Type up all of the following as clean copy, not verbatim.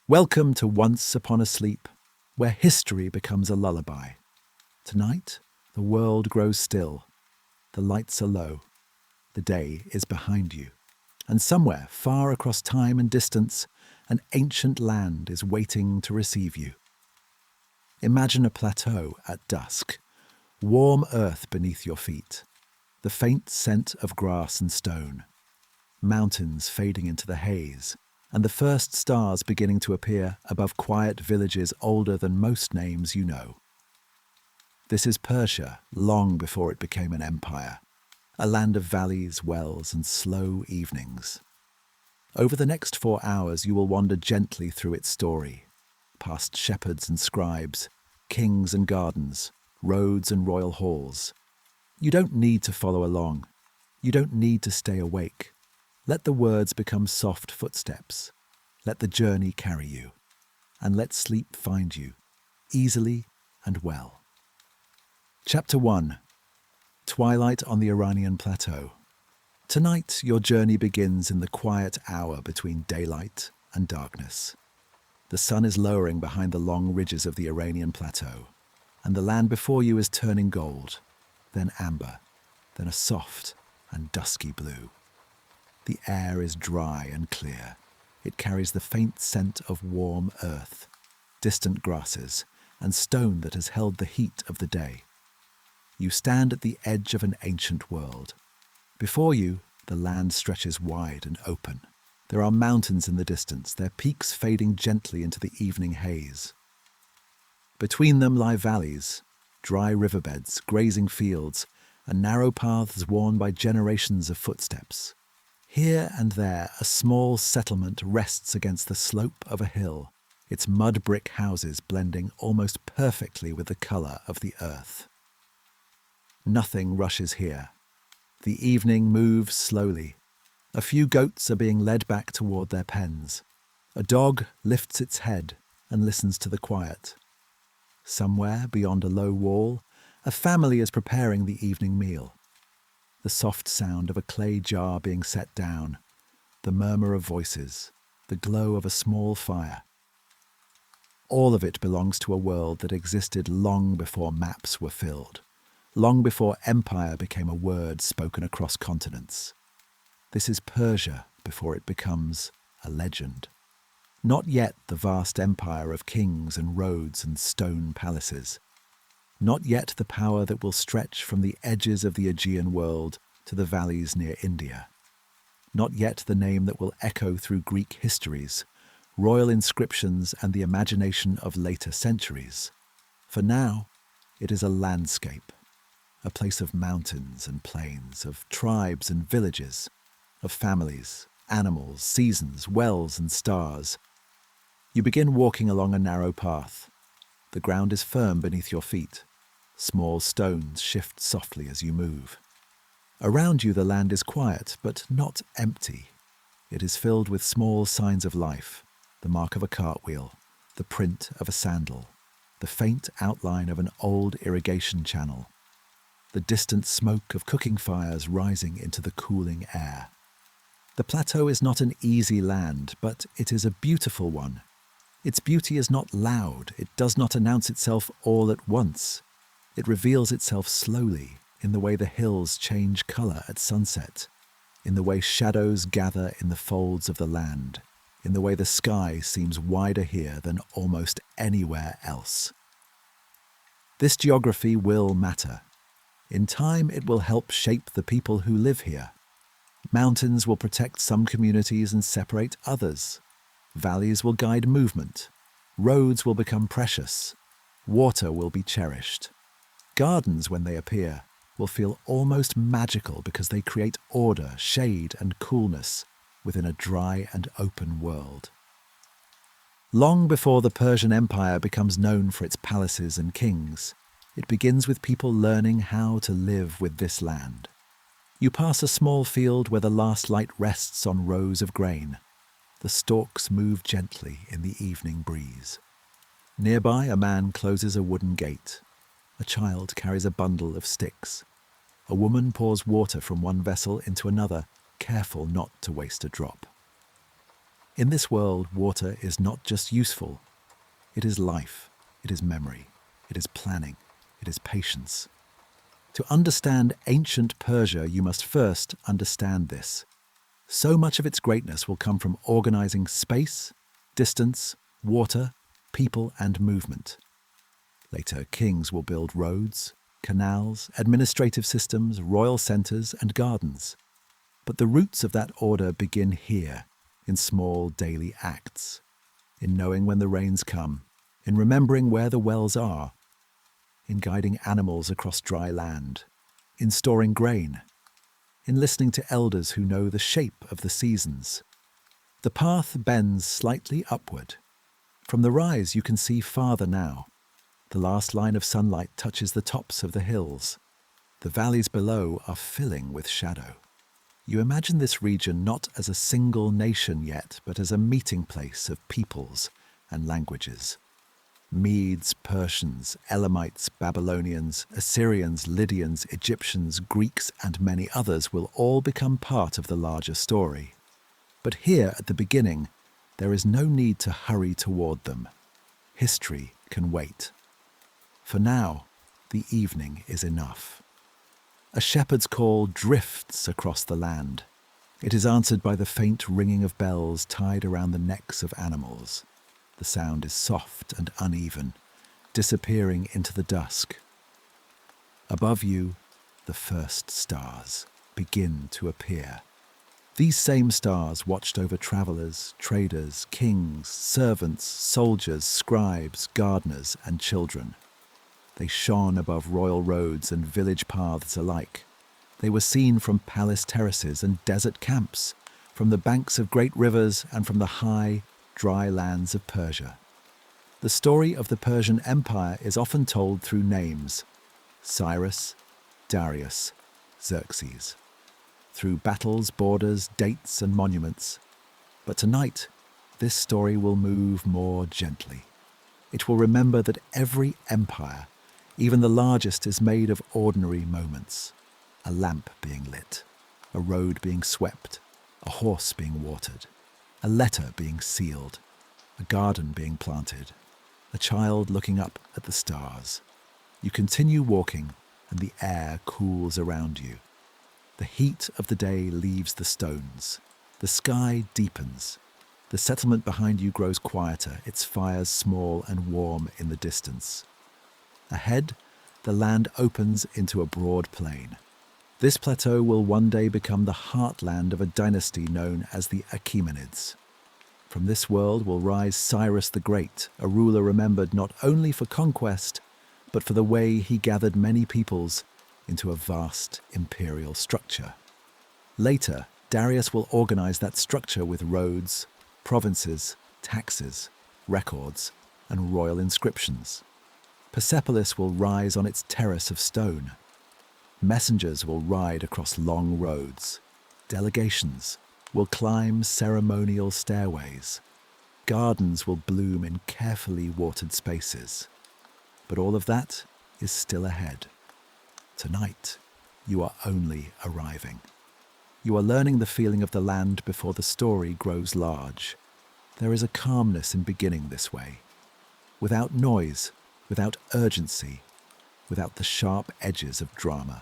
Welcome to Once Upon a Sleep, where history becomes a lullaby. Tonight, the world grows still, the lights are low, the day is behind you, and somewhere far across time and distance, an ancient land is waiting to receive you. Imagine a plateau at dusk, warm earth beneath your feet, the faint scent of grass and stone, mountains fading into the haze, and the first stars beginning to appear above quiet villages older than most names you know. This is Persia long before it became an empire, a land of valleys, wells, and slow evenings. Over the next 4 hours you will wander gently through its story, past shepherds and scribes, kings and gardens, roads and royal halls. You don't need to follow along. You don't need to stay awake. Let the words become soft footsteps. Let the journey carry you. And let sleep find you, easily and well. Chapter 1. Twilight on the Iranian Plateau. Tonight, your journey begins in the quiet hour between daylight and darkness. The sun is lowering behind the long ridges of the Iranian Plateau, and the land before you is turning gold, then amber, then a soft and dusky blue. The air is dry and clear. It carries the faint scent of warm earth, distant grasses, and stone that has held the heat of the day. You stand at the edge of an ancient world. Before you, the land stretches wide and open. There are mountains in the distance, their peaks fading gently into the evening haze. Between them lie valleys, dry riverbeds, grazing fields, and narrow paths worn by generations of footsteps. Here and there, a small settlement rests against the slope of a hill, its mud brick houses blending almost perfectly with the colour of the earth. Nothing rushes here. The evening moves slowly. A few goats are being led back toward their pens. A dog lifts its head and listens to the quiet. Somewhere beyond a low wall, a family is preparing the evening meal. The soft sound of a clay jar being set down, the murmur of voices, the glow of a small fire. All of it belongs to a world that existed long before maps were filled, long before empire became a word spoken across continents. This is Persia before it becomes a legend. Not yet the vast empire of kings and roads and stone palaces. Not yet the power that will stretch from the edges of the Aegean world to the valleys near India. Not yet the name that will echo through Greek histories, royal inscriptions, and the imagination of later centuries. For now, it is a landscape, a place of mountains and plains, of tribes and villages, of families, animals, seasons, wells and stars. You begin walking along a narrow path. The ground is firm beneath your feet. Small stones shift softly as you move. Around you the land is quiet, but not empty. It is filled with small signs of life, the mark of a cartwheel, the print of a sandal, the faint outline of an old irrigation channel, the distant smoke of cooking fires rising into the cooling air. The plateau is not an easy land, but it is a beautiful one. Its beauty is not loud. It does not announce itself all at once. It reveals itself slowly in the way the hills change colour at sunset, in the way shadows gather in the folds of the land, in the way the sky seems wider here than almost anywhere else. This geography will matter. In time, it will help shape the people who live here. Mountains will protect some communities and separate others. Valleys will guide movement. Roads will become precious. Water will be cherished. Gardens, when they appear, will feel almost magical because they create order, shade, and coolness within a dry and open world. Long before the Persian Empire becomes known for its palaces and kings, it begins with people learning how to live with this land. You pass a small field where the last light rests on rows of grain. The stalks move gently in the evening breeze. Nearby, a man closes a wooden gate. A child carries a bundle of sticks. A woman pours water from one vessel into another, careful not to waste a drop. In this world, water is not just useful. It is life, it is memory, it is planning, it is patience. To understand ancient Persia, you must first understand this. So much of its greatness will come from organizing space, distance, water, people, and movement. Later, kings will build roads, canals, administrative systems, royal centers, and gardens. But the roots of that order begin here, in small daily acts, in knowing when the rains come, in remembering where the wells are, in guiding animals across dry land, in storing grain, in listening to elders who know the shape of the seasons. The path bends slightly upward. From the rise you can see farther now. The last line of sunlight touches the tops of the hills. The valleys below are filling with shadow. You imagine this region not as a single nation yet, but as a meeting place of peoples and languages. Medes, Persians, Elamites, Babylonians, Assyrians, Lydians, Egyptians, Greeks, and many others will all become part of the larger story. But here at the beginning, there is no need to hurry toward them. History can wait. For now, the evening is enough. A shepherd's call drifts across the land. It is answered by the faint ringing of bells tied around the necks of animals. The sound is soft and uneven, disappearing into the dusk. Above you, the first stars begin to appear. These same stars watched over travellers, traders, kings, servants, soldiers, scribes, gardeners, and children. They shone above royal roads and village paths alike. They were seen from palace terraces and desert camps, from the banks of great rivers and from the high, dry lands of Persia. The story of the Persian Empire is often told through names: Cyrus, Darius, Xerxes. Through battles, borders, dates, and monuments. But tonight, this story will move more gently. It will remember that every empire, even the largest, is made of ordinary moments. A lamp being lit, a road being swept, a horse being watered, a letter being sealed, a garden being planted, a child looking up at the stars. You continue walking, and the air cools around you. The heat of the day leaves the stones. The sky deepens. The settlement behind you grows quieter, its fires small and warm in the distance. Ahead, the land opens into a broad plain. This plateau will one day become the heartland of a dynasty known as the Achaemenids. From this world will rise Cyrus the Great, a ruler remembered not only for conquest, but for the way he gathered many peoples into a vast imperial structure. Later, Darius will organize that structure with roads, provinces, taxes, records, and royal inscriptions. Persepolis will rise on its terrace of stone. Messengers will ride across long roads. Delegations will climb ceremonial stairways. Gardens will bloom in carefully watered spaces. But all of that is still ahead. Tonight, you are only arriving. You are learning the feeling of the land before the story grows large. There is a calmness in beginning this way. Without noise, without urgency, without the sharp edges of drama.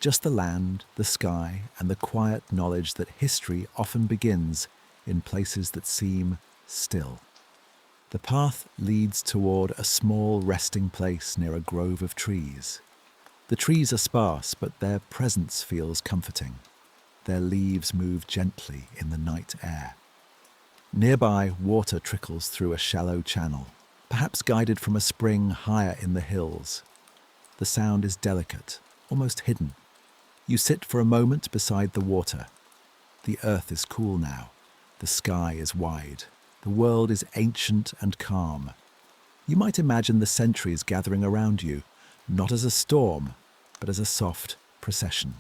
Just the land, the sky, and the quiet knowledge that history often begins in places that seem still. The path leads toward a small resting place near a grove of trees. The trees are sparse, but their presence feels comforting. Their leaves move gently in the night air. Nearby, water trickles through a shallow channel, perhaps guided from a spring higher in the hills. The sound is delicate, almost hidden. You sit for a moment beside the water. The earth is cool now. The sky is wide. The world is ancient and calm. You might imagine the centuries gathering around you, not as a storm, but as a soft procession.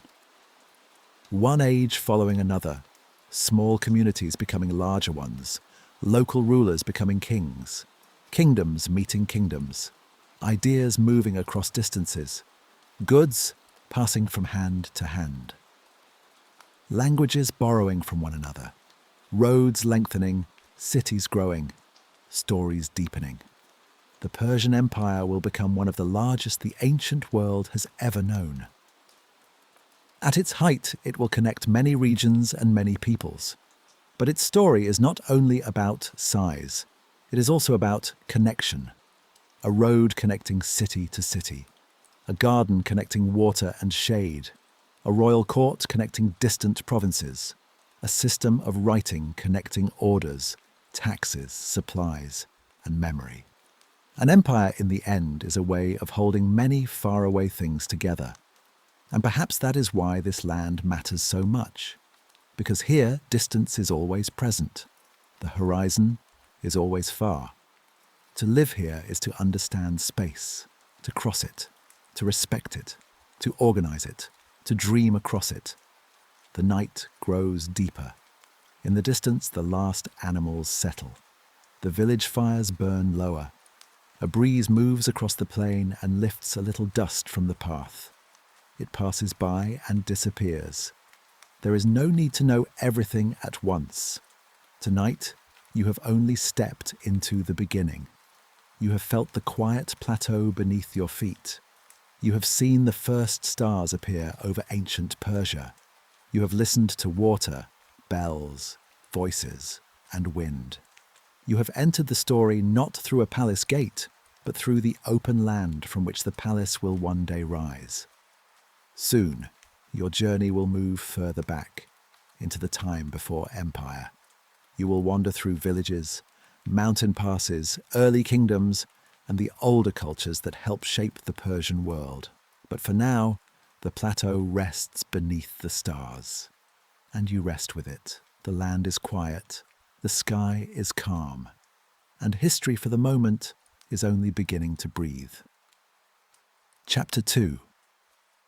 One age following another, small communities becoming larger ones, local rulers becoming kings, kingdoms meeting kingdoms, ideas moving across distances, goods passing from hand to hand. Languages borrowing from one another, roads lengthening, cities growing, stories deepening. The Persian Empire will become one of the largest the ancient world has ever known. At its height, it will connect many regions and many peoples. But its story is not only about size, it is also about connection. A road connecting city to city, a garden connecting water and shade, a royal court connecting distant provinces, a system of writing connecting orders, taxes, supplies, and memory. An empire, in the end, is a way of holding many faraway things together. And perhaps that is why this land matters so much. Because here, distance is always present. The horizon is always far. To live here is to understand space, to cross it, to respect it, to organize it, to dream across it. The night grows deeper. In the distance, the last animals settle. The village fires burn lower. A breeze moves across the plain and lifts a little dust from the path. It passes by and disappears. There is no need to know everything at once. Tonight, you have only stepped into the beginning. You have felt the quiet plateau beneath your feet. You have seen the first stars appear over ancient Persia. You have listened to water, bells, voices, and wind. You have entered the story not through a palace gate, but through the open land from which the palace will one day rise. Soon, your journey will move further back, into the time before empire. You will wander through villages, mountain passes, early kingdoms, and the older cultures that helped shape the Persian world. But for now, the plateau rests beneath the stars. And you rest with it. The land is quiet, the sky is calm, and history for the moment is only beginning to breathe. Chapter 2.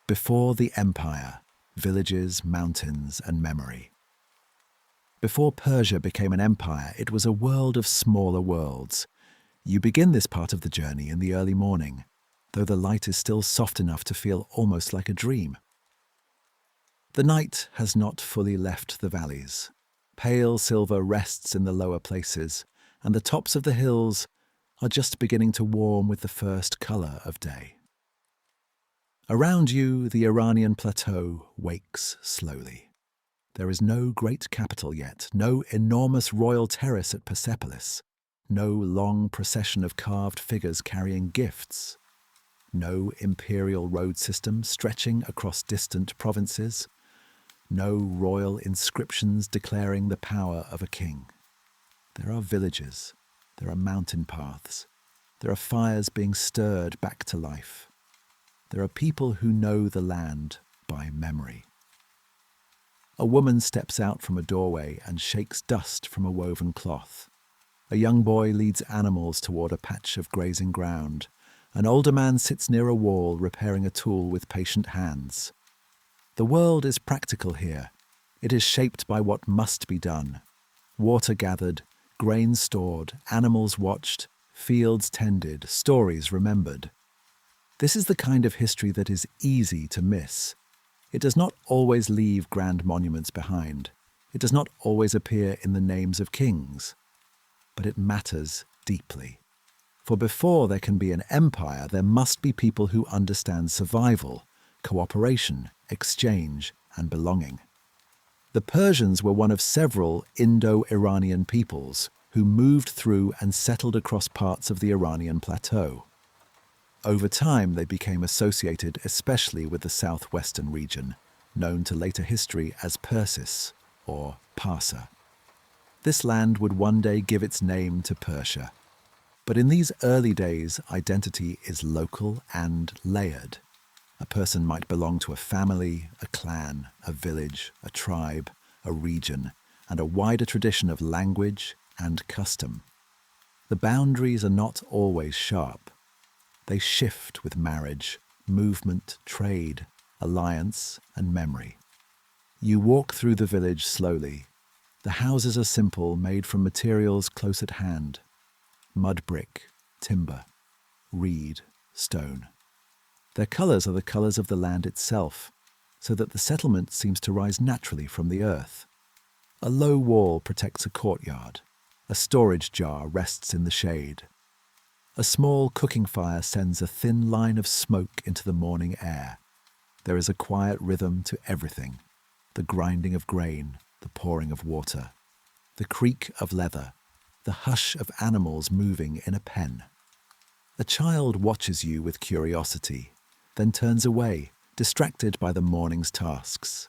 Before the Empire, Villages, Mountains, and Memory. Before Persia became an empire, it was a world of smaller worlds. You begin this part of the journey in the early morning, though the light is still soft enough to feel almost like a dream. The night has not fully left the valleys. Pale silver rests in the lower places, and the tops of the hills are just beginning to warm with the first colour of day. Around you, the Iranian plateau wakes slowly. There is no great capital yet, no enormous royal terrace at Persepolis, no long procession of carved figures carrying gifts, no imperial road system stretching across distant provinces, no royal inscriptions declaring the power of a king. There are villages, there are mountain paths, there are fires being stirred back to life. There are people who know the land by memory. A woman steps out from a doorway and shakes dust from a woven cloth. A young boy leads animals toward a patch of grazing ground. An older man sits near a wall repairing a tool with patient hands. The world is practical here. It is shaped by what must be done. Water gathered, grain stored, animals watched, fields tended, stories remembered. This is the kind of history that is easy to miss. It does not always leave grand monuments behind. It does not always appear in the names of kings. But it matters deeply. For before there can be an empire, there must be people who understand survival, cooperation, exchange, and belonging. The Persians were one of several Indo-Iranian peoples who moved through and settled across parts of the Iranian plateau. Over time, they became associated especially with the southwestern region, known to later history as Persis or Parsa. This land would one day give its name to Persia. But in these early days, identity is local and layered. A person might belong to a family, a clan, a village, a tribe, a region, and a wider tradition of language and custom. The boundaries are not always sharp. They shift with marriage, movement, trade, alliance, and memory. You walk through the village slowly. The houses are simple, made from materials close at hand. Mud brick, timber, reed, stone. Their colours are the colours of the land itself, so that the settlement seems to rise naturally from the earth. A low wall protects a courtyard. A storage jar rests in the shade. A small cooking fire sends a thin line of smoke into the morning air. There is a quiet rhythm to everything: the grinding of grain, the pouring of water, the creak of leather, the hush of animals moving in a pen. A child watches you with curiosity, then turns away, distracted by the morning's tasks.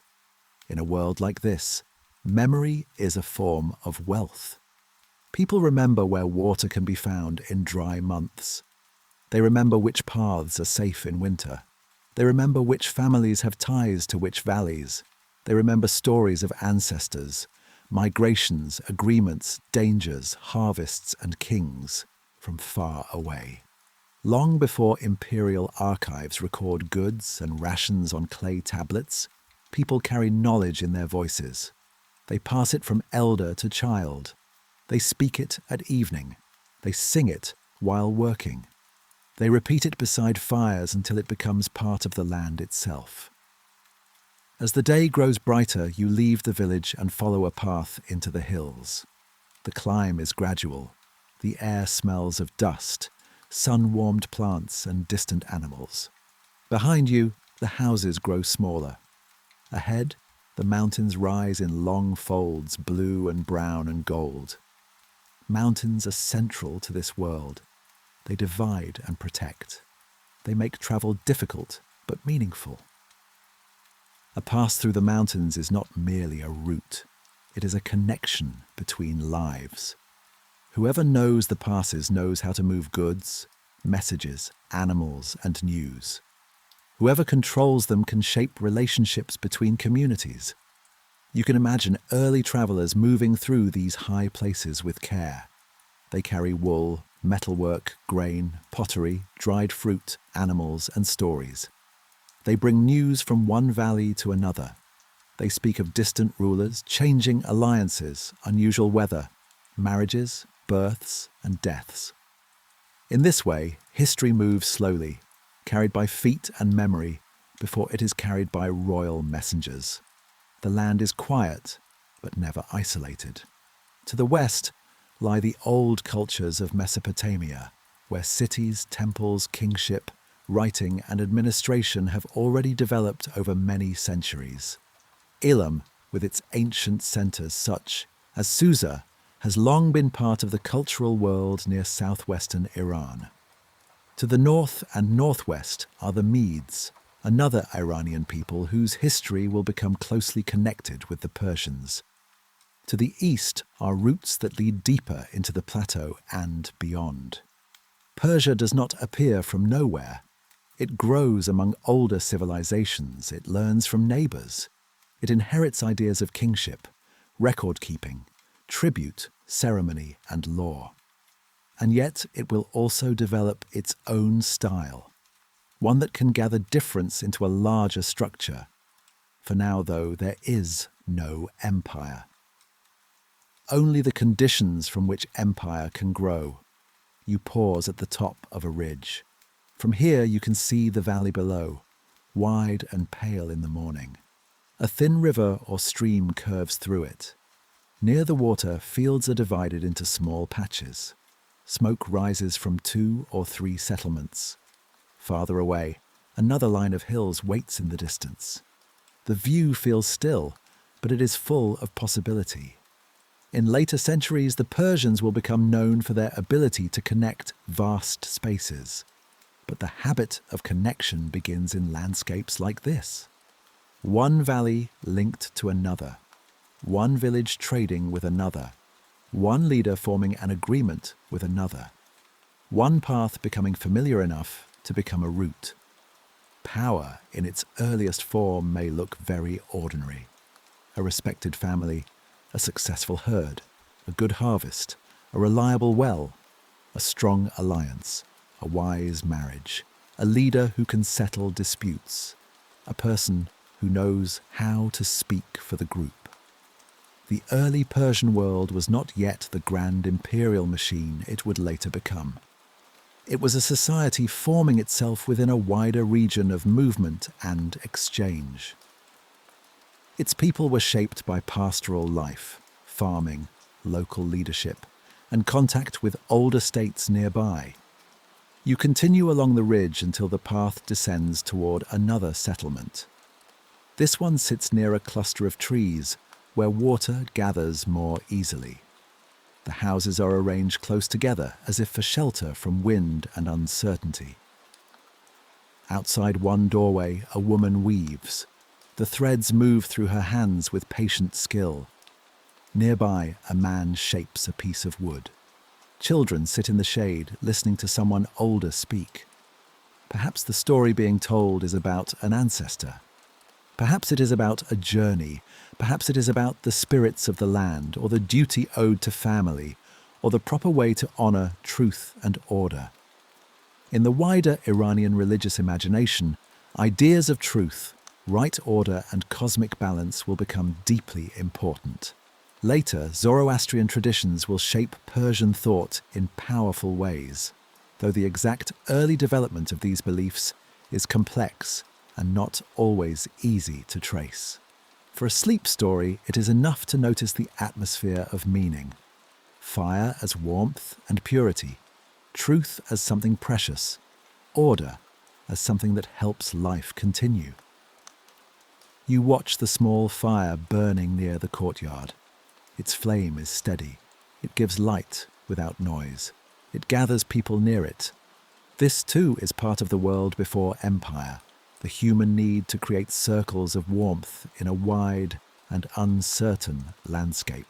In a world like this, memory is a form of wealth. People remember where water can be found in dry months. They remember which paths are safe in winter. They remember which families have ties to which valleys. They remember stories of ancestors, migrations, agreements, dangers, harvests, and kings from far away. Long before imperial archives record goods and rations on clay tablets, people carry knowledge in their voices. They pass it from elder to child. They speak it at evening. They sing it while working. They repeat it beside fires until it becomes part of the land itself. As the day grows brighter, you leave the village and follow a path into the hills. The climb is gradual. The air smells of dust, sun-warmed plants and distant animals. Behind you, the houses grow smaller. Ahead, the mountains rise in long folds, blue and brown and gold. Mountains are central to this world. They divide and protect. They make travel difficult but meaningful. A pass through the mountains is not merely a route. It is a connection between lives. Whoever knows the passes knows how to move goods, messages, animals, and news. Whoever controls them can shape relationships between communities. You can imagine early travelers moving through these high places with care. They carry wool, metalwork, grain, pottery, dried fruit, animals, and stories. They bring news from one valley to another. They speak of distant rulers, changing alliances, unusual weather, marriages, births, and deaths. In this way, history moves slowly, carried by feet and memory, before it is carried by royal messengers. The land is quiet, but never isolated. To the west lie the old cultures of Mesopotamia, where cities, temples, kingship, writing, and administration have already developed over many centuries. Elam, with its ancient centers such as Susa, has long been part of the cultural world near southwestern Iran. To the north and northwest are the Medes, another Iranian people whose history will become closely connected with the Persians. To the east are routes that lead deeper into the Plateau and beyond. Persia does not appear from nowhere. It grows among older civilizations. It learns from neighbors. It inherits ideas of kingship, record-keeping, tribute, ceremony, and law. And yet it will also develop its own style, one that can gather difference into a larger structure. For now, though, there is no empire. Only the conditions from which empire can grow. You pause at the top of a ridge. From here you can see the valley below, wide and pale in the morning. A thin river or stream curves through it. Near the water, fields are divided into small patches. Smoke rises from 2 or 3 settlements. Farther away, another line of hills waits in the distance. The view feels still, but it is full of possibility. In later centuries, the Persians will become known for their ability to connect vast spaces. But the habit of connection begins in landscapes like this. One valley linked to another. One village trading with another. One leader forming an agreement with another. One path becoming familiar enough to become a route. Power in its earliest form may look very ordinary. A respected family, a successful herd, a good harvest, a reliable well, a strong alliance, a wise marriage, a leader who can settle disputes, a person who knows how to speak for the group. The early Persian world was not yet the grand imperial machine it would later become. It was a society forming itself within a wider region of movement and exchange. Its people were shaped by pastoral life, farming, local leadership, and contact with older states nearby. You continue along the ridge until the path descends toward another settlement. This one sits near a cluster of trees where water gathers more easily. The houses are arranged close together as if for shelter from wind and uncertainty. Outside one doorway, a woman weaves. The threads move through her hands with patient skill. Nearby, a man shapes a piece of wood. Children sit in the shade, listening to someone older speak. Perhaps the story being told is about an ancestor. Perhaps it is about a journey. Perhaps it is about the spirits of the land, or the duty owed to family, or the proper way to honor truth and order. In the wider Iranian religious imagination, ideas of truth, right order, and cosmic balance will become deeply important. Later, Zoroastrian traditions will shape Persian thought in powerful ways, though the exact early development of these beliefs is complex and not always easy to trace. For a sleep story, it is enough to notice the atmosphere of meaning. Fire as warmth and purity, truth as something precious, order as something that helps life continue. You watch the small fire burning near the courtyard. Its flame is steady. It gives light without noise. It gathers people near it. This too is part of the world before empire, the human need to create circles of warmth in a wide and uncertain landscape.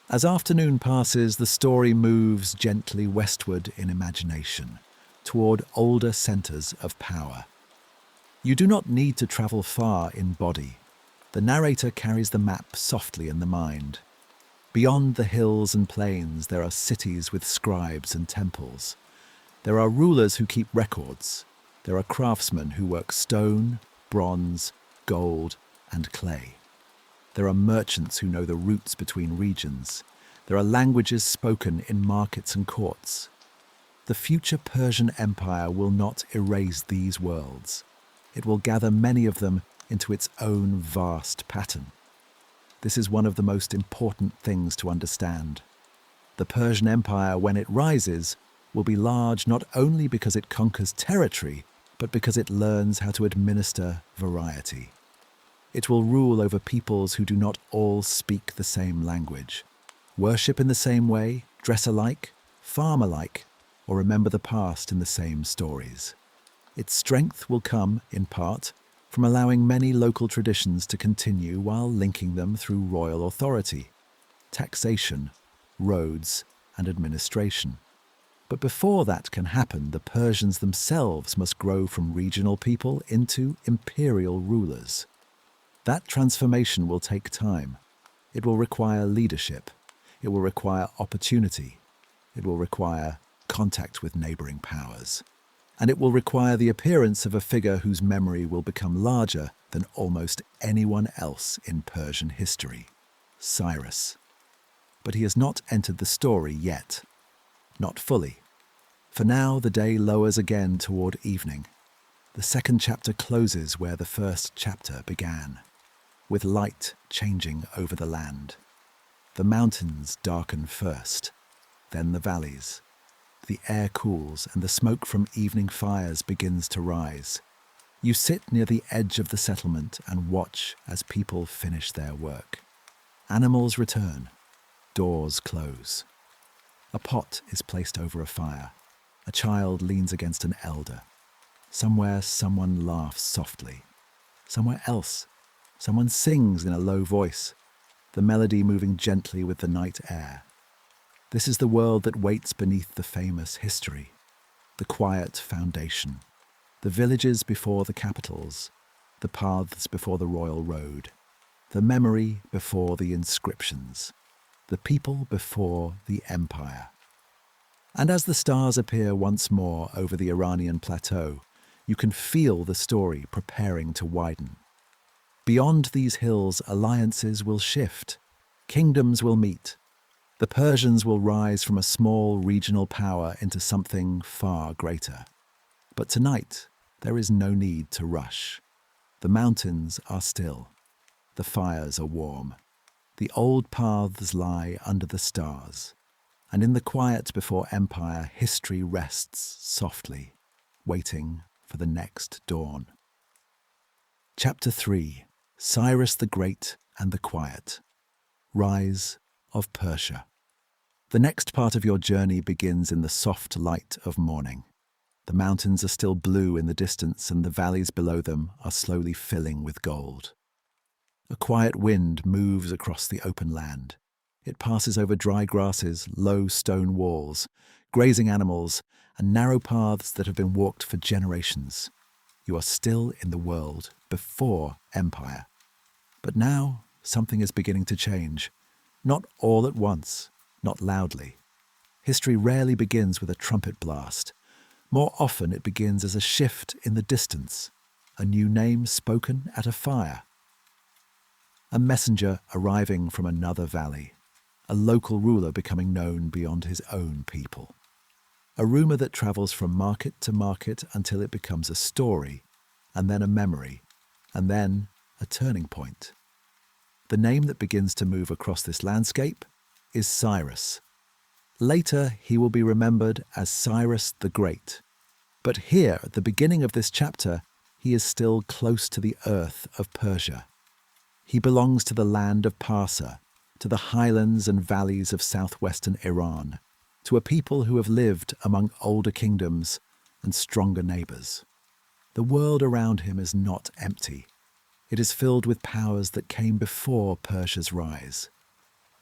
As afternoon passes, the story moves gently westward in imagination, toward older centers of power. You do not need to travel far in body. The narrator carries the map softly in the mind. Beyond the hills and plains, there are cities with scribes and temples. There are rulers who keep records. There are craftsmen who work stone, bronze, gold, and clay. There are merchants who know the routes between regions. There are languages spoken in markets and courts. The future Persian Empire will not erase these worlds. It will gather many of them into its own vast pattern. This is one of the most important things to understand. The Persian Empire, when it rises, will be large not only because it conquers territory, but because it learns how to administer variety. It will rule over peoples who do not all speak the same language, worship in the same way, dress alike, farm alike, or remember the past in the same stories. Its strength will come, in part, from allowing many local traditions to continue while linking them through royal authority, taxation, roads, and administration. But before that can happen, the Persians themselves must grow from regional people into imperial rulers. That transformation will take time. It will require leadership. It will require opportunity. It will require contact with neighboring powers. And it will require the appearance of a figure whose memory will become larger than almost anyone else in Persian history, Cyrus. But he has not entered the story yet. Not fully. For now, the day lowers again toward evening. The second chapter closes where the first chapter began, with light changing over the land. The mountains darken first, then the valleys. The air cools and the smoke from evening fires begins to rise. You sit near the edge of the settlement and watch as people finish their work. Animals return. Doors close. A pot is placed over a fire. A child leans against an elder. Somewhere someone laughs softly. Somewhere else, someone sings in a low voice, the melody moving gently with the night air. This is the world that waits beneath the famous history, the quiet foundation, the villages before the capitals, the paths before the royal road, the memory before the inscriptions, the people before the empire. And as the stars appear once more over the Iranian plateau, you can feel the story preparing to widen. Beyond these hills, alliances will shift, kingdoms will meet. The Persians will rise from a small regional power into something far greater. But tonight, there is no need to rush. The mountains are still. The fires are warm. The old paths lie under the stars. and in the quiet before empire, history rests softly, waiting for the next dawn. Chapter 3: Cyrus the Great and the Quiet. Rise of Persia. The next part of your journey begins in the soft light of morning. The mountains are still blue in the distance, and the valleys below them are slowly filling with gold. A quiet wind moves across the open land. It passes over dry grasses, low stone walls, grazing animals, and narrow paths that have been walked for generations. You are still in the world before empire. But now something is beginning to change. Not all at once, not loudly. History rarely begins with a trumpet blast. More often it begins as a shift in the distance, a new name spoken at a fire. A messenger arriving from another valley, a local ruler becoming known beyond his own people. A rumour that travels from market to market until it becomes a story, and then a memory, and then a turning point. The name that begins to move across this landscape is Cyrus. Later, he will be remembered as Cyrus the Great. But here, at the beginning of this chapter, he is still close to the earth of Persia. He belongs to the land of Parsa, to the highlands and valleys of southwestern Iran, to a people who have lived among older kingdoms and stronger neighbours. The world around him is not empty. It is filled with powers that came before Persia's rise.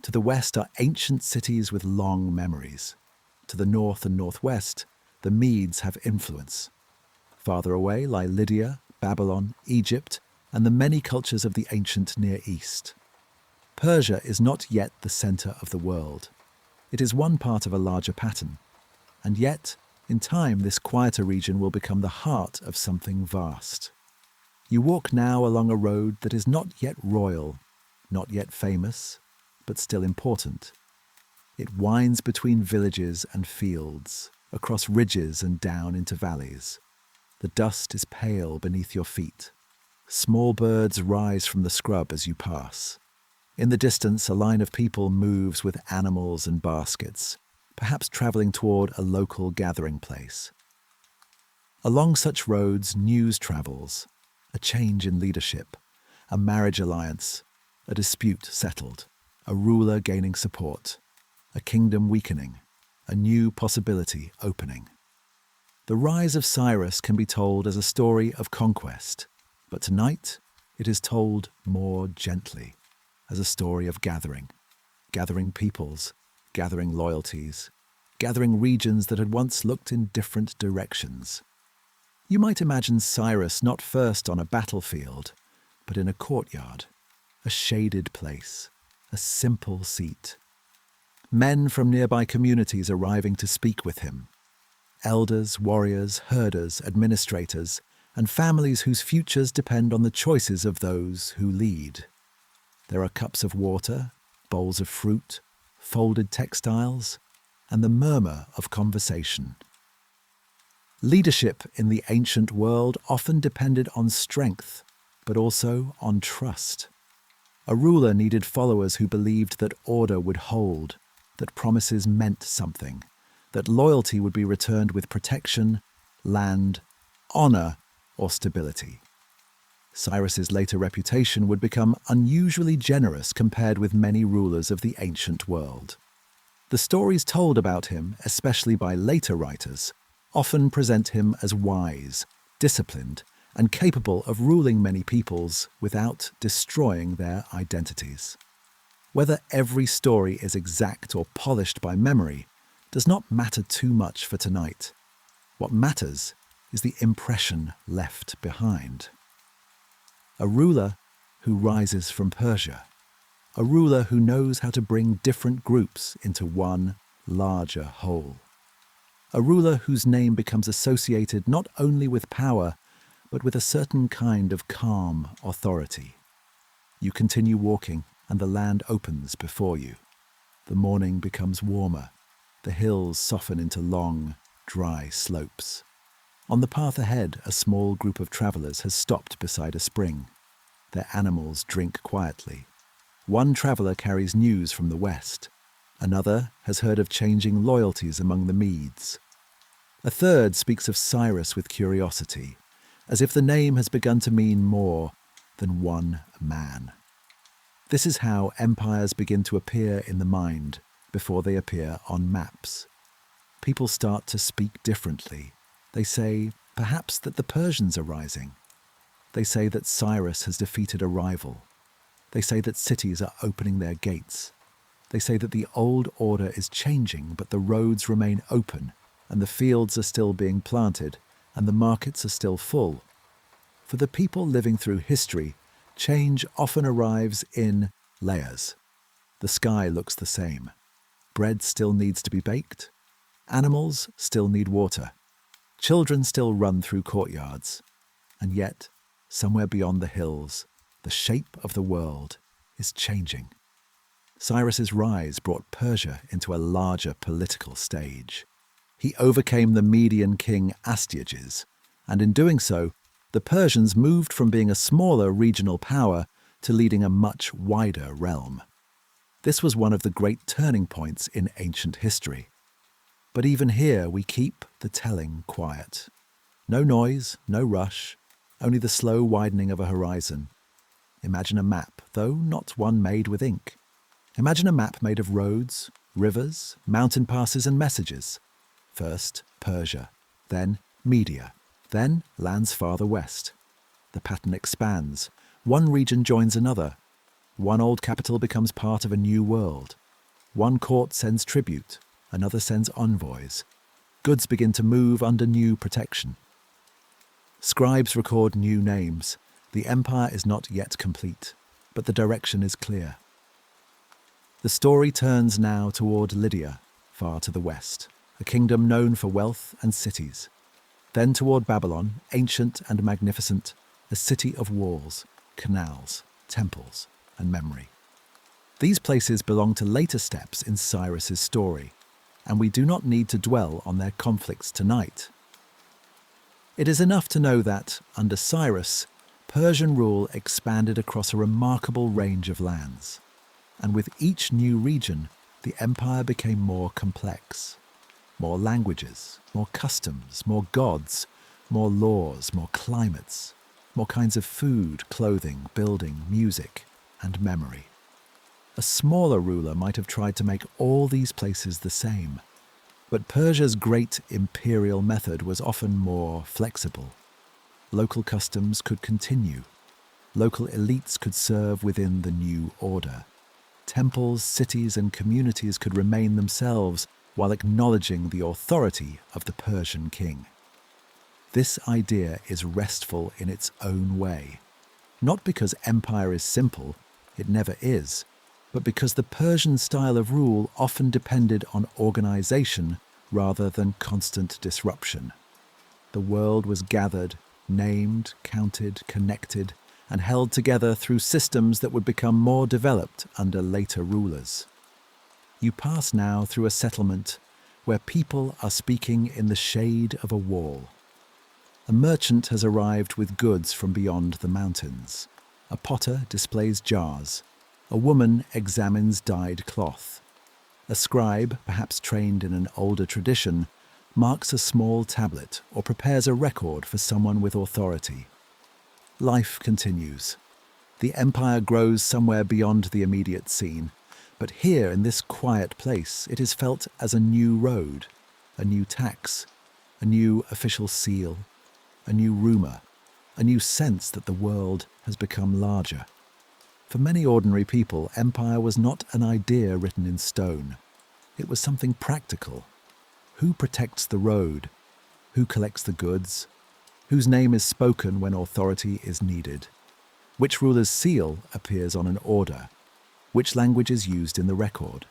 To the west are ancient cities with long memories. To the north and northwest, the Medes have influence. Farther away lie Lydia, Babylon, Egypt, and the many cultures of the ancient Near East. Persia is not yet the centre of the world. It is one part of a larger pattern. And yet, in time, this quieter region will become the heart of something vast. You walk now along a road that is not yet royal, not yet famous, but still important. It winds between villages and fields, across ridges and down into valleys. The dust is pale beneath your feet. Small birds rise from the scrub as you pass. In the distance, a line of people moves with animals and baskets, perhaps travelling toward a local gathering place. Along such roads, news travels, a change in leadership, a marriage alliance, a dispute settled, a ruler gaining support, a kingdom weakening, a new possibility opening. The rise of Cyrus can be told as a story of conquest, but tonight it is told more gently, as a story of gathering peoples, gathering loyalties, gathering regions that had once looked in different directions. You might imagine Cyrus not first on a battlefield, but in a courtyard, a shaded place, a simple seat. Men from nearby communities arriving to speak with him. Elders, warriors, herders, administrators, and families whose futures depend on the choices of those who lead. There are cups of water, bowls of fruit, folded textiles, and the murmur of conversation. Leadership in the ancient world often depended on strength, but also on trust. A ruler needed followers who believed that order would hold, that promises meant something, that loyalty would be returned with protection, land, honour, or stability. Cyrus's later reputation would become unusually generous compared with many rulers of the ancient world. The stories told about him, especially by later writers, often present him as wise, disciplined, and capable of ruling many peoples without destroying their identities. Whether every story is exact or polished by memory does not matter too much for tonight. What matters is the impression left behind. A ruler who rises from Persia. A ruler who knows how to bring different groups into one larger whole. A ruler whose name becomes associated not only with power, but with a certain kind of calm authority. You continue walking, and the land opens before you. The morning becomes warmer. The hills soften into long, dry slopes. On the path ahead, a small group of travellers has stopped beside a spring. Their animals drink quietly. One traveller carries news from the west. Another has heard of changing loyalties among the Medes. A third speaks of Cyrus with curiosity, as if the name has begun to mean more than one man. This is how empires begin to appear in the mind before they appear on maps. People start to speak differently. They say, perhaps, that the Persians are rising. They say that Cyrus has defeated a rival. They say that cities are opening their gates. They say that the old order is changing, but the roads remain open, and the fields are still being planted, and the markets are still full. For the people living through history, change often arrives in layers. The sky looks the same. Bread still needs to be baked. Animals still need water. Children still run through courtyards. And yet, somewhere beyond the hills, the shape of the world is changing. Cyrus's rise brought Persia into a larger political stage. He overcame the Median king Astyages, and in doing so, the Persians moved from being a smaller regional power to leading a much wider realm. This was one of the great turning points in ancient history. But even here we keep the telling quiet. No noise, no rush, only the slow widening of a horizon. Imagine a map, though not one made with ink. Imagine a map made of roads, rivers, mountain passes and messages. First, Persia, then Media, then lands farther west. The pattern expands. One region joins another. One old capital becomes part of a new world. One court sends tribute, another sends envoys. Goods begin to move under new protection. Scribes record new names. The empire is not yet complete, but the direction is clear. The story turns now toward Lydia, far to the west, a kingdom known for wealth and cities. Then toward Babylon, ancient and magnificent, a city of walls, canals, temples, and memory. These places belong to later steps in Cyrus's story, and we do not need to dwell on their conflicts tonight. It is enough to know that, under Cyrus, Persian rule expanded across a remarkable range of lands, and with each new region, the empire became more complex. More languages, more customs, more gods, more laws, more climates, more kinds of food, clothing, building, music, and memory. A smaller ruler might have tried to make all these places the same, but Persia's great imperial method was often more flexible. Local customs could continue. Local elites could serve within the new order. Temples, cities, and communities could remain themselves while acknowledging the authority of the Persian king. This idea is restful in its own way, not because empire is simple, it never is, but because the Persian style of rule often depended on organization rather than constant disruption. The world was gathered, named, counted, connected, and held together through systems that would become more developed under later rulers. You pass now through a settlement where people are speaking in the shade of a wall. A merchant has arrived with goods from beyond the mountains. A potter displays jars. A woman examines dyed cloth. A scribe, perhaps trained in an older tradition, marks a small tablet or prepares a record for someone with authority. Life continues. The empire grows somewhere beyond the immediate scene, but here in this quiet place it is felt as a new road, a new tax, a new official seal, a new rumour, a new sense that the world has become larger. For many ordinary people, empire was not an idea written in stone. It was something practical. Who protects the road? Who collects the goods? Whose name is spoken when authority is needed? Which ruler's seal appears on an order? Which language is used in the record?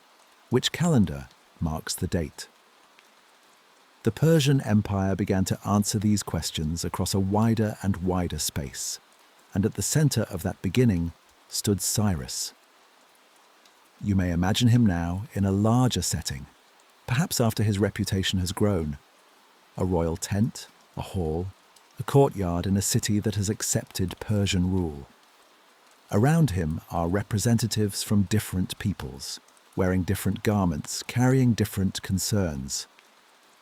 Which calendar marks the date? The Persian Empire began to answer these questions across a wider and wider space, and at the center of that beginning stood Cyrus. You may imagine him now in a larger setting, perhaps after his reputation has grown. A royal tent, a hall, a courtyard in a city that has accepted Persian rule. Around him are representatives from different peoples, wearing different garments, carrying different concerns.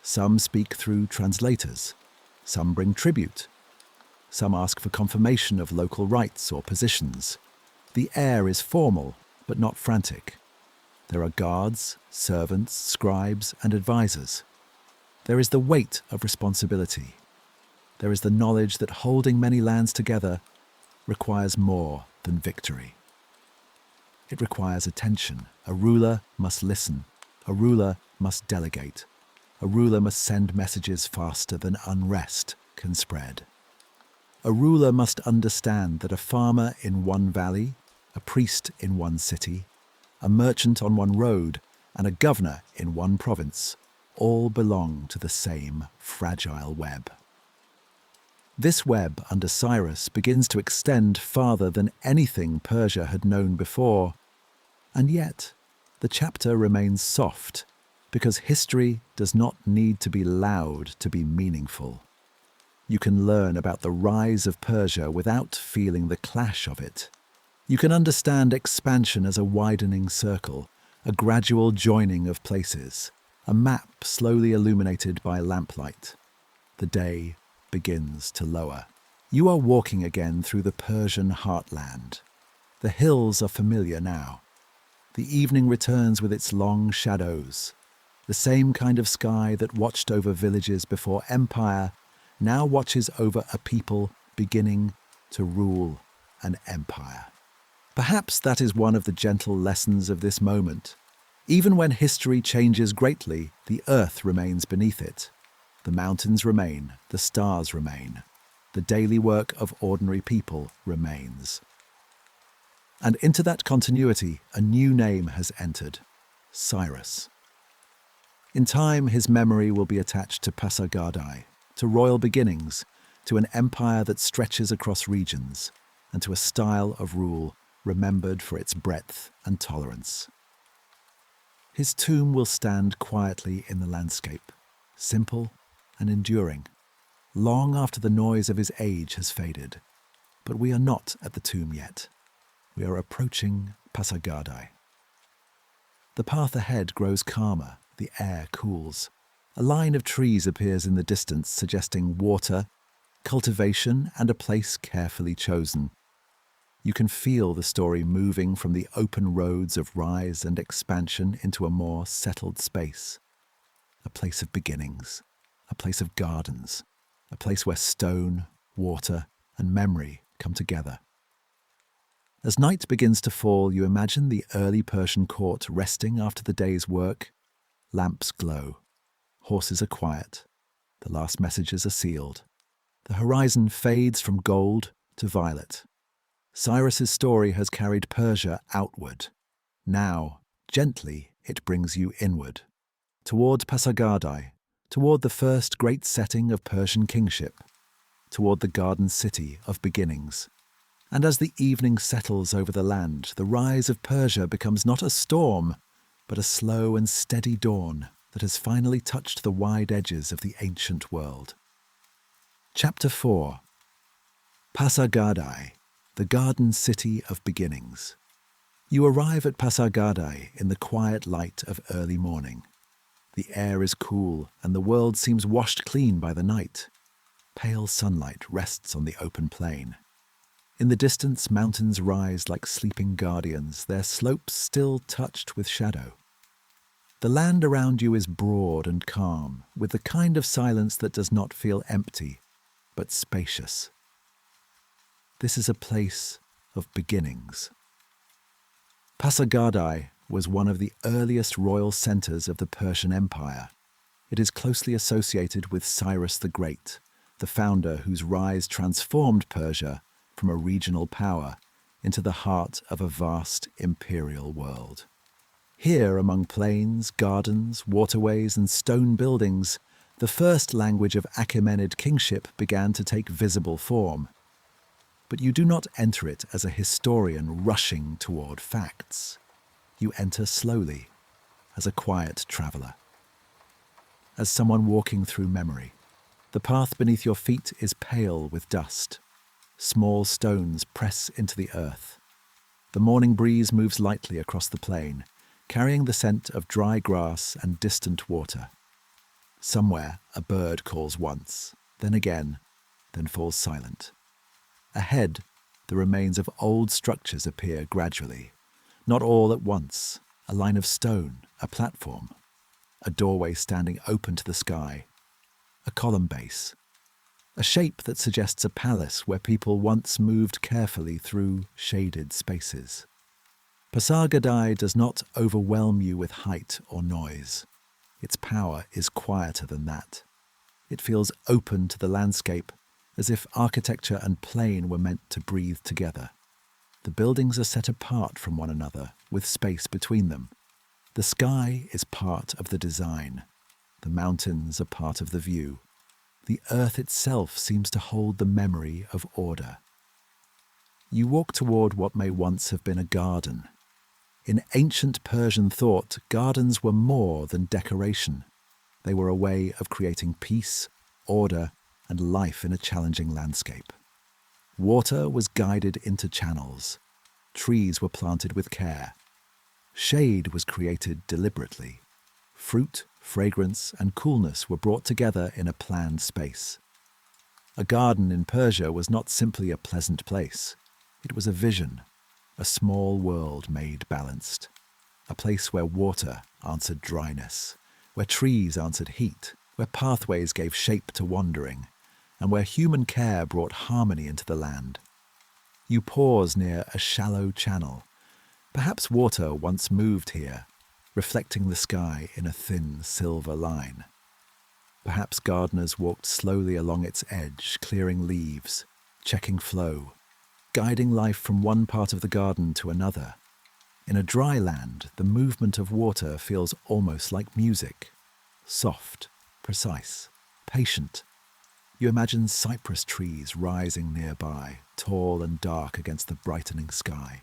Some speak through translators. Some bring tribute. Some ask for confirmation of local rights or positions. The air is formal, but not frantic. There are guards, servants, scribes, and advisors. There is the weight of responsibility. There is the knowledge that holding many lands together requires more than victory. It requires attention. A ruler must listen. A ruler must delegate. A ruler must send messages faster than unrest can spread. A ruler must understand that a farmer in one valley, a priest in one city, a merchant on one road, and a governor in one province all belong to the same fragile web. This web under Cyrus begins to extend farther than anything Persia had known before, and yet the chapter remains soft because history does not need to be loud to be meaningful. You can learn about the rise of Persia without feeling the clash of it. You can understand expansion as a widening circle, a gradual joining of places, a map slowly illuminated by lamplight. The day begins to lower. You are walking again through the Persian heartland. The hills are familiar now. The evening returns with its long shadows. The same kind of sky that watched over villages before empire now watches over a people beginning to rule an empire. Perhaps that is one of the gentle lessons of this moment. Even when history changes greatly, the earth remains beneath it. The mountains remain, the stars remain. The daily work of ordinary people remains. And into that continuity, a new name has entered: Cyrus. In time, his memory will be attached to Pasargadae, to royal beginnings, to an empire that stretches across regions, and to a style of rule remembered for its breadth and tolerance. His tomb will stand quietly in the landscape, simple and enduring, long after the noise of his age has faded. But we are not at the tomb yet. We are approaching Pasargadae. The path ahead grows calmer, the air cools. A line of trees appears in the distance, suggesting water, cultivation, and a place carefully chosen. You can feel the story moving from the open roads of rise and expansion into a more settled space. A place of beginnings, a place of gardens, a place where stone, water, and memory come together. As night begins to fall, you imagine the early Persian court resting after the day's work. Lamps glow. Horses are quiet. The last messages are sealed. The horizon fades from gold to violet. Cyrus's story has carried Persia outward. Now, gently, it brings you inward, toward Pasargadae, toward the first great setting of Persian kingship, toward the garden city of beginnings. And as the evening settles over the land, the rise of Persia becomes not a storm, but a slow and steady dawn that has finally touched the wide edges of the ancient world. Chapter 4. Pasargadae, the garden city of beginnings. You arrive at Pasargadae in the quiet light of early morning. The air is cool and the world seems washed clean by the night. Pale sunlight rests on the open plain. In the distance, mountains rise like sleeping guardians, their slopes still touched with shadow. The land around you is broad and calm, with the kind of silence that does not feel empty, but spacious. This is a place of beginnings. Pasargadae was one of the earliest royal centres of the Persian Empire. It is closely associated with Cyrus the Great, the founder whose rise transformed Persia from a regional power into the heart of a vast imperial world. Here, among plains, gardens, waterways, and stone buildings, the first language of Achaemenid kingship began to take visible form. But you do not enter it as a historian rushing toward facts. You enter slowly, as a quiet traveller, as someone walking through memory. The path beneath your feet is pale with dust. Small stones press into the earth. The morning breeze moves lightly across the plain, carrying the scent of dry grass and distant water. Somewhere a bird calls once, then again, then falls silent. Ahead, the remains of old structures appear gradually, not all at once, a line of stone, a platform, a doorway standing open to the sky, a column base, a shape that suggests a palace where people once moved carefully through shaded spaces. Pasargadae does not overwhelm you with height or noise. Its power is quieter than that. It feels open to the landscape, as if architecture and plain were meant to breathe together. The buildings are set apart from one another, with space between them. The sky is part of the design. The mountains are part of the view. The earth itself seems to hold the memory of order. You walk toward what may once have been a garden. In ancient Persian thought, gardens were more than decoration. They were a way of creating peace, order, and life in a challenging landscape. Water was guided into channels. Trees were planted with care. Shade was created deliberately. Fruit, fragrance, and coolness were brought together in a planned space. A garden in Persia was not simply a pleasant place. It was a vision, a small world made balanced. A place where water answered dryness, where trees answered heat, where pathways gave shape to wandering, and where human care brought harmony into the land. You pause near a shallow channel. Perhaps water once moved here, reflecting the sky in a thin silver line. Perhaps gardeners walked slowly along its edge, clearing leaves, checking flow, guiding life from one part of the garden to another. In a dry land, the movement of water feels almost like music, soft, precise, patient. You imagine cypress trees rising nearby, tall and dark against the brightening sky.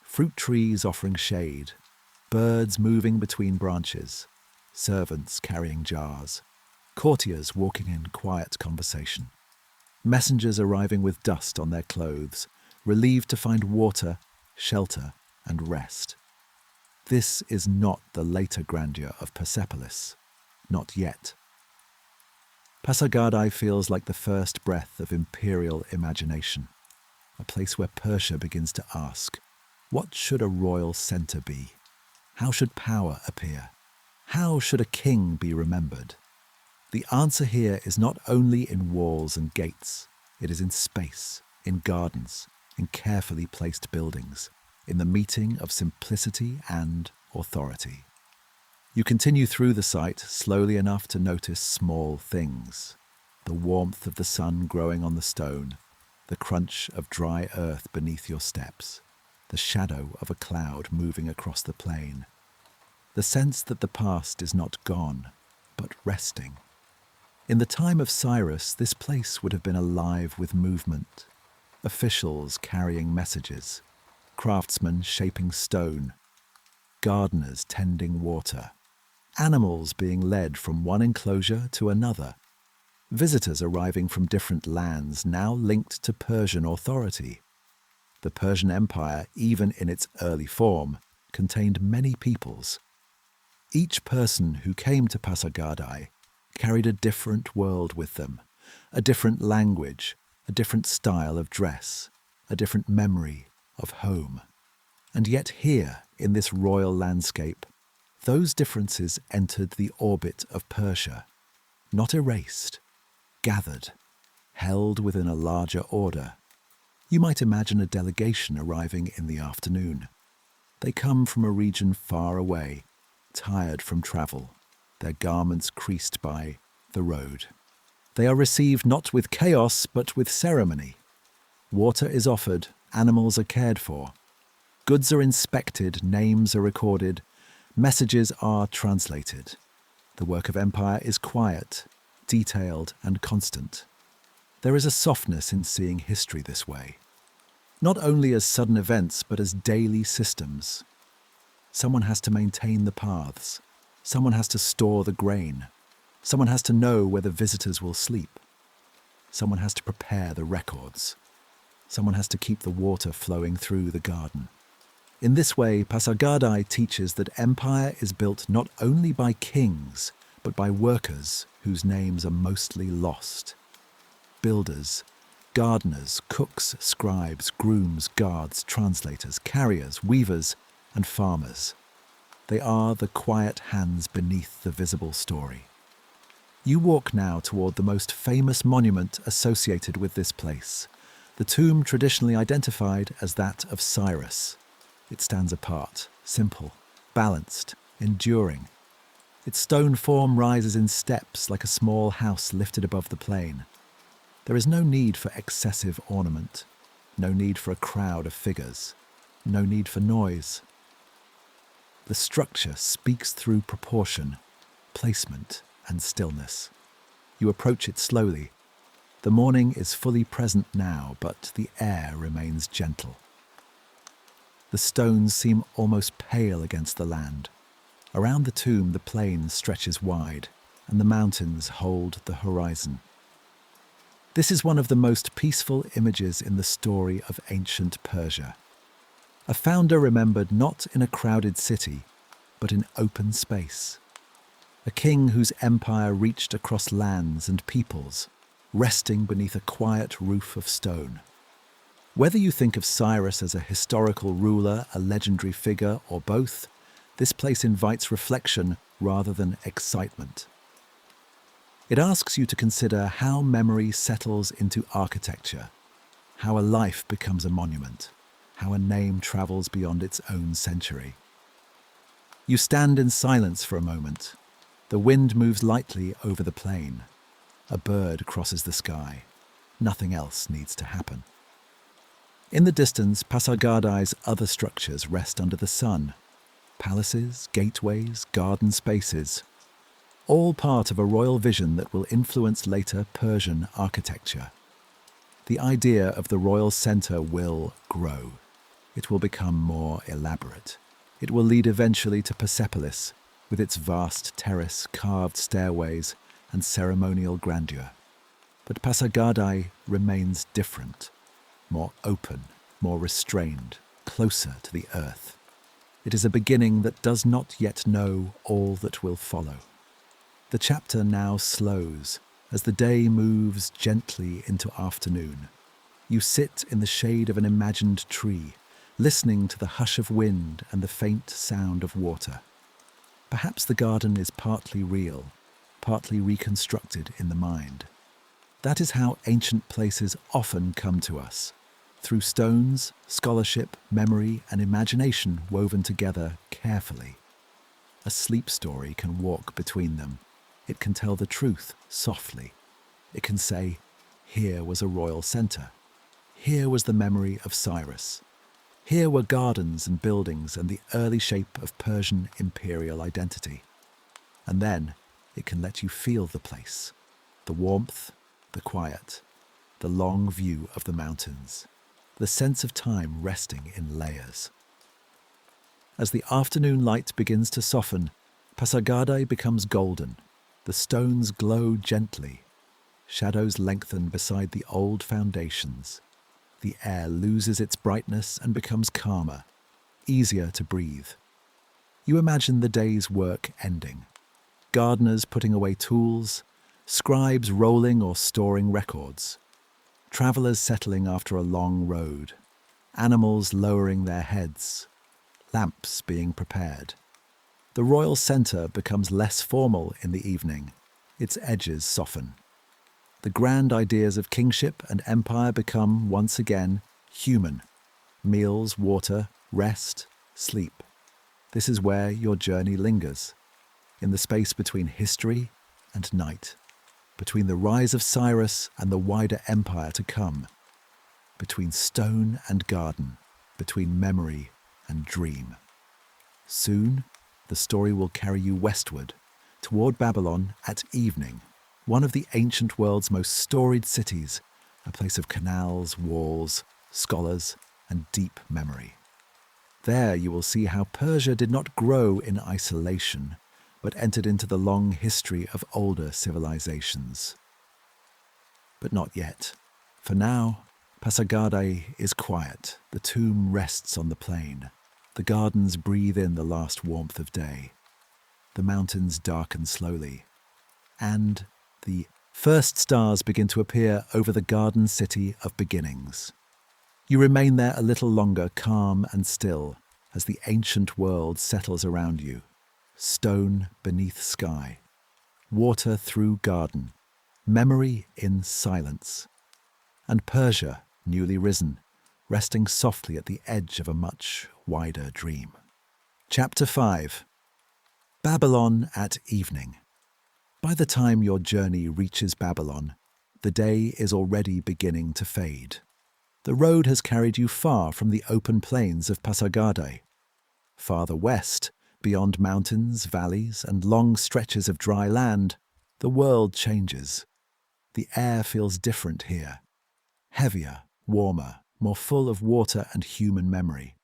Fruit trees offering shade, birds moving between branches, servants carrying jars, courtiers walking in quiet conversation, messengers arriving with dust on their clothes, relieved to find water, shelter, and rest. This is not the later grandeur of Persepolis, not yet. Pasargadae feels like the first breath of imperial imagination, a place where Persia begins to ask, what should a royal centre be? How should power appear? How should a king be remembered? The answer here is not only in walls and gates, it is in space, in gardens, in carefully placed buildings, in the meeting of simplicity and authority. You continue through the site slowly enough to notice small things. The warmth of the sun growing on the stone, the crunch of dry earth beneath your steps, the shadow of a cloud moving across the plain. The sense that the past is not gone, but resting. In the time of Cyrus, this place would have been alive with movement. Officials carrying messages, craftsmen shaping stone, gardeners tending water, animals being led from one enclosure to another, visitors arriving from different lands now linked to Persian authority. The Persian Empire, even in its early form, contained many peoples. Each person who came to Pasargadae carried a different world with them, a different language, a different style of dress, a different memory of home. And yet here, in this royal landscape, those differences entered the orbit of Persia, not erased, gathered, held within a larger order. You might imagine a delegation arriving in the afternoon. They come from a region far away, tired from travel, their garments creased by the road. They are received not with chaos, but with ceremony. Water is offered, animals are cared for. Goods are inspected, names are recorded, messages are translated. The work of empire is quiet, detailed, and constant. There is a softness in seeing history this way, not only as sudden events, but as daily systems. Someone has to maintain the paths. Someone has to store the grain. Someone has to know where the visitors will sleep. Someone has to prepare the records. Someone has to keep the water flowing through the garden. In this way, Pasargadae teaches that empire is built not only by kings, but by workers whose names are mostly lost. Builders, gardeners, cooks, scribes, grooms, guards, translators, carriers, weavers, and farmers. They are the quiet hands beneath the visible story. You walk now toward the most famous monument associated with this place, the tomb traditionally identified as that of Cyrus. It stands apart, simple, balanced, enduring. Its stone form rises in steps like a small house lifted above the plain. There is no need for excessive ornament, no need for a crowd of figures, no need for noise. The structure speaks through proportion, placement, and stillness. You approach it slowly. The morning is fully present now, but the air remains gentle. The stones seem almost pale against the land. Around the tomb, the plain stretches wide, and the mountains hold the horizon. This is one of the most peaceful images in the story of ancient Persia. A founder remembered not in a crowded city, but in open space. A king whose empire reached across lands and peoples, resting beneath a quiet roof of stone. Whether you think of Cyrus as a historical ruler, a legendary figure, or both, this place invites reflection rather than excitement. It asks you to consider how memory settles into architecture, how a life becomes a monument, how a name travels beyond its own century. You stand in silence for a moment. The wind moves lightly over the plain. A bird crosses the sky. Nothing else needs to happen. In the distance, Pasargadae's other structures rest under the sun. Palaces, gateways, garden spaces. All part of a royal vision that will influence later Persian architecture. The idea of the royal centre will grow. It will become more elaborate. It will lead eventually to Persepolis, with its vast terrace, carved stairways, and ceremonial grandeur. But Pasargadae remains different, more open, more restrained, closer to the earth. It is a beginning that does not yet know all that will follow. The chapter now slows as the day moves gently into afternoon. You sit in the shade of an imagined tree, listening to the hush of wind and the faint sound of water. Perhaps the garden is partly real, partly reconstructed in the mind. That is how ancient places often come to us, through stones, scholarship, memory, and imagination woven together carefully. A sleep story can walk between them. It can tell the truth softly. It can say, here was a royal centre. Here was the memory of Cyrus. Here were gardens and buildings and the early shape of Persian imperial identity. And then it can let you feel the place, the warmth, the quiet, the long view of the mountains, the sense of time resting in layers. As the afternoon light begins to soften, Pasargadae becomes golden. The stones glow gently. Shadows lengthen beside the old foundations. The air loses its brightness and becomes calmer, easier to breathe. You imagine the day's work ending. Gardeners putting away tools, scribes rolling or storing records, travellers settling after a long road, animals lowering their heads, lamps being prepared. The royal centre becomes less formal in the evening. Its edges soften. The grand ideas of kingship and empire become, once again, human. Meals, water, rest, sleep. This is where your journey lingers, in the space between history and night, between the rise of Cyrus and the wider empire to come, between stone and garden, between memory and dream. Soon, the story will carry you westward, toward Babylon at evening, one of the ancient world's most storied cities, a place of canals, walls, scholars, and deep memory. There you will see how Persia did not grow in isolation, but entered into the long history of older civilisations. But not yet. For now, Pasargadae is quiet. The tomb rests on the plain. The gardens breathe in the last warmth of day. The mountains darken slowly, and the first stars begin to appear over the garden city of beginnings. You remain there a little longer, calm and still, as the ancient world settles around you. Stone beneath sky, water through garden, memory in silence, and Persia, newly risen, resting softly at the edge of a much wider dream. Chapter 5. Babylon at evening. By the time your journey reaches Babylon, the day is already beginning to fade. The road has carried you far from the open plains of Pasargadae. Farther west, beyond mountains, valleys, and long stretches of dry land, the world changes. The air feels different here. Heavier, warmer, more full of water and human memory.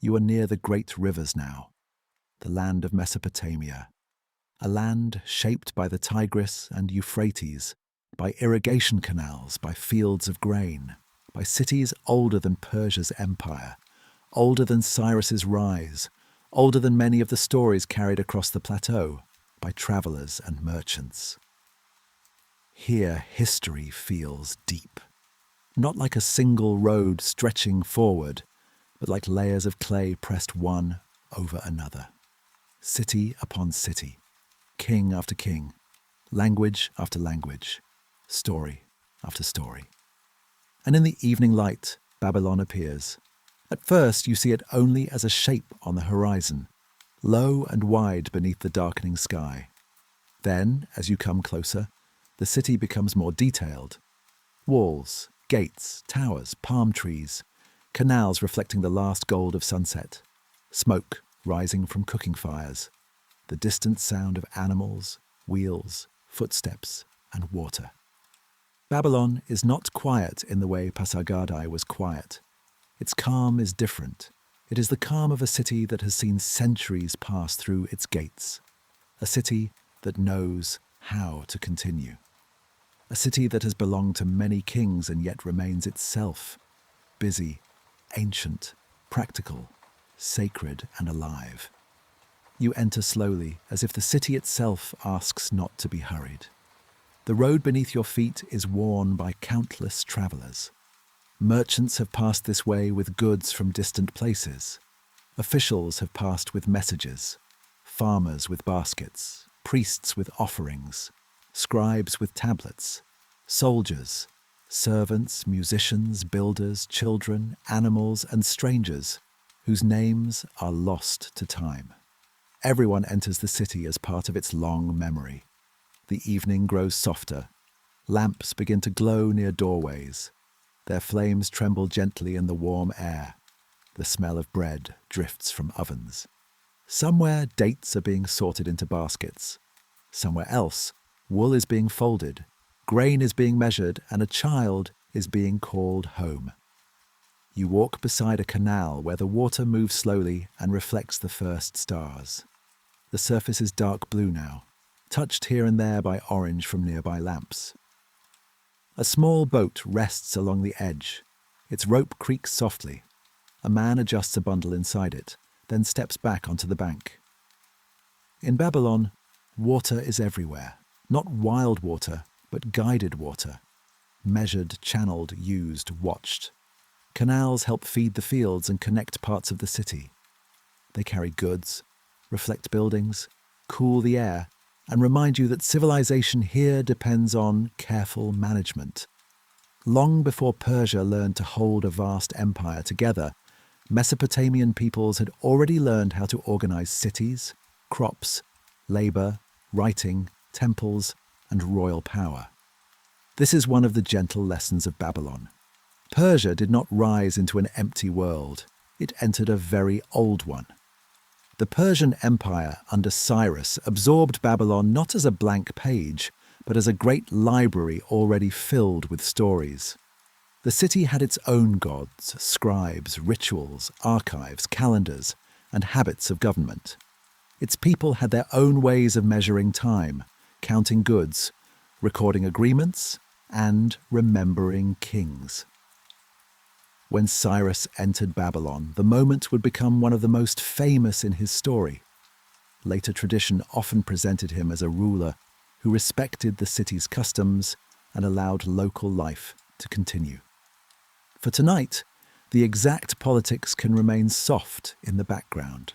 You are near the great rivers now, the land of Mesopotamia, a land shaped by the Tigris and Euphrates, by irrigation canals, by fields of grain, by cities older than Persia's empire, older than Cyrus's rise, older than many of the stories carried across the plateau by travellers and merchants. Here history feels deep, not like a single road stretching forward, but like layers of clay pressed one over another. City upon city, king after king, language after language, story after story. And in the evening light, Babylon appears. At first you see it only as a shape on the horizon, low and wide beneath the darkening sky. Then, as you come closer, the city becomes more detailed. Walls, gates, towers, palm trees, canals reflecting the last gold of sunset, smoke rising from cooking fires, the distant sound of animals, wheels, footsteps, and water. Babylon is not quiet in the way Pasargadae was quiet. Its calm is different. It is the calm of a city that has seen centuries pass through its gates, a city that knows how to continue, a city that has belonged to many kings and yet remains itself, busy, ancient, practical, sacred and alive. You enter slowly, as if the city itself asks not to be hurried. The road beneath your feet is worn by countless travellers. Merchants have passed this way with goods from distant places. Officials have passed with messages. Farmers with baskets. Priests with offerings. Scribes with tablets. Soldiers. Servants, musicians, builders, children, animals, and strangers, whose names are lost to time. Everyone enters the city as part of its long memory. The evening grows softer. Lamps begin to glow near doorways. Their flames tremble gently in the warm air. The smell of bread drifts from ovens. Somewhere dates are being sorted into baskets. Somewhere else, wool is being folded, grain is being measured, and a child is being called home. You walk beside a canal where the water moves slowly and reflects the first stars. The surface is dark blue now, touched here and there by orange from nearby lamps. A small boat rests along the edge. Its rope creaks softly. A man adjusts a bundle inside it, then steps back onto the bank. In Babylon, water is everywhere. Not wild water, but guided water. Measured, channeled, used, watched. Canals help feed the fields and connect parts of the city. They carry goods, reflect buildings, cool the air, and remind you that civilization here depends on careful management. Long before Persia learned to hold a vast empire together, Mesopotamian peoples had already learned how to organize cities, crops, labor, writing, temples, and royal power. This is one of the gentle lessons of Babylon. Persia did not rise into an empty world. It entered a very old one. The Persian Empire under Cyrus absorbed Babylon not as a blank page, but as a great library already filled with stories. The city had its own gods, scribes, rituals, archives, calendars, and habits of government. Its people had their own ways of measuring time, counting goods, recording agreements, and remembering kings. When Cyrus entered Babylon, the moment would become one of the most famous in his story. Later tradition often presented him as a ruler who respected the city's customs and allowed local life to continue. For tonight, the exact politics can remain soft in the background.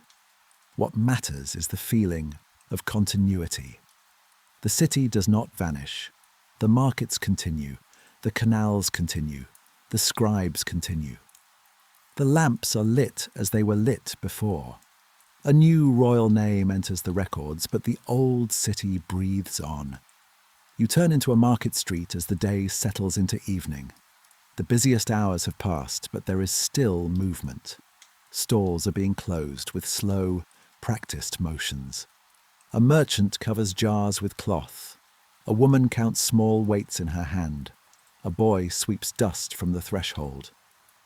What matters is the feeling of continuity. The city does not vanish. The markets continue. The canals continue. The scribes continue. The lamps are lit as they were lit before. A new royal name enters the records, but the old city breathes on. You turn into a market street as the day settles into evening. The busiest hours have passed, but there is still movement. Stalls are being closed with slow, practiced motions. A merchant covers jars with cloth. A woman counts small weights in her hand. A boy sweeps dust from the threshold.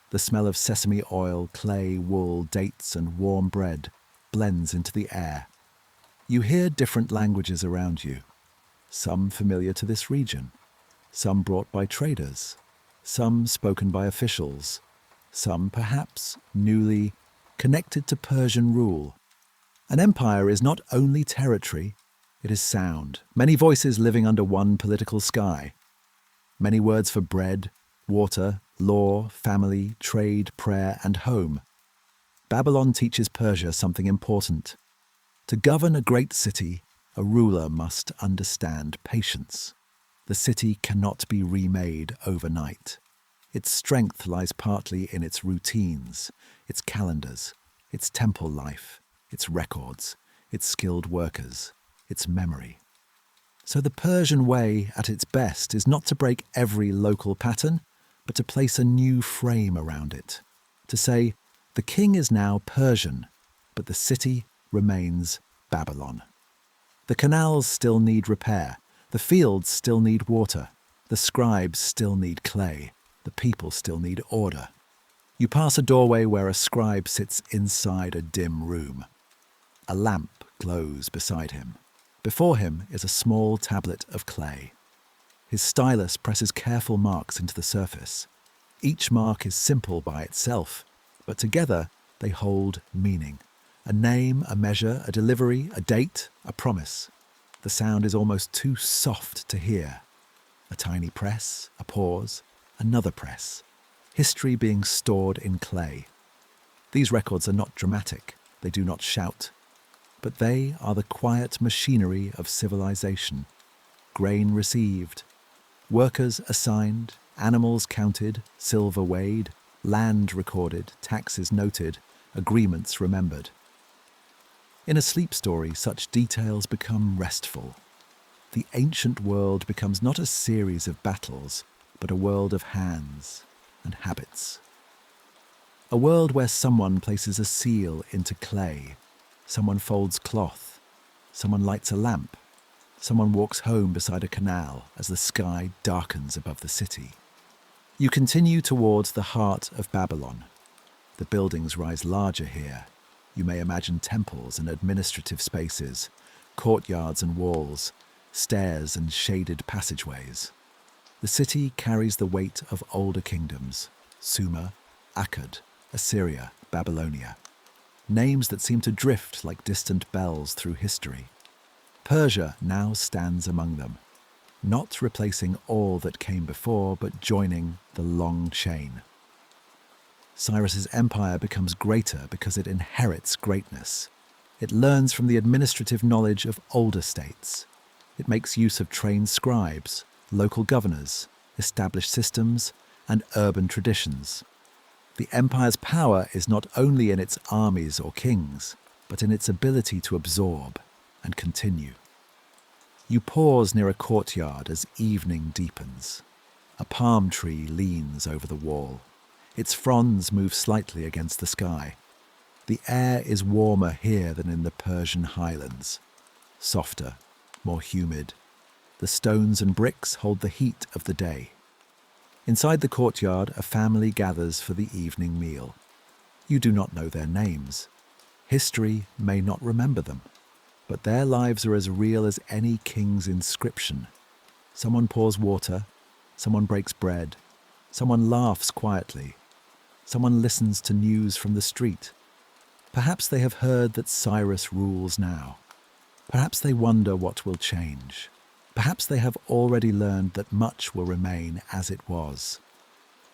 The smell of sesame oil, clay, wool, dates, and warm bread blends into the air. You hear different languages around you, some familiar to this region, some brought by traders, some spoken by officials, some perhaps newly connected to Persian rule. An empire is not only territory, it is sound, many voices living under one political sky. Many words for bread, water, law, family, trade, prayer, and home. Babylon teaches Persia something important. To govern a great city, a ruler must understand patience. The city cannot be remade overnight. Its strength lies partly in its routines, its calendars, its temple life, its records, its skilled workers, its memory. So the Persian way, at its best, is not to break every local pattern, but to place a new frame around it. To say, the king is now Persian, but the city remains Babylon. The canals still need repair, the fields still need water, the scribes still need clay, the people still need order. You pass a doorway where a scribe sits inside a dim room. A lamp glows beside him. Before him is a small tablet of clay. His stylus presses careful marks into the surface. Each mark is simple by itself, but together they hold meaning. A name, a measure, a delivery, a date, a promise. The sound is almost too soft to hear. A tiny press, a pause, another press. History being stored in clay. These records are not dramatic. They do not shout. But they are the quiet machinery of civilization. Grain received, workers assigned, animals counted, silver weighed, land recorded, taxes noted, agreements remembered. In a sleep story, such details become restful. The ancient world becomes not a series of battles, but a world of hands and habits. A world where someone places a seal into clay. Someone folds cloth. Someone lights a lamp. Someone walks home beside a canal as the sky darkens above the city. You continue towards the heart of Babylon. The buildings rise larger here. You may imagine temples and administrative spaces, courtyards and walls, stairs and shaded passageways. The city carries the weight of older kingdoms, Sumer, Akkad, Assyria, Babylonia. Names that seem to drift like distant bells through history. Persia now stands among them, not replacing all that came before, but joining the long chain. Cyrus's empire becomes greater because it inherits greatness. It learns from the administrative knowledge of older states. It makes use of trained scribes, local governors, established systems, and urban traditions. The empire's power is not only in its armies or kings, but in its ability to absorb and continue. You pause near a courtyard as evening deepens. A palm tree leans over the wall. Its fronds move slightly against the sky. The air is warmer here than in the Persian highlands. Softer, more humid. The stones and bricks hold the heat of the day. Inside the courtyard, a family gathers for the evening meal. You do not know their names. History may not remember them, but their lives are as real as any king's inscription. Someone pours water, someone breaks bread, someone laughs quietly. Someone listens to news from the street. Perhaps they have heard that Cyrus rules now. Perhaps they wonder what will change. Perhaps they have already learned that much will remain as it was.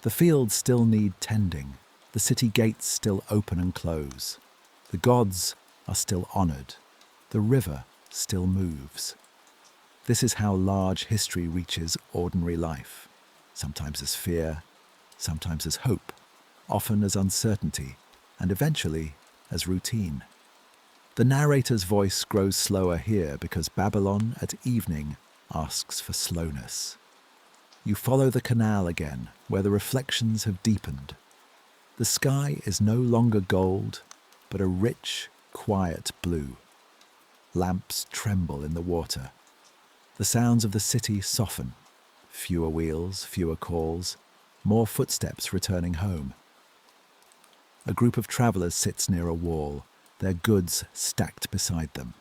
The fields still need tending. The city gates still open and close. The gods are still honoured. The river still moves. This is how large history reaches ordinary life, sometimes as fear, sometimes as hope, often as uncertainty, and eventually as routine. The narrator's voice grows slower here because Babylon at evening asks for slowness. You follow the canal again, where the reflections have deepened. The sky is no longer gold, but a rich, quiet blue. Lamps tremble in the water. The sounds of the city soften. Fewer wheels, fewer calls, more footsteps returning home. A group of travellers sits near a wall, their goods stacked beside them.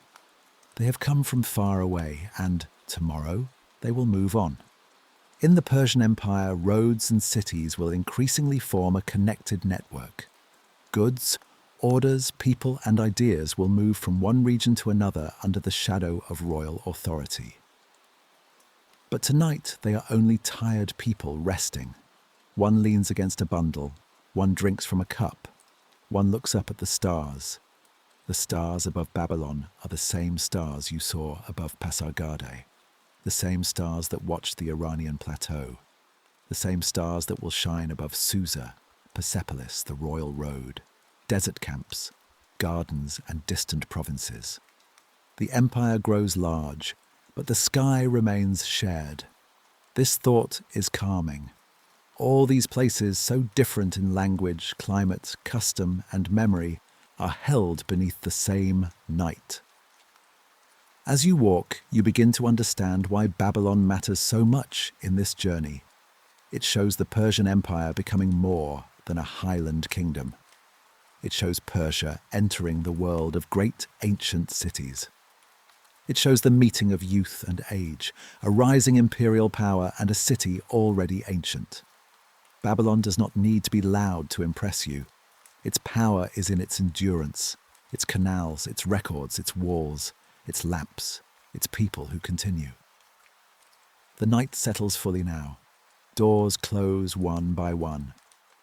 They have come from far away, and tomorrow they will move on. In the Persian Empire, roads and cities will increasingly form a connected network. Goods, orders, people, and ideas will move from one region to another under the shadow of royal authority. But tonight they are only tired people resting. One leans against a bundle, one drinks from a cup, one looks up at the stars. The stars above Babylon are the same stars you saw above Pasargadae, the same stars that watch the Iranian Plateau, the same stars that will shine above Susa, Persepolis, the royal road, desert camps, gardens, and distant provinces. The empire grows large, but the sky remains shared. This thought is calming. All these places, so different in language, climate, custom, and memory, are held beneath the same night. As you walk, you begin to understand why Babylon matters so much in this journey. It shows the Persian Empire becoming more than a highland kingdom. It shows Persia entering the world of great ancient cities. It shows the meeting of youth and age, a rising imperial power and a city already ancient. Babylon does not need to be loud to impress you. Its power is in its endurance, its canals, its records, its walls, its lamps, its people who continue. The night settles fully now. Doors close one by one.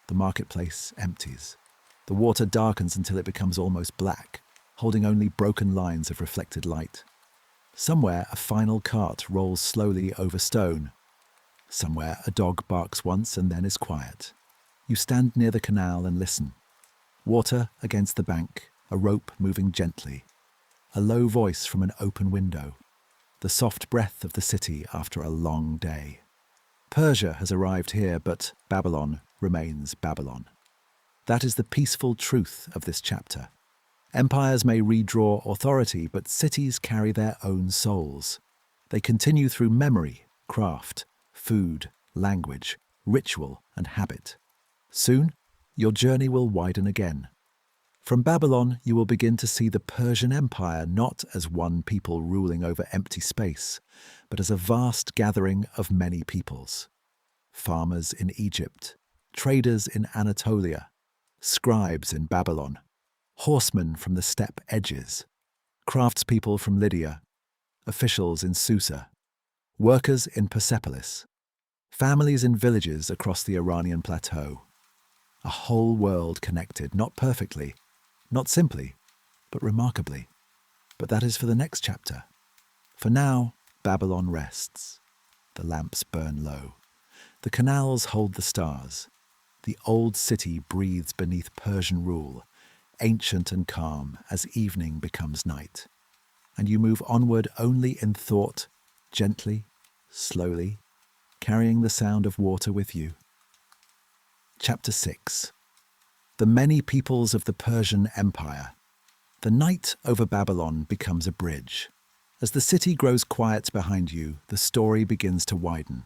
The marketplace empties. The water darkens until it becomes almost black, holding only broken lines of reflected light. Somewhere a final cart rolls slowly over stone. Somewhere a dog barks once and then is quiet. You stand near the canal and listen. Water against the bank, a rope moving gently. A low voice from an open window. The soft breath of the city after a long day. Persia has arrived here, but Babylon remains Babylon. That is the peaceful truth of this chapter. Empires may redraw authority, but cities carry their own souls. They continue through memory, craft, food, language, ritual, and habit. Soon, your journey will widen again. From Babylon, you will begin to see the Persian Empire not as one people ruling over empty space, but as a vast gathering of many peoples. Farmers in Egypt, traders in Anatolia, scribes in Babylon, horsemen from the steppe edges, craftspeople from Lydia, officials in Susa, workers in Persepolis, families in villages across the Iranian Plateau. A whole world connected, not perfectly, not simply, but remarkably. But that is for the next chapter. For now, Babylon rests. The lamps burn low. The canals hold the stars. The old city breathes beneath Persian rule, ancient and calm as evening becomes night. And you move onward only in thought, gently, slowly, carrying the sound of water with you. Chapter 6. The many peoples of the Persian Empire. The night over Babylon becomes a bridge. As the city grows quiet behind you, the story begins to widen.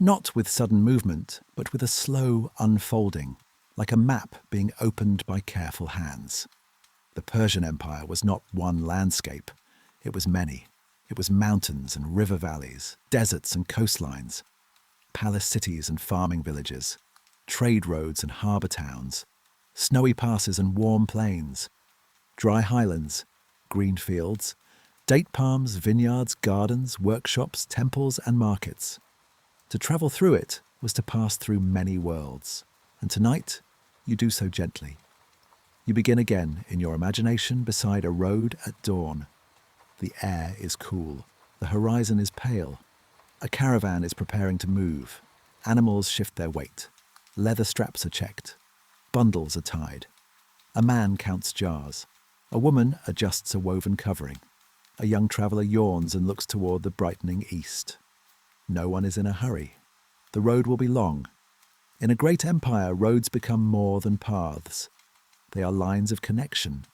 Not with sudden movement, but with a slow unfolding, like a map being opened by careful hands. The Persian Empire was not one landscape. It was many. It was mountains and river valleys, deserts and coastlines, palace cities and farming villages. trade roads and harbour towns, snowy passes and warm plains, dry highlands, green fields, date palms, vineyards, gardens, workshops, temples and markets. To travel through it was to pass through many worlds, and tonight you do so gently. You begin again in your imagination beside a road at dawn. The air is cool, the horizon is pale. A caravan is preparing to move. Animals shift their weight. Leather straps are checked. Bundles are tied. A man counts jars. A woman adjusts a woven covering. A young traveller yawns and looks toward the brightening east. No one is in a hurry. The road will be long. In a great empire, roads become more than paths. They are lines of connection.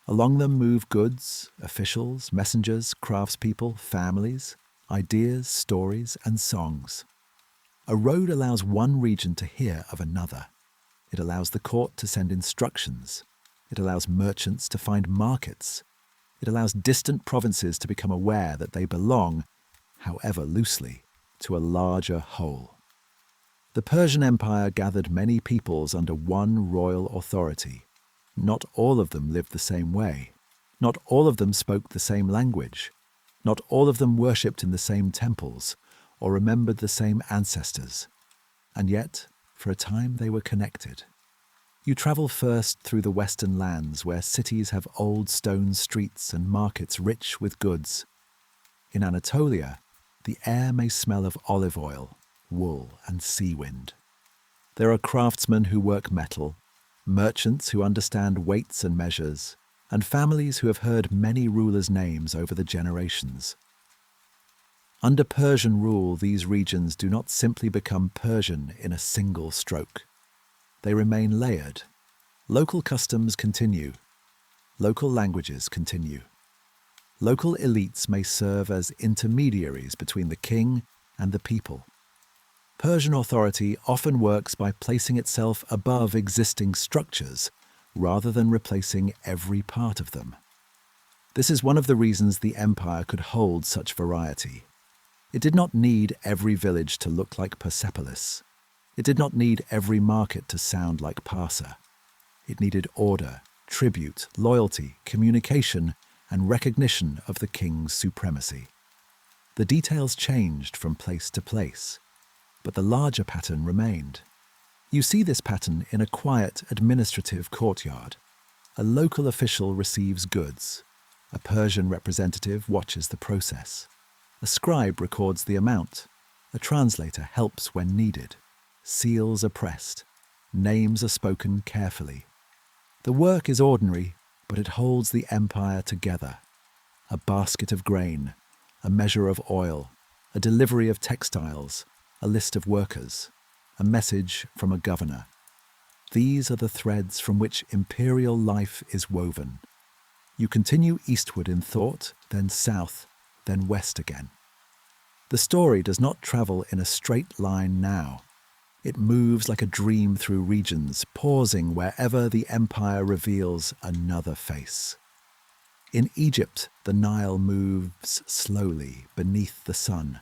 Along them move goods, officials, messengers, craftspeople, families, ideas, stories, and songs. A road allows one region to hear of another. It allows the court to send instructions. It allows merchants to find markets. It allows distant provinces to become aware that they belong, however loosely, to a larger whole. The Persian Empire gathered many peoples under one royal authority. Not all of them lived the same way. Not all of them spoke the same language. Not all of them worshipped in the same temples or remembered the same ancestors. And yet, for a time they were connected. You travel first through the western lands where cities have old stone streets and markets rich with goods. In Anatolia, the air may smell of olive oil, wool, and sea wind. There are craftsmen who work metal, merchants who understand weights and measures, and families who have heard many rulers' names over the generations. Under Persian rule, these regions do not simply become Persian in a single stroke. They remain layered. Local customs continue. Local languages continue. Local elites may serve as intermediaries between the king and the people. Persian authority often works by placing itself above existing structures rather than replacing every part of them. This is one of the reasons the empire could hold such variety. It did not need every village to look like Persepolis. It did not need every market to sound like Parsa. It needed order, tribute, loyalty, communication, and recognition of the king's supremacy. The details changed from place to place, but the larger pattern remained. You see this pattern in a quiet administrative courtyard. A local official receives goods. A Persian representative watches the process. A scribe records the amount. A translator helps when needed. Seals are pressed. Names are spoken carefully. The work is ordinary, but it holds the empire together. A basket of grain, a measure of oil, a delivery of textiles, a list of workers, a message from a governor. These are the threads from which imperial life is woven. You continue eastward in thought, then south, then west again. The story does not travel in a straight line now. It moves like a dream through regions, pausing wherever the empire reveals another face. In Egypt, the Nile moves slowly beneath the sun.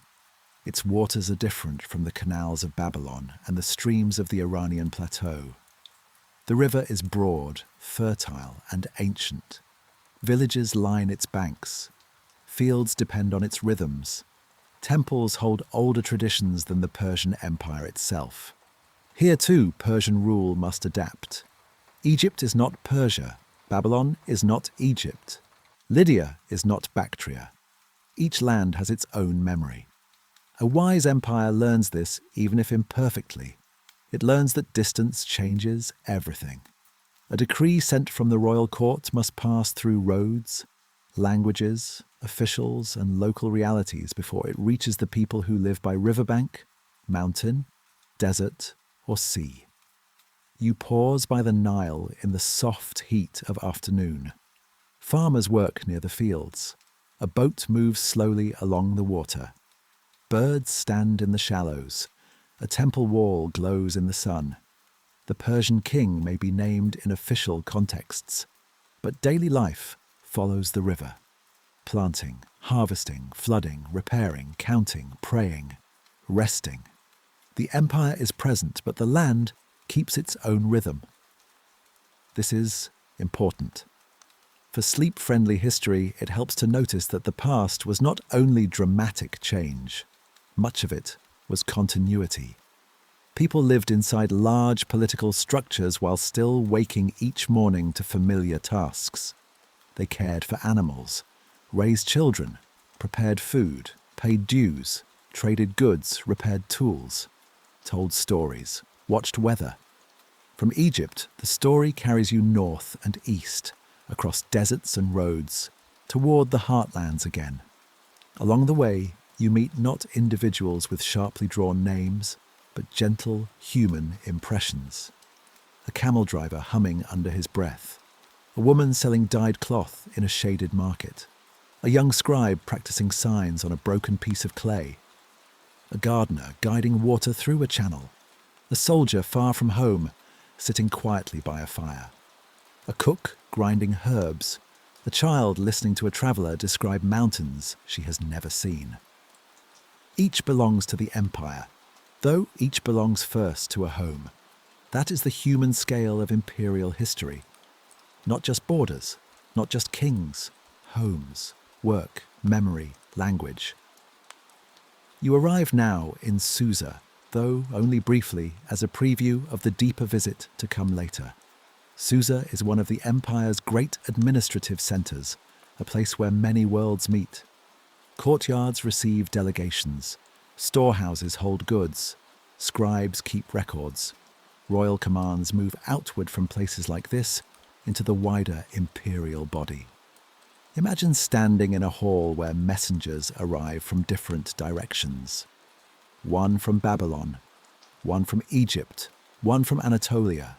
Its waters are different from the canals of Babylon and the streams of the Iranian Plateau. The river is broad, fertile, and ancient. Villages line its banks. Fields depend on its rhythms. Temples hold older traditions than the Persian Empire itself. Here too, Persian rule must adapt. Egypt is not Persia. Babylon is not Egypt. Lydia is not Bactria. Each land has its own memory. A wise empire learns this, even if imperfectly. It learns that distance changes everything. A decree sent from the royal court must pass through roads, languages, officials, and local realities before it reaches the people who live by riverbank, mountain, desert, or sea. You pause by the Nile in the soft heat of afternoon. Farmers work near the fields. A boat moves slowly along the water. Birds stand in the shallows. A temple wall glows in the sun. The Persian king may be named in official contexts, but daily life follows the river. Planting, harvesting, flooding, repairing, counting, praying, resting. The empire is present, but the land keeps its own rhythm. This is important. For sleep-friendly history, it helps to notice that the past was not only dramatic change. Much of it was continuity. People lived inside large political structures while still waking each morning to familiar tasks. They cared for animals, raised children, prepared food, paid dues, traded goods, repaired tools, told stories, watched weather. From Egypt, the story carries you north and east, across deserts and roads, toward the heartlands again. Along the way, you meet not individuals with sharply drawn names, but gentle human impressions. A camel driver humming under his breath, a woman selling dyed cloth in a shaded market, a young scribe practicing signs on a broken piece of clay, a gardener guiding water through a channel, a soldier far from home sitting quietly by a fire, a cook grinding herbs, a child listening to a traveller describe mountains she has never seen. Each belongs to the empire, though each belongs first to a home. That is the human scale of imperial history. Not just borders, not just kings, homes, work, memory, language. You arrive now in Susa, though only briefly as a preview of the deeper visit to come later. Susa is one of the empire's great administrative centres, a place where many worlds meet. Courtyards receive delegations, storehouses hold goods, scribes keep records. Royal commands move outward from places like this into the wider imperial body. Imagine standing in a hall where messengers arrive from different directions. One from Babylon, one from Egypt, one from Anatolia,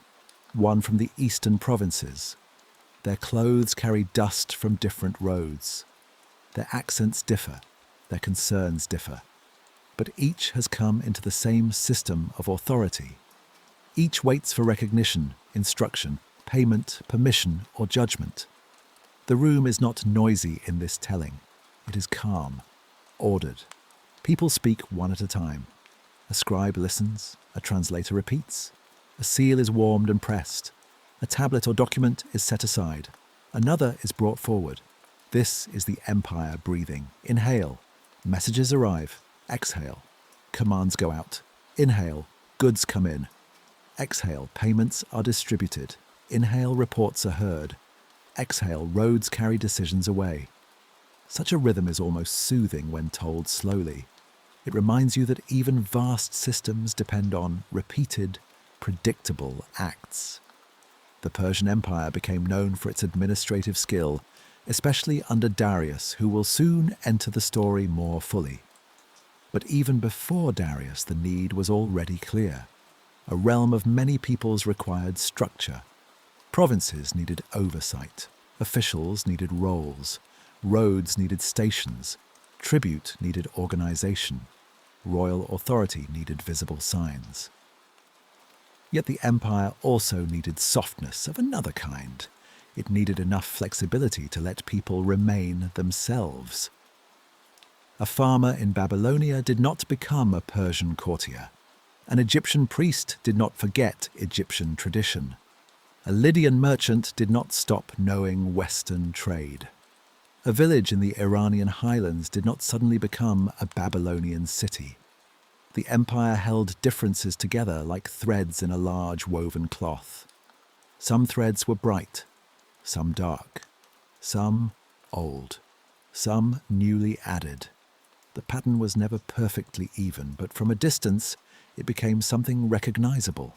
one from the eastern provinces. Their clothes carry dust from different roads. Their accents differ, their concerns differ, but each has come into the same system of authority. Each waits for recognition, instruction, payment, permission, or judgment. The room is not noisy in this telling. It is calm, ordered. People speak one at a time. A scribe listens, a translator repeats. A seal is warmed and pressed. A tablet or document is set aside. Another is brought forward. This is the empire breathing. Inhale. Messages arrive. Exhale. Commands go out. Inhale. Goods come in. Exhale. Payments are distributed. Inhale. Reports are heard. Exhale. Roads carry decisions away. Such a rhythm is almost soothing when told slowly. It reminds you that even vast systems depend on repeated, predictable acts. The Persian Empire became known for its administrative skill, especially under Darius, who will soon enter the story more fully. But even before Darius, the need was already clear. A realm of many peoples required structure. Provinces needed oversight. Officials needed roles. Roads needed stations. Tribute needed organization. Royal authority needed visible signs. Yet the empire also needed softness of another kind. It needed enough flexibility to let people remain themselves. A farmer in Babylonia did not become a Persian courtier. An Egyptian priest did not forget Egyptian tradition. A Lydian merchant did not stop knowing Western trade. A village in the Iranian highlands did not suddenly become a Babylonian city. The empire held differences together like threads in a large woven cloth. Some threads were bright, some dark, some old, some newly added. The pattern was never perfectly even, but from a distance it became something recognizable,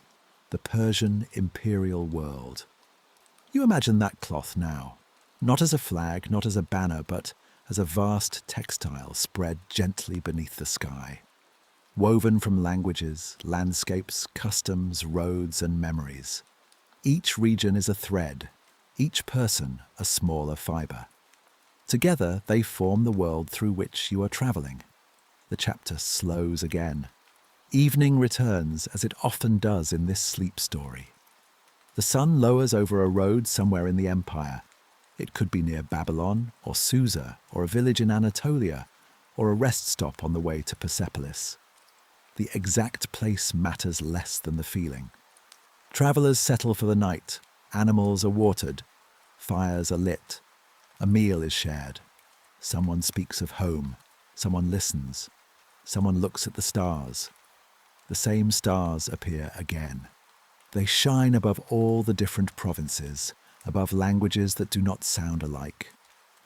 the Persian imperial world. You imagine that cloth now, not as a flag, not as a banner, but as a vast textile spread gently beneath the sky. Woven from languages, landscapes, customs, roads, and memories. Each region is a thread, each person a smaller fibre. Together they form the world through which you are travelling. The chapter slows again. Evening returns, as it often does in this sleep story. The sun lowers over a road somewhere in the empire. It could be near Babylon, or Susa, or a village in Anatolia, or a rest stop on the way to Persepolis. The exact place matters less than the feeling. Travellers settle for the night, animals are watered, fires are lit, a meal is shared. Someone speaks of home, someone listens, someone looks at the stars. The same stars appear again. They shine above all the different provinces, above languages that do not sound alike,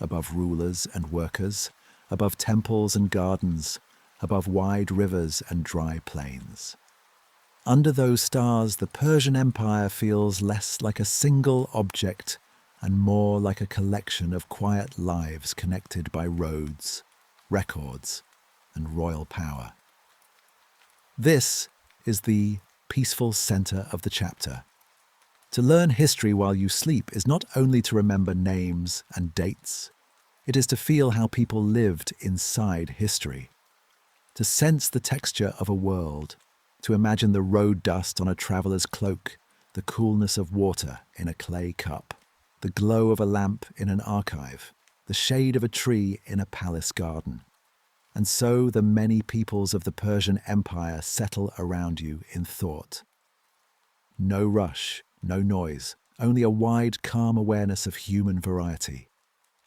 above rulers and workers, above temples and gardens, above wide rivers and dry plains. Under those stars, the Persian Empire feels less like a single object and more like a collection of quiet lives connected by roads, records, and royal power. This is the peaceful center of the chapter. To learn history while you sleep is not only to remember names and dates, it is to feel how people lived inside history, to sense the texture of a world, to imagine the road dust on a traveller's cloak, the coolness of water in a clay cup, the glow of a lamp in an archive, the shade of a tree in a palace garden. And so the many peoples of the Persian Empire settle around you in thought. No rush, no noise, only a wide, calm awareness of human variety.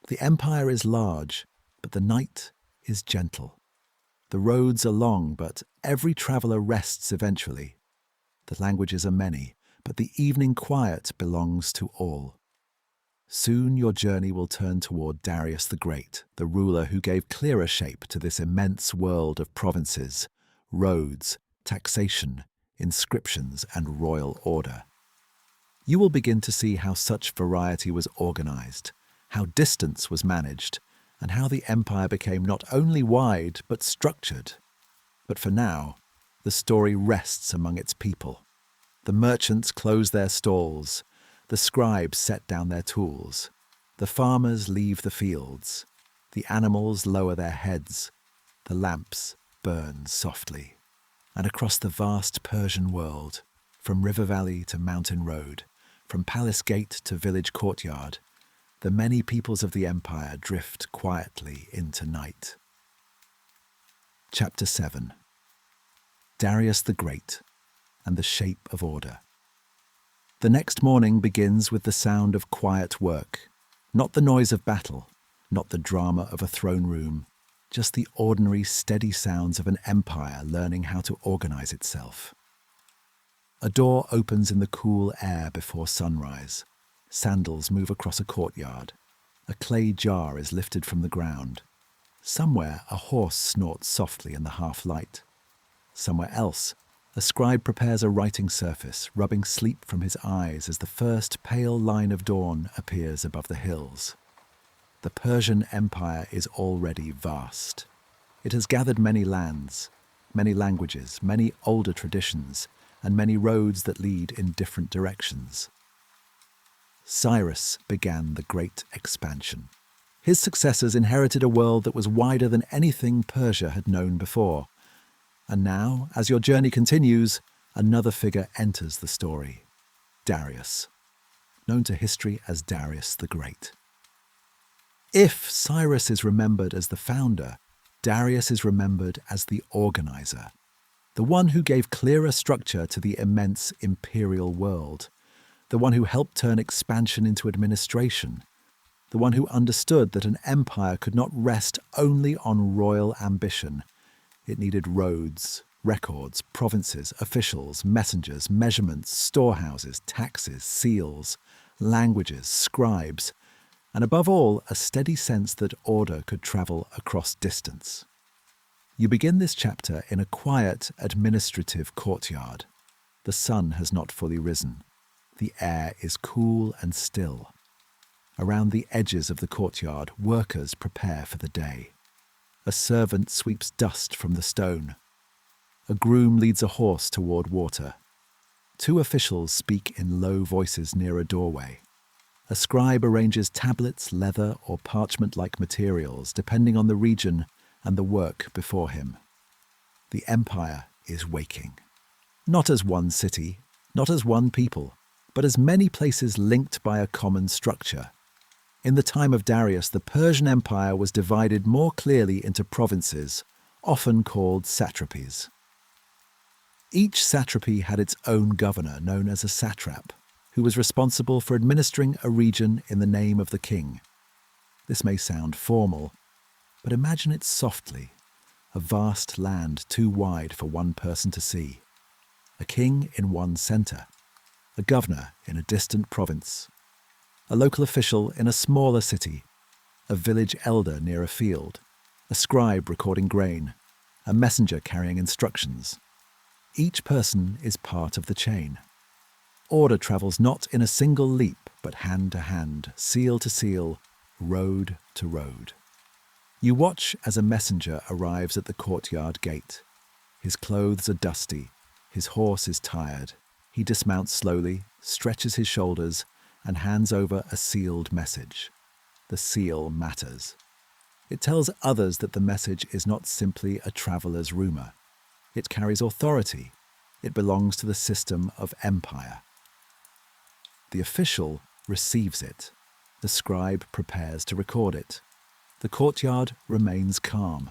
The empire is large, but the night is gentle. The roads are long, but every traveller rests eventually. The languages are many, but the evening quiet belongs to all. Soon your journey will turn toward Darius the Great, the ruler who gave clearer shape to this immense world of provinces, roads, taxation, inscriptions, and royal order. You will begin to see how such variety was organized, how distance was managed, and how the empire became not only wide but structured. But for now, the story rests among its people. The merchants close their stalls, the scribes set down their tools, the farmers leave the fields, the animals lower their heads, the lamps burn softly. And across the vast Persian world, from river valley to mountain road, from palace gate to village courtyard, the many peoples of the empire drift quietly into night. Chapter 7. Darius the Great and the Shape of Order. The next morning begins with the sound of quiet work, not the noise of battle, not the drama of a throne room, just the ordinary steady sounds of an empire learning how to organize itself. A door opens in the cool air before sunrise. Sandals move across a courtyard. A clay jar is lifted from the ground. Somewhere a horse snorts softly in the half-light. Somewhere else, a scribe prepares a writing surface, rubbing sleep from his eyes as the first pale line of dawn appears above the hills. The Persian Empire is already vast. It has gathered many lands, many languages, many older traditions, and many roads that lead in different directions. Cyrus began the great expansion. His successors inherited a world that was wider than anything Persia had known before. And now, as your journey continues, another figure enters the story: Darius, known to history as Darius the Great. If Cyrus is remembered as the founder, Darius is remembered as the organizer, the one who gave clearer structure to the immense imperial world, the one who helped turn expansion into administration, the one who understood that an empire could not rest only on royal ambition. It needed roads, records, provinces, officials, messengers, measurements, storehouses, taxes, seals, languages, scribes, and above all, a steady sense that order could travel across distance. You begin this chapter in a quiet, administrative courtyard. The sun has not fully risen. The air is cool and still. Around the edges of the courtyard, workers prepare for the day. A servant sweeps dust from the stone. A groom leads a horse toward water. Two officials speak in low voices near a doorway. A scribe arranges tablets, leather, or parchment-like materials, depending on the region and the work before him. The empire is waking. Not as one city, not as one people, but as many places linked by a common structure. In the time of Darius, the Persian Empire was divided more clearly into provinces, often called satrapies. Each satrapy had its own governor, known as a satrap, who was responsible for administering a region in the name of the king. This may sound formal, but imagine it softly, a vast land too wide for one person to see, a king in one centre, a governor in a distant province, a local official in a smaller city, a village elder near a field, a scribe recording grain, a messenger carrying instructions. Each person is part of the chain. Order travels not in a single leap, but hand to hand, seal to seal, road to road. You watch as a messenger arrives at the courtyard gate. His clothes are dusty, his horse is tired. He dismounts slowly, stretches his shoulders, and hands over a sealed message. The seal matters. It tells others that the message is not simply a traveller's rumour. It carries authority. It belongs to the system of empire. The official receives it. The scribe prepares to record it. The courtyard remains calm.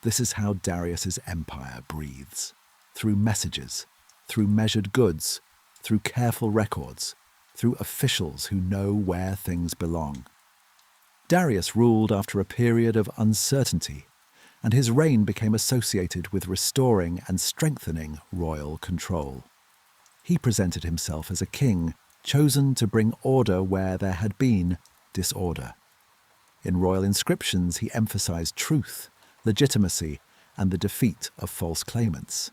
This is how Darius's empire breathes. Through messages, through measured goods, through careful records, through officials who know where things belong. Darius ruled after a period of uncertainty, and his reign became associated with restoring and strengthening royal control. He presented himself as a king chosen to bring order where there had been disorder. In royal inscriptions, he emphasized truth, legitimacy, and the defeat of false claimants.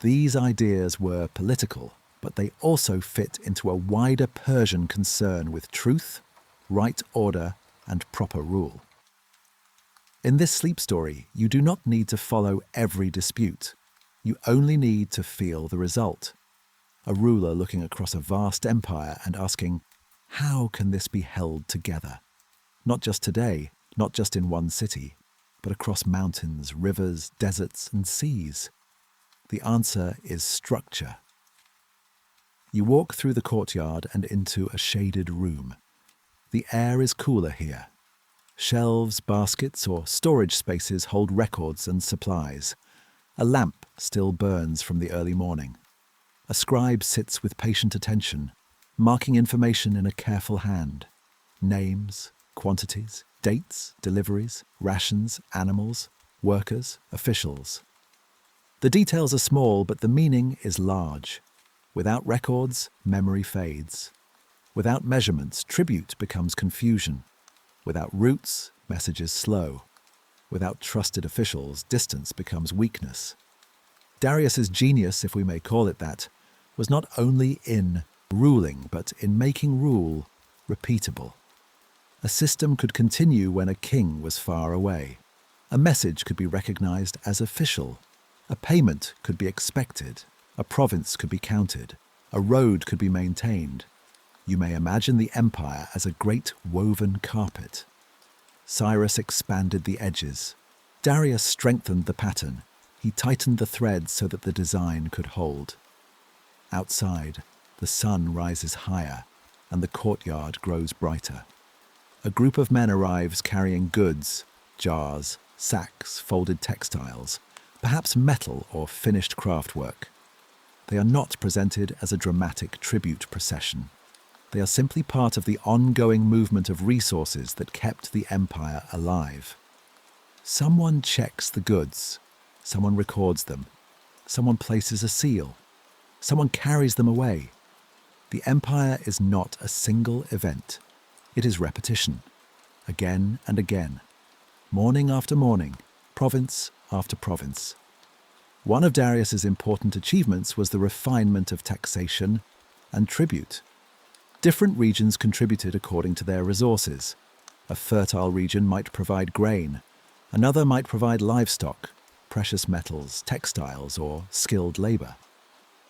These ideas were political, but they also fit into a wider Persian concern with truth, right order, and proper rule. In this sleep story, you do not need to follow every dispute. You only need to feel the result. A ruler looking across a vast empire and asking, how can this be held together? Not just today, not just in one city, but across mountains, rivers, deserts, and seas. The answer is structure. You walk through the courtyard and into a shaded room. The air is cooler here. Shelves, baskets, or storage spaces hold records and supplies. A lamp still burns from the early morning. A scribe sits with patient attention, marking information in a careful hand. Names, quantities, dates, deliveries, rations, animals, workers, officials. The details are small, but the meaning is large. Without records, memory fades. Without measurements, tribute becomes confusion. Without routes, messages slow. Without trusted officials, distance becomes weakness. Darius's genius, if we may call it that, was not only in ruling, but in making rule repeatable. A system could continue when a king was far away. A message could be recognized as official. A payment could be expected. A province could be counted. A road could be maintained. You may imagine the empire as a great woven carpet. Cyrus expanded the edges. Darius strengthened the pattern. He tightened the threads so that the design could hold. Outside, the sun rises higher, and the courtyard grows brighter. A group of men arrives carrying goods, jars, sacks, folded textiles, perhaps metal or finished craftwork. They are not presented as a dramatic tribute procession. They are simply part of the ongoing movement of resources that kept the empire alive. Someone checks the goods. Someone records them. Someone places a seal. Someone carries them away. The empire is not a single event. It is repetition, again and again, morning after morning, province after province. One of Darius's important achievements was the refinement of taxation and tribute. Different regions contributed according to their resources. A fertile region might provide grain. Another might provide livestock, precious metals, textiles, or skilled labor.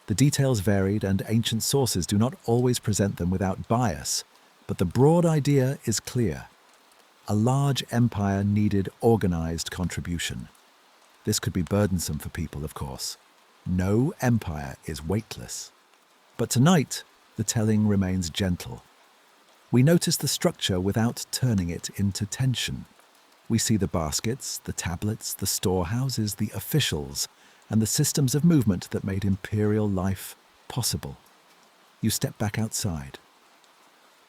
The details varied, and ancient sources do not always present them without bias, but the broad idea is clear. A large empire needed organized contribution. This could be burdensome for people, of course. No empire is weightless. But tonight, the telling remains gentle. We notice the structure without turning it into tension. We see the baskets, the tablets, the storehouses, the officials, and the systems of movement that made imperial life possible. You step back outside.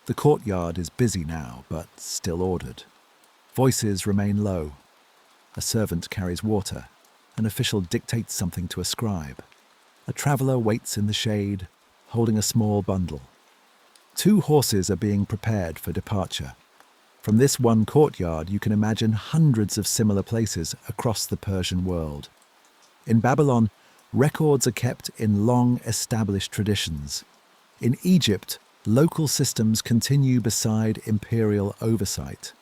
The courtyard is busy now, but still ordered. Voices remain low. A servant carries water. An official dictates something to a scribe. A traveller waits in the shade, holding a small bundle. 2 horses are being prepared for departure. From this one courtyard, you can imagine hundreds of similar places across the Persian world. In Babylon, records are kept in long-established traditions. In Egypt, local systems continue beside imperial oversight.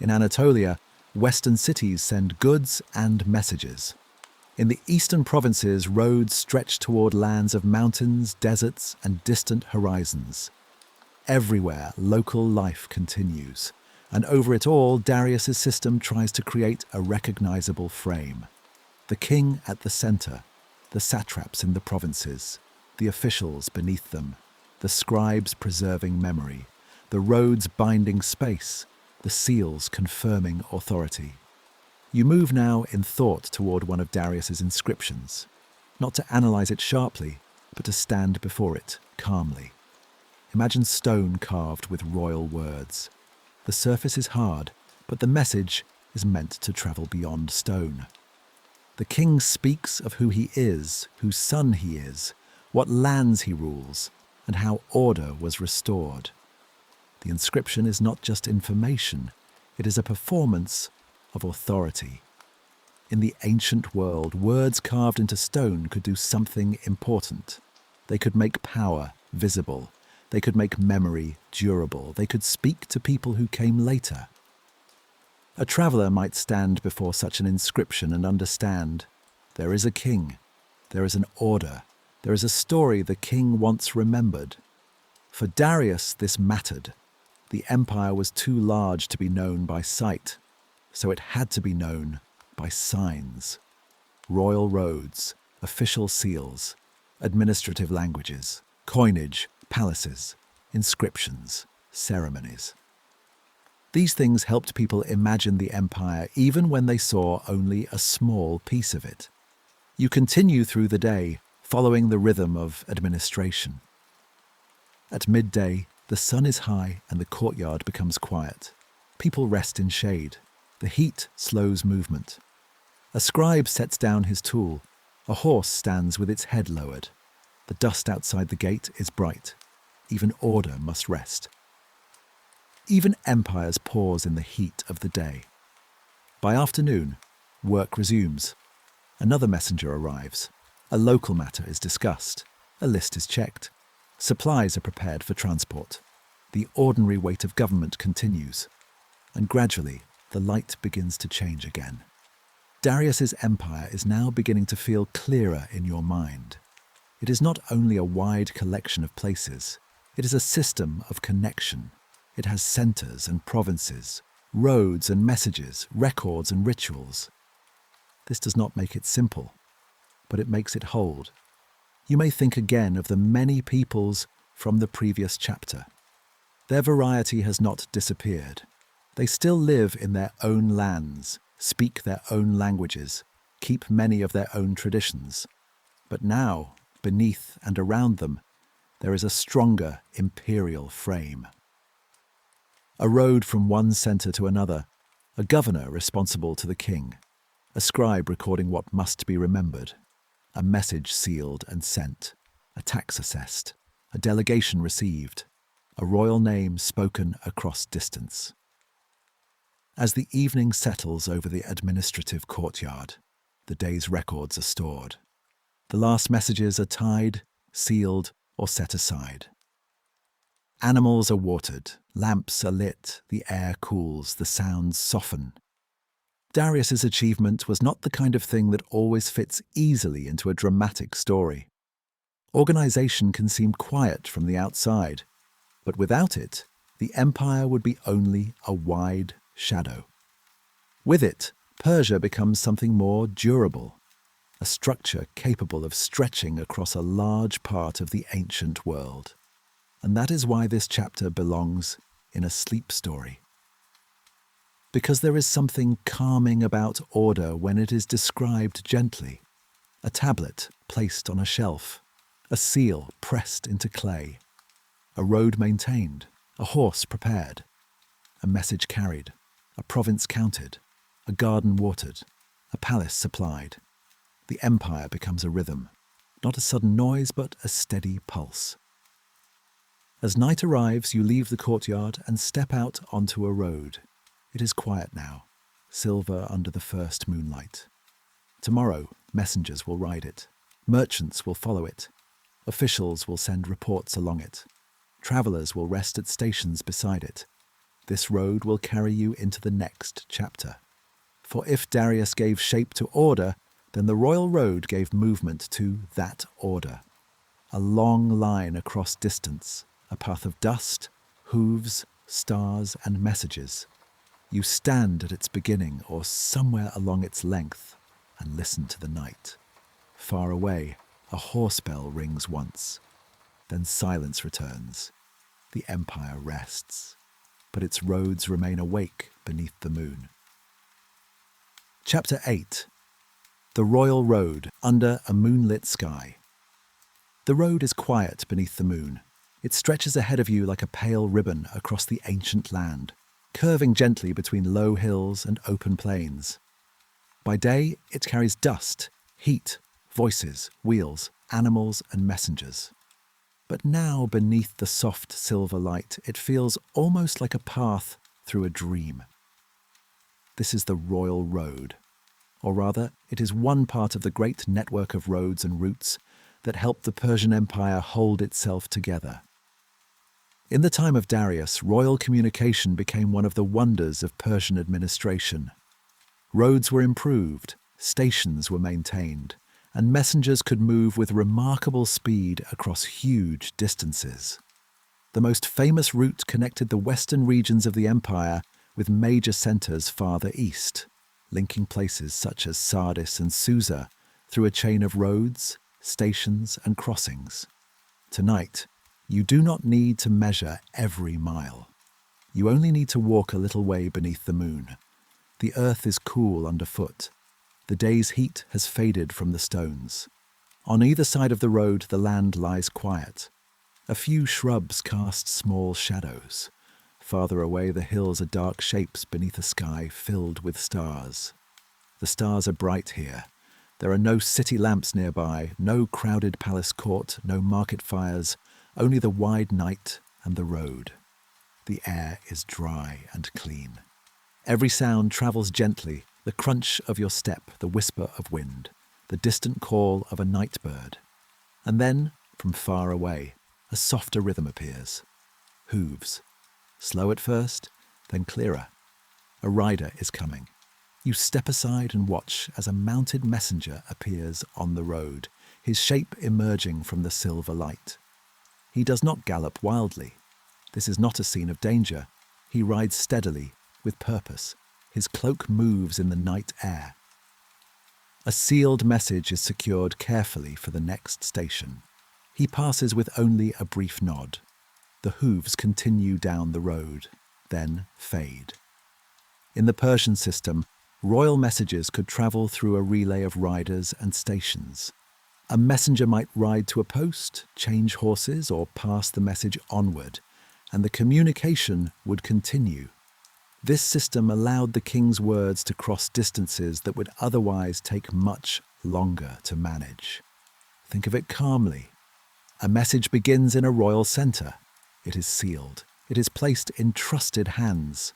In Anatolia, Western cities send goods and messages. In the eastern provinces, roads stretch toward lands of mountains, deserts, and distant horizons. Everywhere, local life continues, and over it all, Darius's system tries to create a recognizable frame. The king at the center, the satraps in the provinces, the officials beneath them, the scribes preserving memory, the roads binding space, the seals confirming authority. You move now in thought toward one of Darius's inscriptions, not to analyze it sharply, but to stand before it calmly. Imagine stone carved with royal words. The surface is hard, but the message is meant to travel beyond stone. The king speaks of who he is, whose son he is, what lands he rules, and how order was restored. The inscription is not just information, it is a performance of authority. In the ancient world, words carved into stone could do something important. They could make power visible. They could make memory durable. They could speak to people who came later. A traveller might stand before such an inscription and understand, there is a king, there is an order, there is a story the king once remembered. For Darius, this mattered. The empire was too large to be known by sight, so it had to be known by signs. Royal roads, official seals, administrative languages, coinage, palaces, inscriptions, ceremonies. These things helped people imagine the empire even when they saw only a small piece of it. You continue through the day, following the rhythm of administration. At midday, the sun is high and the courtyard becomes quiet. People rest in shade. The heat slows movement. A scribe sets down his tool. A horse stands with its head lowered. The dust outside the gate is bright. Even order must rest. Even empires pause in the heat of the day. By afternoon, work resumes. Another messenger arrives. A local matter is discussed. A list is checked. Supplies are prepared for transport. The ordinary weight of government continues. And gradually, the light begins to change again. Darius's empire is now beginning to feel clearer in your mind. It is not only a wide collection of places, it is a system of connection. It has centers and provinces, roads and messages, records and rituals. This does not make it simple, but it makes it hold. You may think again of the many peoples from the previous chapter. Their variety has not disappeared. They still live in their own lands, speak their own languages, keep many of their own traditions. But now, beneath and around them, there is a stronger imperial frame. A road from one centre to another, a governor responsible to the king, a scribe recording what must be remembered, a message sealed and sent, a tax assessed, a delegation received, a royal name spoken across distance. As the evening settles over the administrative courtyard, the day's records are stored. The last messages are tied, sealed, or set aside. Animals are watered, lamps are lit, the air cools, the sounds soften. Darius's achievement was not the kind of thing that always fits easily into a dramatic story. Organization can seem quiet from the outside, but without it, the empire would be only a wide shadow. With it, Persia becomes something more durable, a structure capable of stretching across a large part of the ancient world. And that is why this chapter belongs in a sleep story. Because there is something calming about order when it is described gently, a tablet placed on a shelf, a seal pressed into clay, a road maintained, a horse prepared, a message carried, a province counted, a garden watered, a palace supplied. The empire becomes a rhythm, not a sudden noise, but a steady pulse. As night arrives, you leave the courtyard and step out onto a road. It is quiet now, silver under the first moonlight. Tomorrow, messengers will ride it. Merchants will follow it. Officials will send reports along it. Travellers will rest at stations beside it. This road will carry you into the next chapter. For if Darius gave shape to order, then the royal road gave movement to that order. A long line across distance, a path of dust, hooves, stars, and messages. You stand at its beginning or somewhere along its length and listen to the night. Far away, a horse bell rings once. Then silence returns. The empire rests, but its roads remain awake beneath the moon. Chapter 8. The Royal Road Under a Moonlit Sky. The road is quiet beneath the moon. It stretches ahead of you like a pale ribbon across the ancient land, curving gently between low hills and open plains. By day, it carries dust, heat, voices, wheels, animals, and messengers. But now, beneath the soft silver light, it feels almost like a path through a dream. This is the Royal Road. Or rather, it is one part of the great network of roads and routes that helped the Persian Empire hold itself together. In the time of Darius, royal communication became one of the wonders of Persian administration. Roads were improved, stations were maintained, and messengers could move with remarkable speed across huge distances. The most famous route connected the western regions of the empire with major centres farther east, linking places such as Sardis and Susa through a chain of roads, stations, and crossings. Tonight, you do not need to measure every mile. You only need to walk a little way beneath the moon. The earth is cool underfoot. The day's heat has faded from the stones. On either side of the road, the land lies quiet. A few shrubs cast small shadows. Farther away, the hills are dark shapes beneath a sky filled with stars. The stars are bright here. There are no city lamps nearby, no crowded palace court, no market fires, only the wide night and the road. The air is dry and clean. Every sound travels gently, the crunch of your step, the whisper of wind, the distant call of a night bird. And then, from far away, a softer rhythm appears. Hooves. Slow at first, then clearer. A rider is coming. You step aside and watch as a mounted messenger appears on the road, his shape emerging from the silver light. He does not gallop wildly. This is not a scene of danger. He rides steadily, with purpose. His cloak moves in the night air. A sealed message is secured carefully for the next station. He passes with only a brief nod. The hooves continue down the road, then fade. In the Persian system, royal messages could travel through a relay of riders and stations. A messenger might ride to a post, change horses, or pass the message onward, and the communication would continue. This system allowed the king's words to cross distances that would otherwise take much longer to manage. Think of it calmly. A message begins in a royal centre. It is sealed. It is placed in trusted hands.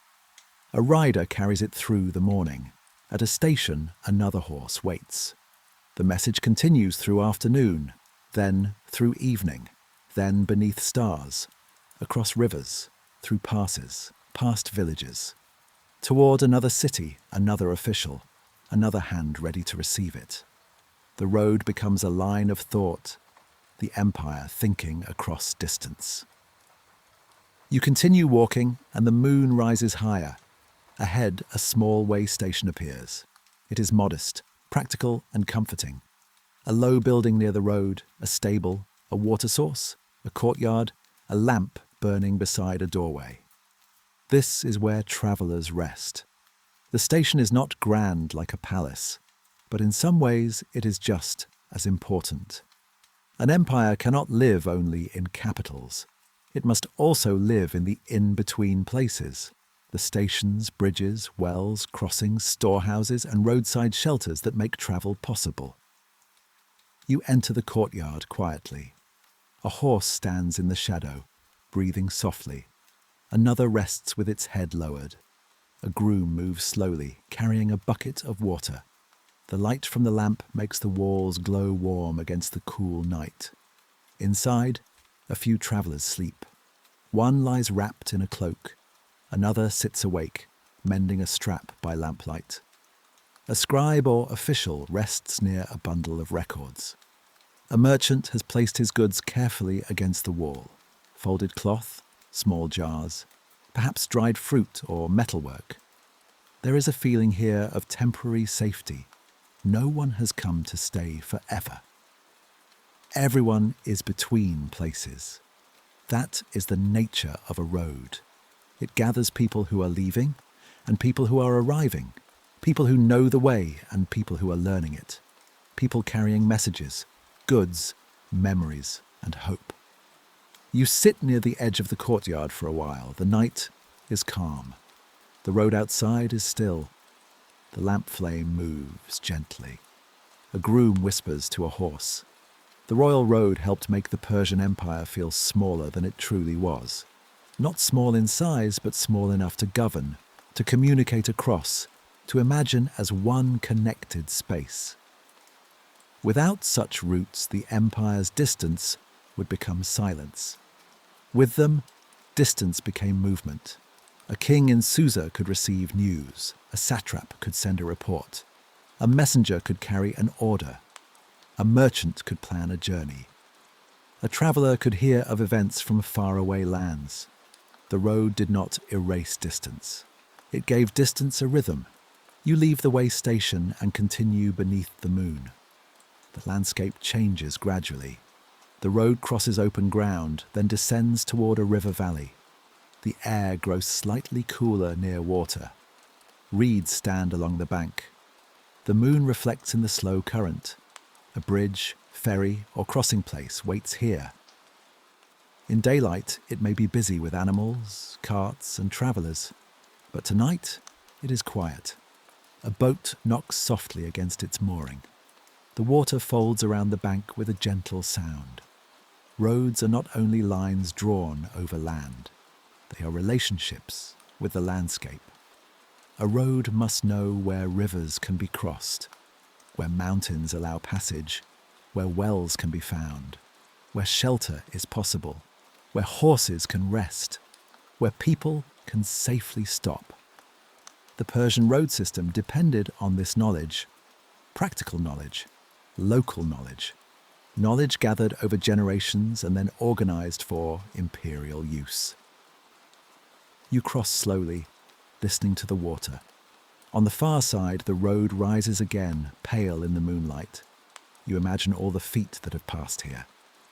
A rider carries it through the morning. At a station, another horse waits. The message continues through afternoon, then through evening, then beneath stars, across rivers, through passes, past villages. Toward another city, another official, another hand ready to receive it. The road becomes a line of thought, the empire thinking across distance. You continue walking, and the moon rises higher. Ahead, a small way station appears. It is modest, practical, and comforting. A low building near the road, a stable, a water source, a courtyard, a lamp burning beside a doorway. This is where travellers rest. The station is not grand like a palace, but in some ways it is just as important. An empire cannot live only in capitals. It must also live in the in-between places, the stations, bridges, wells, crossings, storehouses, and roadside shelters that make travel possible. You enter the courtyard quietly. A horse stands in the shadow, breathing softly. Another rests with its head lowered. A groom moves slowly, carrying a bucket of water. The light from the lamp makes the walls glow warm against the cool night. Inside, a few travellers sleep. One lies wrapped in a cloak. Another sits awake, mending a strap by lamplight. A scribe or official rests near a bundle of records. A merchant has placed his goods carefully against the wall. Folded cloth, small jars, perhaps dried fruit or metalwork. There is a feeling here of temporary safety. No one has come to stay forever. Everyone is between places. That is the nature of a road. It gathers people who are leaving and people who are arriving, people who know the way and people who are learning it, people carrying messages, goods, memories, and hope. You sit near the edge of the courtyard for a while. The night is calm. The road outside is still. The lamp flame moves gently. A groom whispers to a horse. The royal road helped make the Persian Empire feel smaller than it truly was. Not small in size, but small enough to govern, to communicate across, to imagine as one connected space. Without such routes, the empire's distance would become silence. With them, distance became movement. A king in Susa could receive news. A satrap could send a report. A messenger could carry an order. A merchant could plan a journey. A traveller could hear of events from faraway lands. The road did not erase distance. It gave distance a rhythm. You leave the way station and continue beneath the moon. The landscape changes gradually. The road crosses open ground, then descends toward a river valley. The air grows slightly cooler near water. Reeds stand along the bank. The moon reflects in the slow current. A bridge, ferry, or crossing place waits here. In daylight, it may be busy with animals, carts, and travellers. But tonight, it is quiet. A boat knocks softly against its mooring. The water folds around the bank with a gentle sound. Roads are not only lines drawn over land. They are relationships with the landscape. A road must know where rivers can be crossed, where mountains allow passage, where wells can be found, where shelter is possible, where horses can rest, where people can safely stop. The Persian road system depended on this knowledge, practical knowledge, local knowledge, knowledge gathered over generations and then organized for imperial use. You cross slowly, listening to the water. On the far side, the road rises again, pale in the moonlight. You imagine all the feet that have passed here.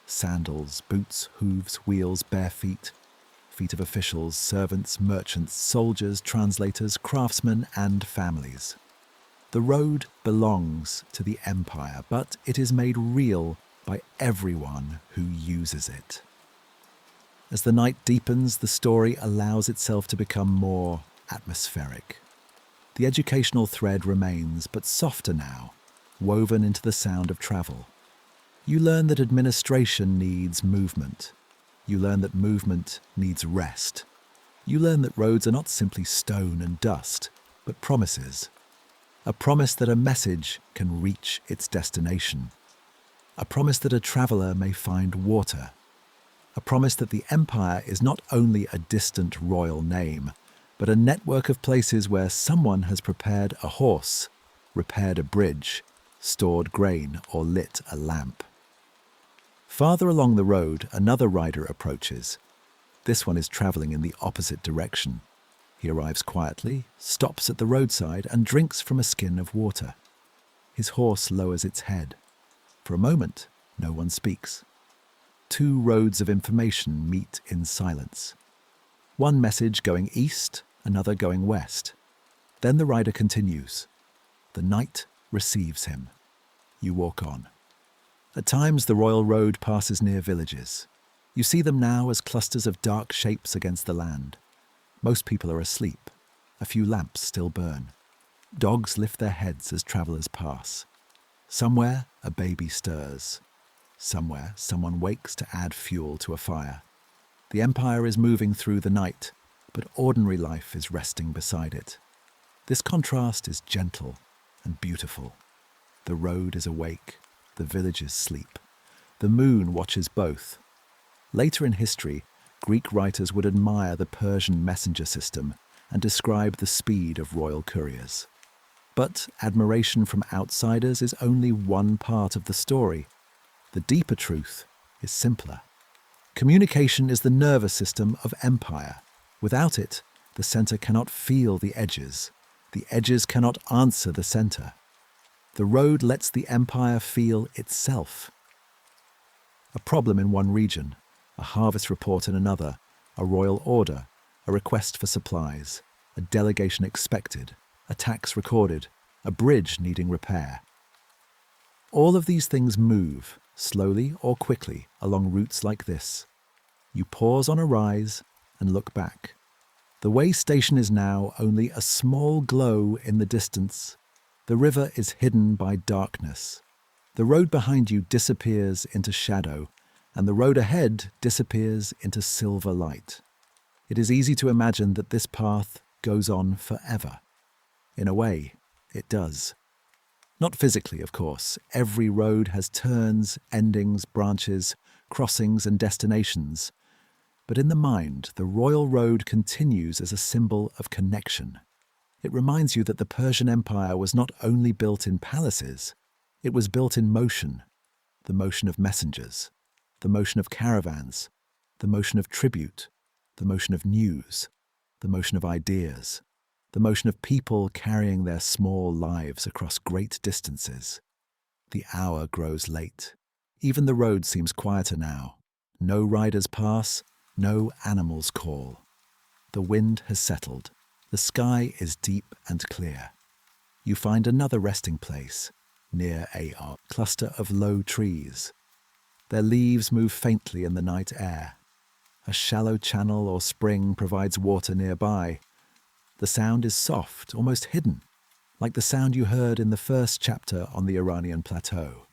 Sandals, boots, hooves, wheels, bare feet. Feet of officials, servants, merchants, soldiers, translators, craftsmen, and families. The road belongs to the empire, but it is made real by everyone who uses it. As the night deepens, the story allows itself to become more atmospheric. The educational thread remains, but softer now, woven into the sound of travel. You learn that administration needs movement. You learn that movement needs rest. You learn that roads are not simply stone and dust, but promises. A promise that a message can reach its destination. A promise that a traveller may find water. A promise that the empire is not only a distant royal name, but a network of places where someone has prepared a horse, repaired a bridge, stored grain, or lit a lamp. Farther along the road, another rider approaches. This one is travelling in the opposite direction. He arrives quietly, stops at the roadside, and drinks from a skin of water. His horse lowers its head. For a moment, no one speaks. Two roads of information meet in silence. One message going east, another going west. Then the rider continues. The night receives him. You walk on. At times, the royal road passes near villages. You see them now as clusters of dark shapes against the land. Most people are asleep. A few lamps still burn. Dogs lift their heads as travellers pass. Somewhere, a baby stirs. Somewhere, someone wakes to add fuel to a fire. The empire is moving through the night, but ordinary life is resting beside it. This contrast is gentle and beautiful. The road is awake, the villages sleep. The moon watches both. Later in history, Greek writers would admire the Persian messenger system and describe the speed of royal couriers. But admiration from outsiders is only one part of the story. The deeper truth is simpler. Communication is the nervous system of empire. Without it, the center cannot feel the edges. The edges cannot answer the center. The road lets the empire feel itself. A problem in one region, a harvest report in another, a royal order, a request for supplies, a delegation expected, a tax recorded, a bridge needing repair. All of these things move, slowly or quickly, along routes like this. You pause on a rise and look back. The way station is now only a small glow in the distance. The river is hidden by darkness. The road behind you disappears into shadow, and the road ahead disappears into silver light. It is easy to imagine that this path goes on forever. In a way, it does. Not physically, of course. Every road has turns, endings, branches, crossings, and destinations. But in the mind, the royal road continues as a symbol of connection. It reminds you that the Persian Empire was not only built in palaces, it was built in motion, the motion of messengers, the motion of caravans, the motion of tribute, the motion of news, the motion of ideas, the motion of people carrying their small lives across great distances. The hour grows late. Even the road seems quieter now. No riders pass, no animals call. The wind has settled. The sky is deep and clear. You find another resting place, near a cluster of low trees. Their leaves move faintly in the night air. A shallow channel or spring provides water nearby. The sound is soft, almost hidden, like the sound you heard in the first chapter on the Iranian Plateau.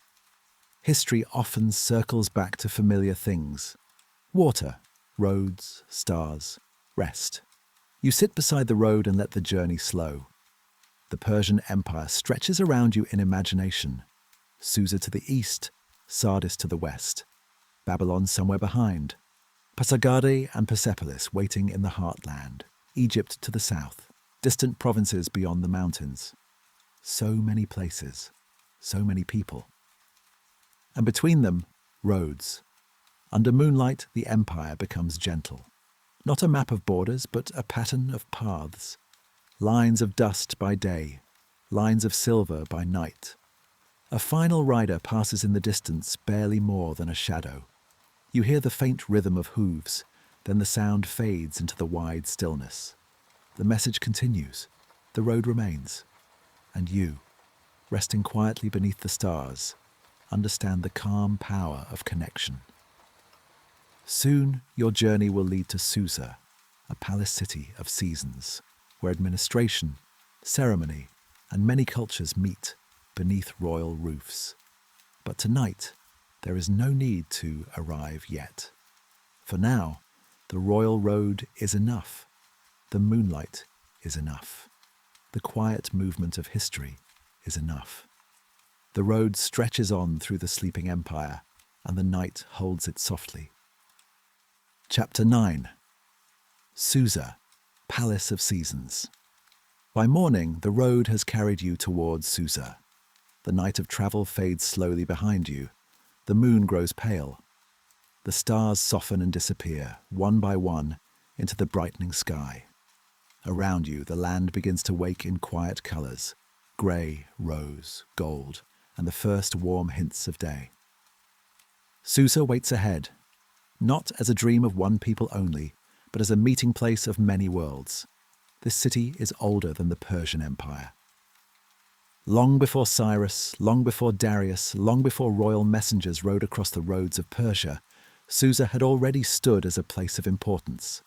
History often circles back to familiar things. Water, roads, stars, rest. You sit beside the road and let the journey slow. The Persian Empire stretches around you in imagination. Susa to the east, Sardis to the west, Babylon somewhere behind, Pasargadae and Persepolis waiting in the heartland, Egypt to the south, distant provinces beyond the mountains. So many places, so many people. And between them, roads. Under moonlight, the empire becomes gentle. Not a map of borders, but a pattern of paths. Lines of dust by day, lines of silver by night. A final rider passes in the distance, barely more than a shadow. You hear the faint rhythm of hooves, then the sound fades into the wide stillness. The message continues, the road remains, and you, resting quietly beneath the stars, understand the calm power of connection. Soon your journey will lead to Susa, a palace city of seasons, where administration, ceremony, and many cultures meet beneath royal roofs. But tonight, there is no need to arrive yet. For now, the royal road is enough. The moonlight is enough. The quiet movement of history is enough. The road stretches on through the sleeping empire, and the night holds it softly. Chapter 9. Susa, Palace of Seasons. By morning, the road has carried you towards Susa. The night of travel fades slowly behind you. The moon grows pale. The stars soften and disappear, one by one, into the brightening sky. Around you, the land begins to wake in quiet colours, grey, rose, gold, and the first warm hints of day. Susa waits ahead, not as a dream of one people only, but as a meeting place of many worlds. This city is older than the Persian Empire. Long before Cyrus, long before Darius, long before royal messengers rode across the roads of Persia, Susa had already stood as a place of importance.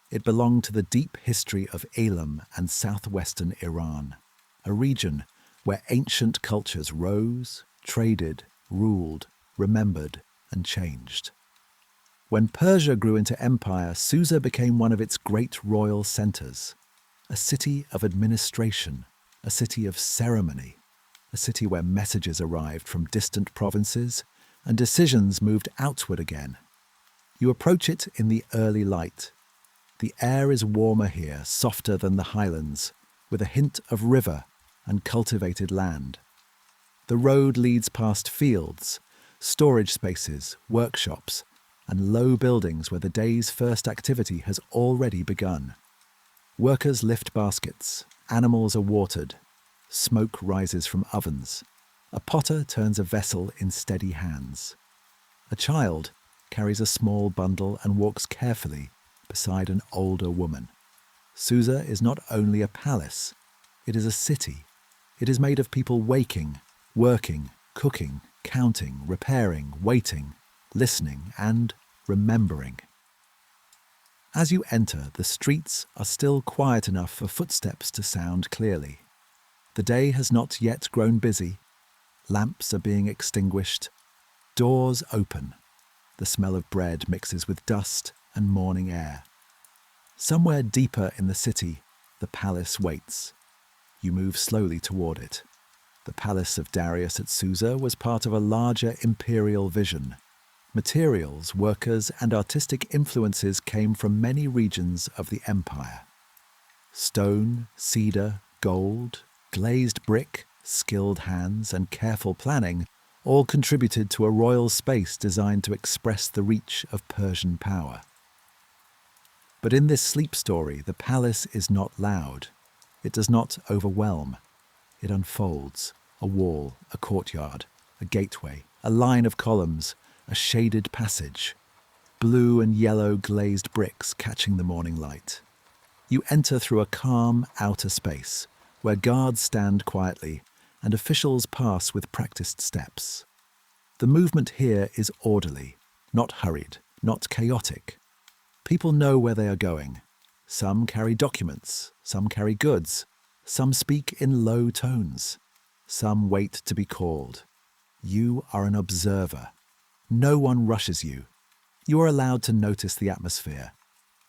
It belonged to the deep history of Elam and southwestern Iran, a region where ancient cultures rose, traded, ruled, remembered, and changed. When Persia grew into empire, Susa became one of its great royal centres, a city of administration, a city of ceremony, a city where messages arrived from distant provinces and decisions moved outward again. You approach it in the early light. The air is warmer here, softer than the highlands, with a hint of river and cultivated land. The road leads past fields, storage spaces, workshops, and low buildings where the day's first activity has already begun. Workers lift baskets, animals are watered, smoke rises from ovens. A potter turns a vessel in steady hands. A child carries a small bundle and walks carefully beside an older woman. Susa is not only a palace, it is a city. It is made of people waking, working, cooking, counting, repairing, waiting, listening, and remembering. As you enter, the streets are still quiet enough for footsteps to sound clearly. The day has not yet grown busy. Lamps are being extinguished. Doors open. The smell of bread mixes with dust and morning air. Somewhere deeper in the city, the palace waits. You move slowly toward it. The palace of Darius at Susa was part of a larger imperial vision. Materials, workers, and artistic influences came from many regions of the empire. Stone, cedar, gold, glazed brick, skilled hands, and careful planning all contributed to a royal space designed to express the reach of Persian power. But in this sleep story, the palace is not loud. It does not overwhelm. It unfolds: a wall, a courtyard, a gateway, a line of columns, a shaded passage, blue and yellow glazed bricks catching the morning light. You enter through a calm outer space, where guards stand quietly and officials pass with practiced steps. The movement here is orderly, not hurried, not chaotic. People know where they are going. Some carry documents, some carry goods, some speak in low tones, some wait to be called. You are an observer. No one rushes you. You are allowed to notice the atmosphere.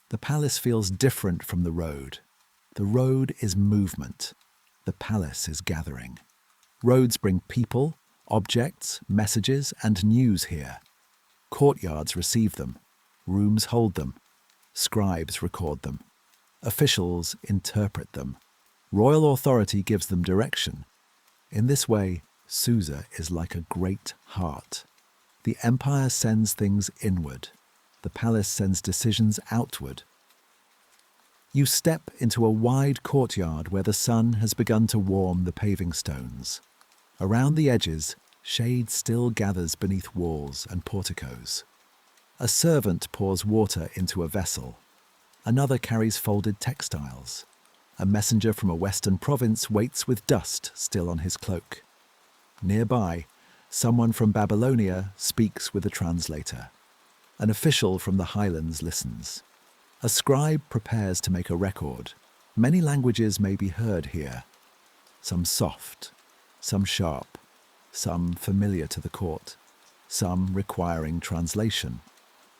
The palace feels different from the road. The road is movement. The palace is gathering. Roads bring people, objects, messages, and news here. Courtyards receive them. Rooms hold them. Scribes record them. Officials interpret them. Royal authority gives them direction. In this way, Susa is like a great heart. The empire sends things inward. The palace sends decisions outward. You step into a wide courtyard where the sun has begun to warm the paving stones. Around the edges, shade still gathers beneath walls and porticos. A servant pours water into a vessel. Another carries folded textiles. A messenger from a western province waits with dust still on his cloak. Nearby, someone from Babylonia speaks with a translator. An official from the highlands listens. A scribe prepares to make a record. Many languages may be heard here. Some soft, some sharp, some familiar to the court, some requiring translation.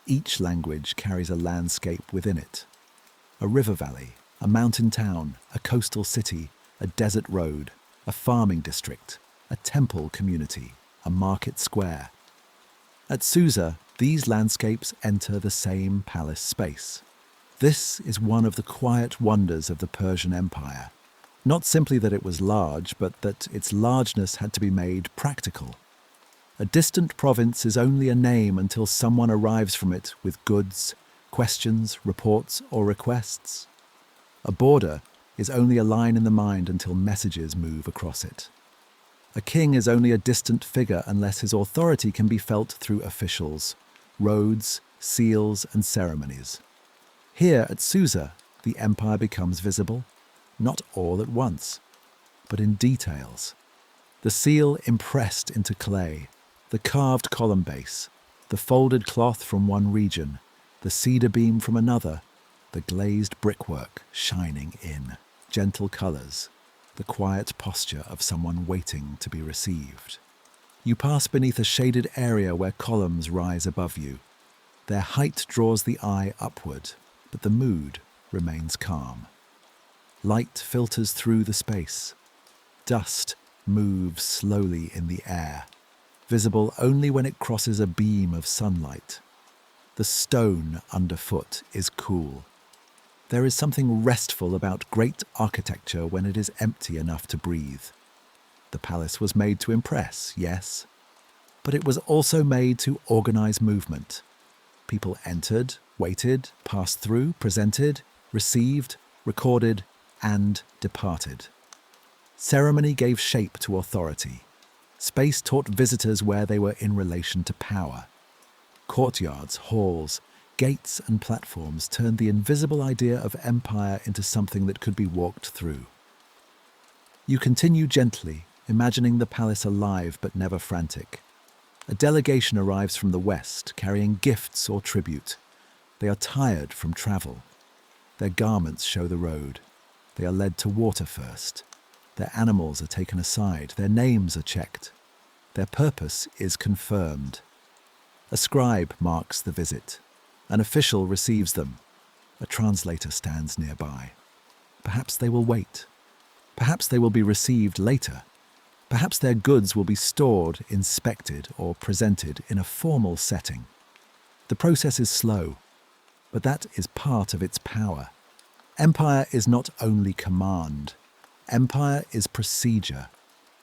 Each language carries a landscape within it. A river valley, a mountain town, a coastal city, a desert road, a farming district, a temple community, a market square. At Susa, these landscapes enter the same palace space. This is one of the quiet wonders of the Persian Empire. Not simply that it was large, but that its largeness had to be made practical. A distant province is only a name until someone arrives from it with goods, questions, reports, or requests. A border is only a line in the mind until messages move across it. A king is only a distant figure unless his authority can be felt through officials, roads, seals, and ceremonies. Here at Susa, the empire becomes visible, not all at once, but in details. The seal impressed into clay, the carved column base, the folded cloth from one region, the cedar beam from another, the glazed brickwork shining in gentle colours, the quiet posture of someone waiting to be received. You pass beneath a shaded area where columns rise above you. Their height draws the eye upward, but the mood remains calm. Light filters through the space. Dust moves slowly in the air, visible only when it crosses a beam of sunlight. The stone underfoot is cool. There is something restful about great architecture when it is empty enough to breathe. The palace was made to impress, yes, but it was also made to organise movement. People entered, waited, passed through, presented, received, recorded, and departed. Ceremony gave shape to authority. Space taught visitors where they were in relation to power. Courtyards, halls, gates and platforms turned the invisible idea of empire into something that could be walked through. You continue gently, imagining the palace alive but never frantic. A delegation arrives from the west, carrying gifts or tribute. They are tired from travel. Their garments show the road. They are led to water first. Their animals are taken aside. Their names are checked. Their purpose is confirmed. A scribe marks the visit. An official receives them. A translator stands nearby. Perhaps they will wait. Perhaps they will be received later. Perhaps their goods will be stored, inspected, or presented in a formal setting. The process is slow, but that is part of its power. Empire is not only command. Empire is procedure,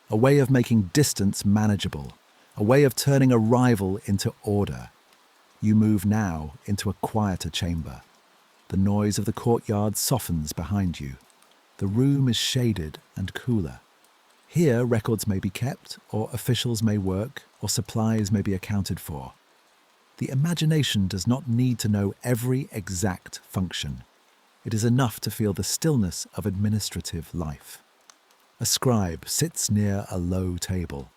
a way of making distance manageable, a way of turning a rival into order. You move now into a quieter chamber. The noise of the courtyard softens behind you. The room is shaded and cooler. Here, records may be kept, or officials may work, or supplies may be accounted for. The imagination does not need to know every exact function. It is enough to feel the stillness of administrative life. A scribe sits near a low table.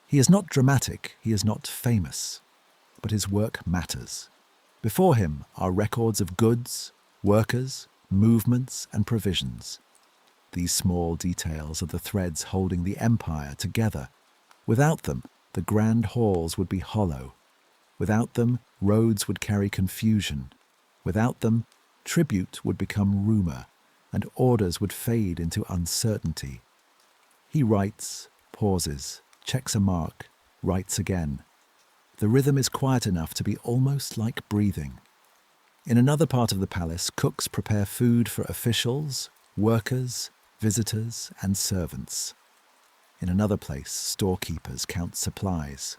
He is not dramatic, he is not famous, but his work matters. Before him are records of goods, workers, movements, and provisions. These small details are the threads holding the empire together. Without them, the grand halls would be hollow. Without them, roads would carry confusion. Without them, tribute would become rumour, and orders would fade into uncertainty. He writes, pauses, checks a mark, writes again. The rhythm is quiet enough to be almost like breathing. In another part of the palace, cooks prepare food for officials, workers, visitors, and servants. In another place, storekeepers count supplies.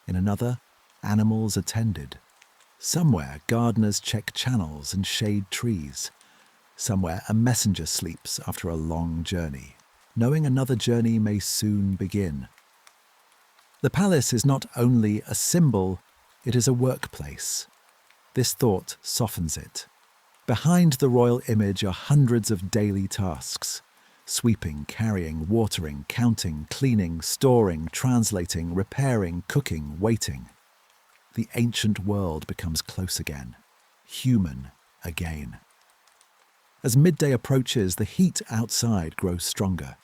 In another, animals are tended. Somewhere, gardeners check channels and shade trees. Somewhere, a messenger sleeps after a long journey, knowing another journey may soon begin. The palace is not only a symbol, it is a workplace. This thought softens it. Behind the royal image are hundreds of daily tasks: sweeping, carrying, watering, counting, cleaning, storing, translating, repairing, cooking, waiting. The ancient world becomes close again, human again. As midday approaches, the heat outside grows stronger.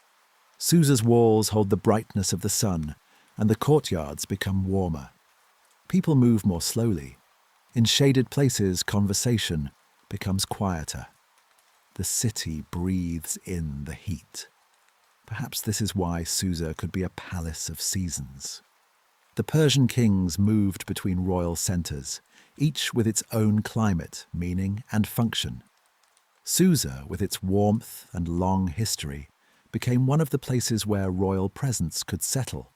Susa's walls hold the brightness of the sun, and the courtyards become warmer. People move more slowly. In shaded places, conversation becomes quieter. The city breathes in the heat. Perhaps this is why Susa could be a palace of seasons. The Persian kings moved between royal centres, each with its own climate, meaning, and function. Susa, with its warmth and long history, became one of the places where royal presence could settle.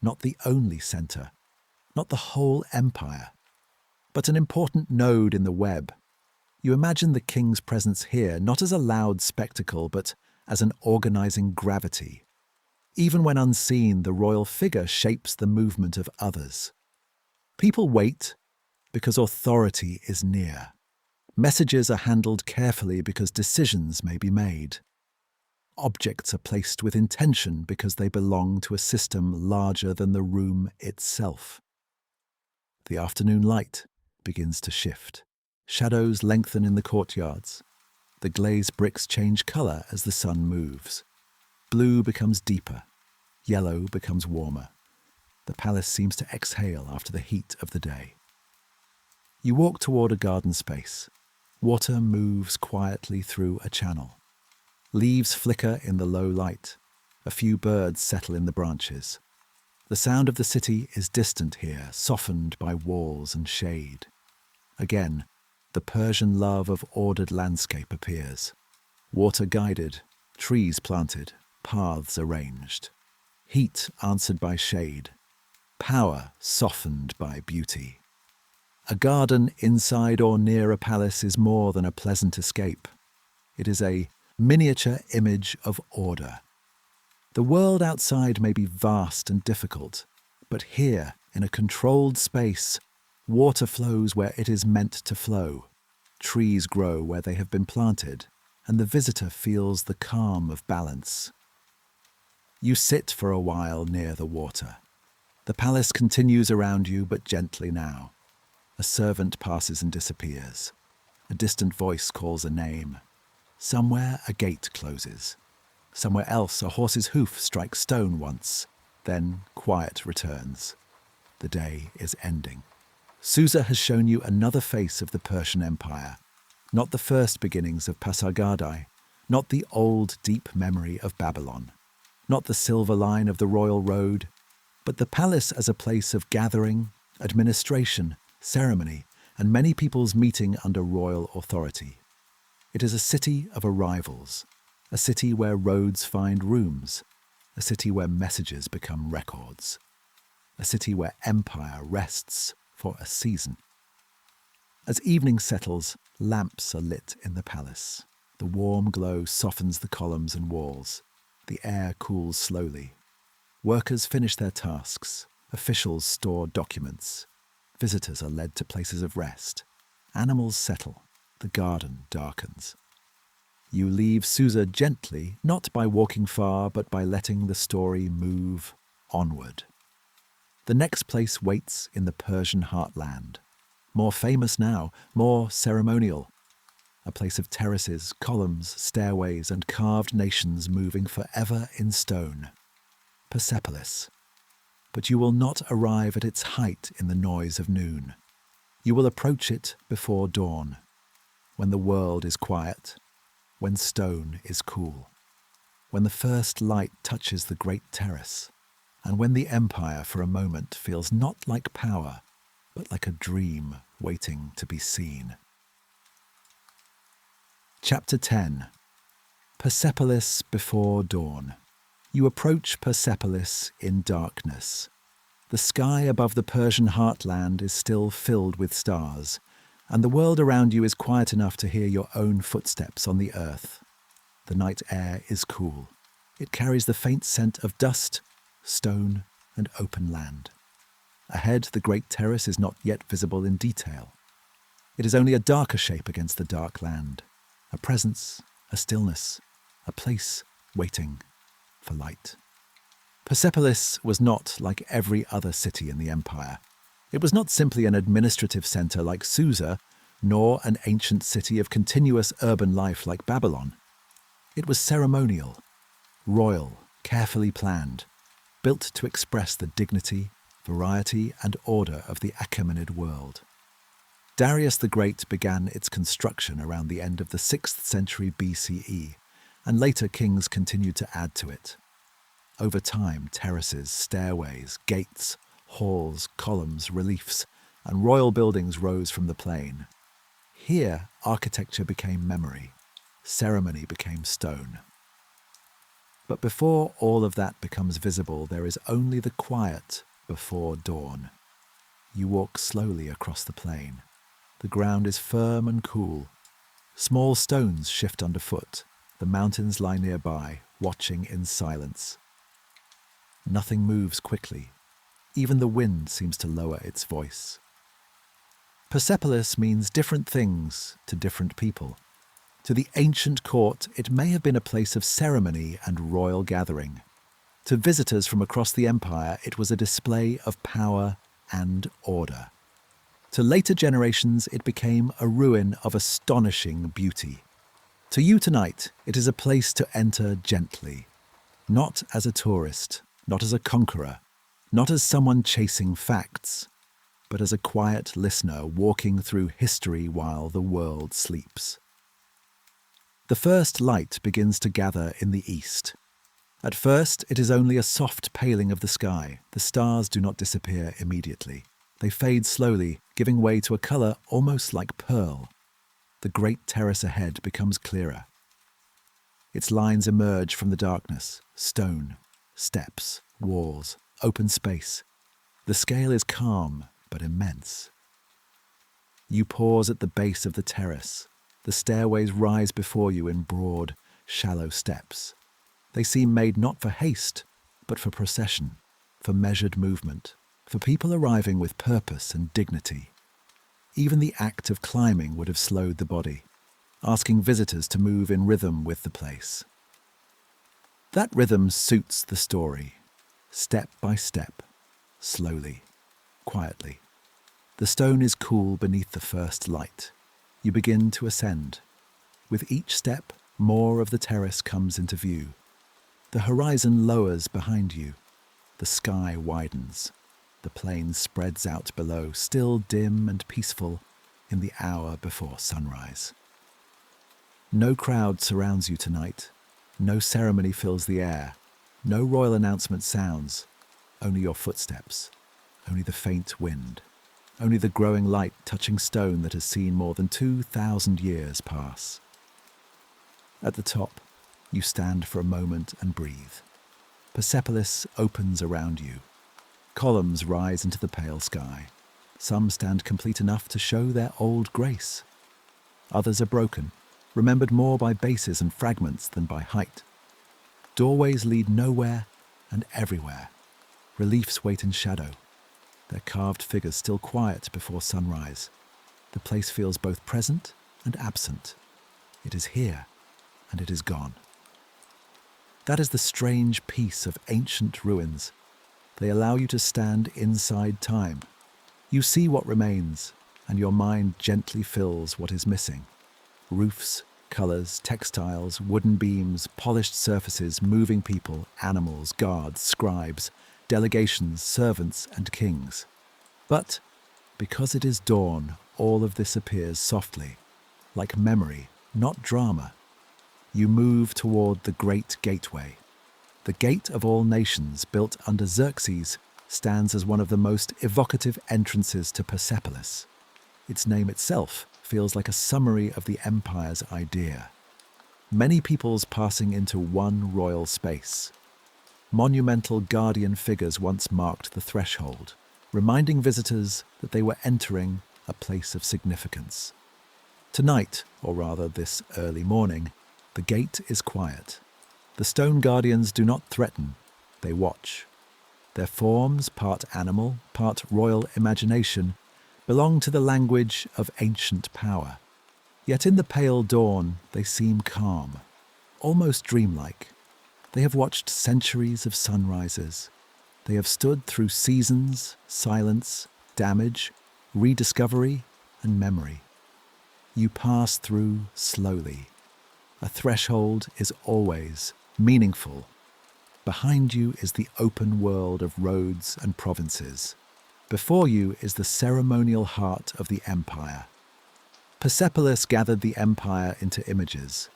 Not the only centre, not the whole empire, but an important node in the web. You imagine the king's presence here not as a loud spectacle, but as an organising gravity. Even when unseen, the royal figure shapes the movement of others. People wait because authority is near. Messages are handled carefully because decisions may be made. Objects are placed with intention because they belong to a system larger than the room itself. The afternoon light begins to shift. Shadows lengthen in the courtyards. The glazed bricks change colour as the sun moves. Blue becomes deeper. Yellow becomes warmer. The palace seems to exhale after the heat of the day. You walk toward a garden space. Water moves quietly through a channel. Leaves flicker in the low light. A few birds settle in the branches. The sound of the city is distant here, softened by walls and shade. Again, the Persian love of ordered landscape appears. Water guided, trees planted, paths arranged. Heat answered by shade. Power softened by beauty. A garden inside or near a palace is more than a pleasant escape. It is a miniature image of order. The world outside may be vast and difficult, but here, in a controlled space, water flows where it is meant to flow. Trees grow where they have been planted, and the visitor feels the calm of balance. You sit for a while near the water. The palace continues around you, but gently now. A servant passes and disappears. A distant voice calls a name. Somewhere a gate closes. Somewhere else a horse's hoof strikes stone once. Then quiet returns. The day is ending. Susa has shown you another face of the Persian Empire. Not the first beginnings of Pasargadae. Not the old deep memory of Babylon. Not the silver line of the royal road. But the palace as a place of gathering, administration, ceremony, and many people's meeting under royal authority. It is a city of arrivals, a city where roads find rooms, a city where messages become records, a city where empire rests for a season. As evening settles, lamps are lit in the palace. The warm glow softens the columns and walls. The air cools slowly. Workers finish their tasks. Officials store documents. Visitors are led to places of rest. Animals settle. The garden darkens. You leave Susa gently, not by walking far, but by letting the story move onward. The next place waits in the Persian heartland. More famous now, more ceremonial. A place of terraces, columns, stairways, and carved nations moving forever in stone. Persepolis. But you will not arrive at its height in the noise of noon. You will approach it before dawn, when the world is quiet, when stone is cool, when the first light touches the great terrace, and when the empire for a moment feels not like power, but like a dream waiting to be seen. Chapter 10. Persepolis before dawn. You approach Persepolis in darkness. The sky above the Persian heartland is still filled with stars, and the world around you is quiet enough to hear your own footsteps on the earth. The night air is cool. It carries the faint scent of dust, stone, and open land. Ahead, the great terrace is not yet visible in detail. It is only a darker shape against the dark land, a presence, a stillness, a place waiting for light. Persepolis was not like every other city in the empire. It was not simply an administrative centre like Susa, nor an ancient city of continuous urban life like Babylon. It was ceremonial, royal, carefully planned, built to express the dignity, variety, and order of the Achaemenid world. Darius the Great began its construction around the end of the 6th century BCE, and later kings continued to add to it. Over time, terraces, stairways, gates, halls, columns, reliefs, and royal buildings rose from the plain. Here, architecture became memory, ceremony became stone. But before all of that becomes visible, there is only the quiet before dawn. You walk slowly across the plain. The ground is firm and cool. Small stones shift underfoot. The mountains lie nearby, watching in silence. Nothing moves quickly. Even the wind seems to lower its voice. Persepolis means different things to different people. To the ancient court, it may have been a place of ceremony and royal gathering. To visitors from across the empire, it was a display of power and order. To later generations, it became a ruin of astonishing beauty. To you tonight, it is a place to enter gently, not as a tourist, not as a conqueror, not as someone chasing facts, but as a quiet listener walking through history while the world sleeps. The first light begins to gather in the east. At first, it is only a soft paling of the sky. The stars do not disappear immediately. They fade slowly, giving way to a colour almost like pearl. The great terrace ahead becomes clearer. Its lines emerge from the darkness: stone, steps, walls, open space. The scale is calm but immense. You pause at the base of the terrace. The stairways rise before you in broad, shallow steps. They seem made not for haste, but for procession, for measured movement, for people arriving with purpose and dignity. Even the act of climbing would have slowed the body, asking visitors to move in rhythm with the place. That rhythm suits the story, step by step, slowly, quietly. The stone is cool beneath the first light. You begin to ascend. With each step, more of the terrace comes into view. The horizon lowers behind you. The sky widens. The plain spreads out below, still dim and peaceful in the hour before sunrise. No crowd surrounds you tonight. No ceremony fills the air. No royal announcement sounds. Only your footsteps. Only the faint wind. Only the growing light touching stone that has seen more than 2,000 years pass. At the top, you stand for a moment and breathe. Persepolis opens around you. Columns rise into the pale sky. Some stand complete enough to show their old grace. Others are broken, remembered more by bases and fragments than by height. Doorways lead nowhere and everywhere. Reliefs wait in shadow, their carved figures still quiet before sunrise. The place feels both present and absent. It is here, and it is gone. That is the strange peace of ancient ruins. They allow you to stand inside time. You see what remains, and your mind gently fills what is missing. Roofs, colours, textiles, wooden beams, polished surfaces, moving people, animals, guards, scribes, delegations, servants, and kings. But, because it is dawn, all of this appears softly, like memory, not drama. You move toward the great gateway. The gate of all nations, built under Xerxes, stands as one of the most evocative entrances to Persepolis. Its name itself feels like a summary of the empire's idea. Many peoples passing into one royal space. Monumental guardian figures once marked the threshold, reminding visitors that they were entering a place of significance. Tonight, or rather this early morning, the gate is quiet. The stone guardians do not threaten, they watch. Their forms, part animal, part royal imagination, belong to the language of ancient power. Yet in the pale dawn, they seem calm, almost dreamlike. They have watched centuries of sunrises. They have stood through seasons, silence, damage, rediscovery, and memory. You pass through slowly. A threshold is always meaningful. Behind you is the open world of roads and provinces. Before you is the ceremonial heart of the empire. Persepolis gathered the empire into images.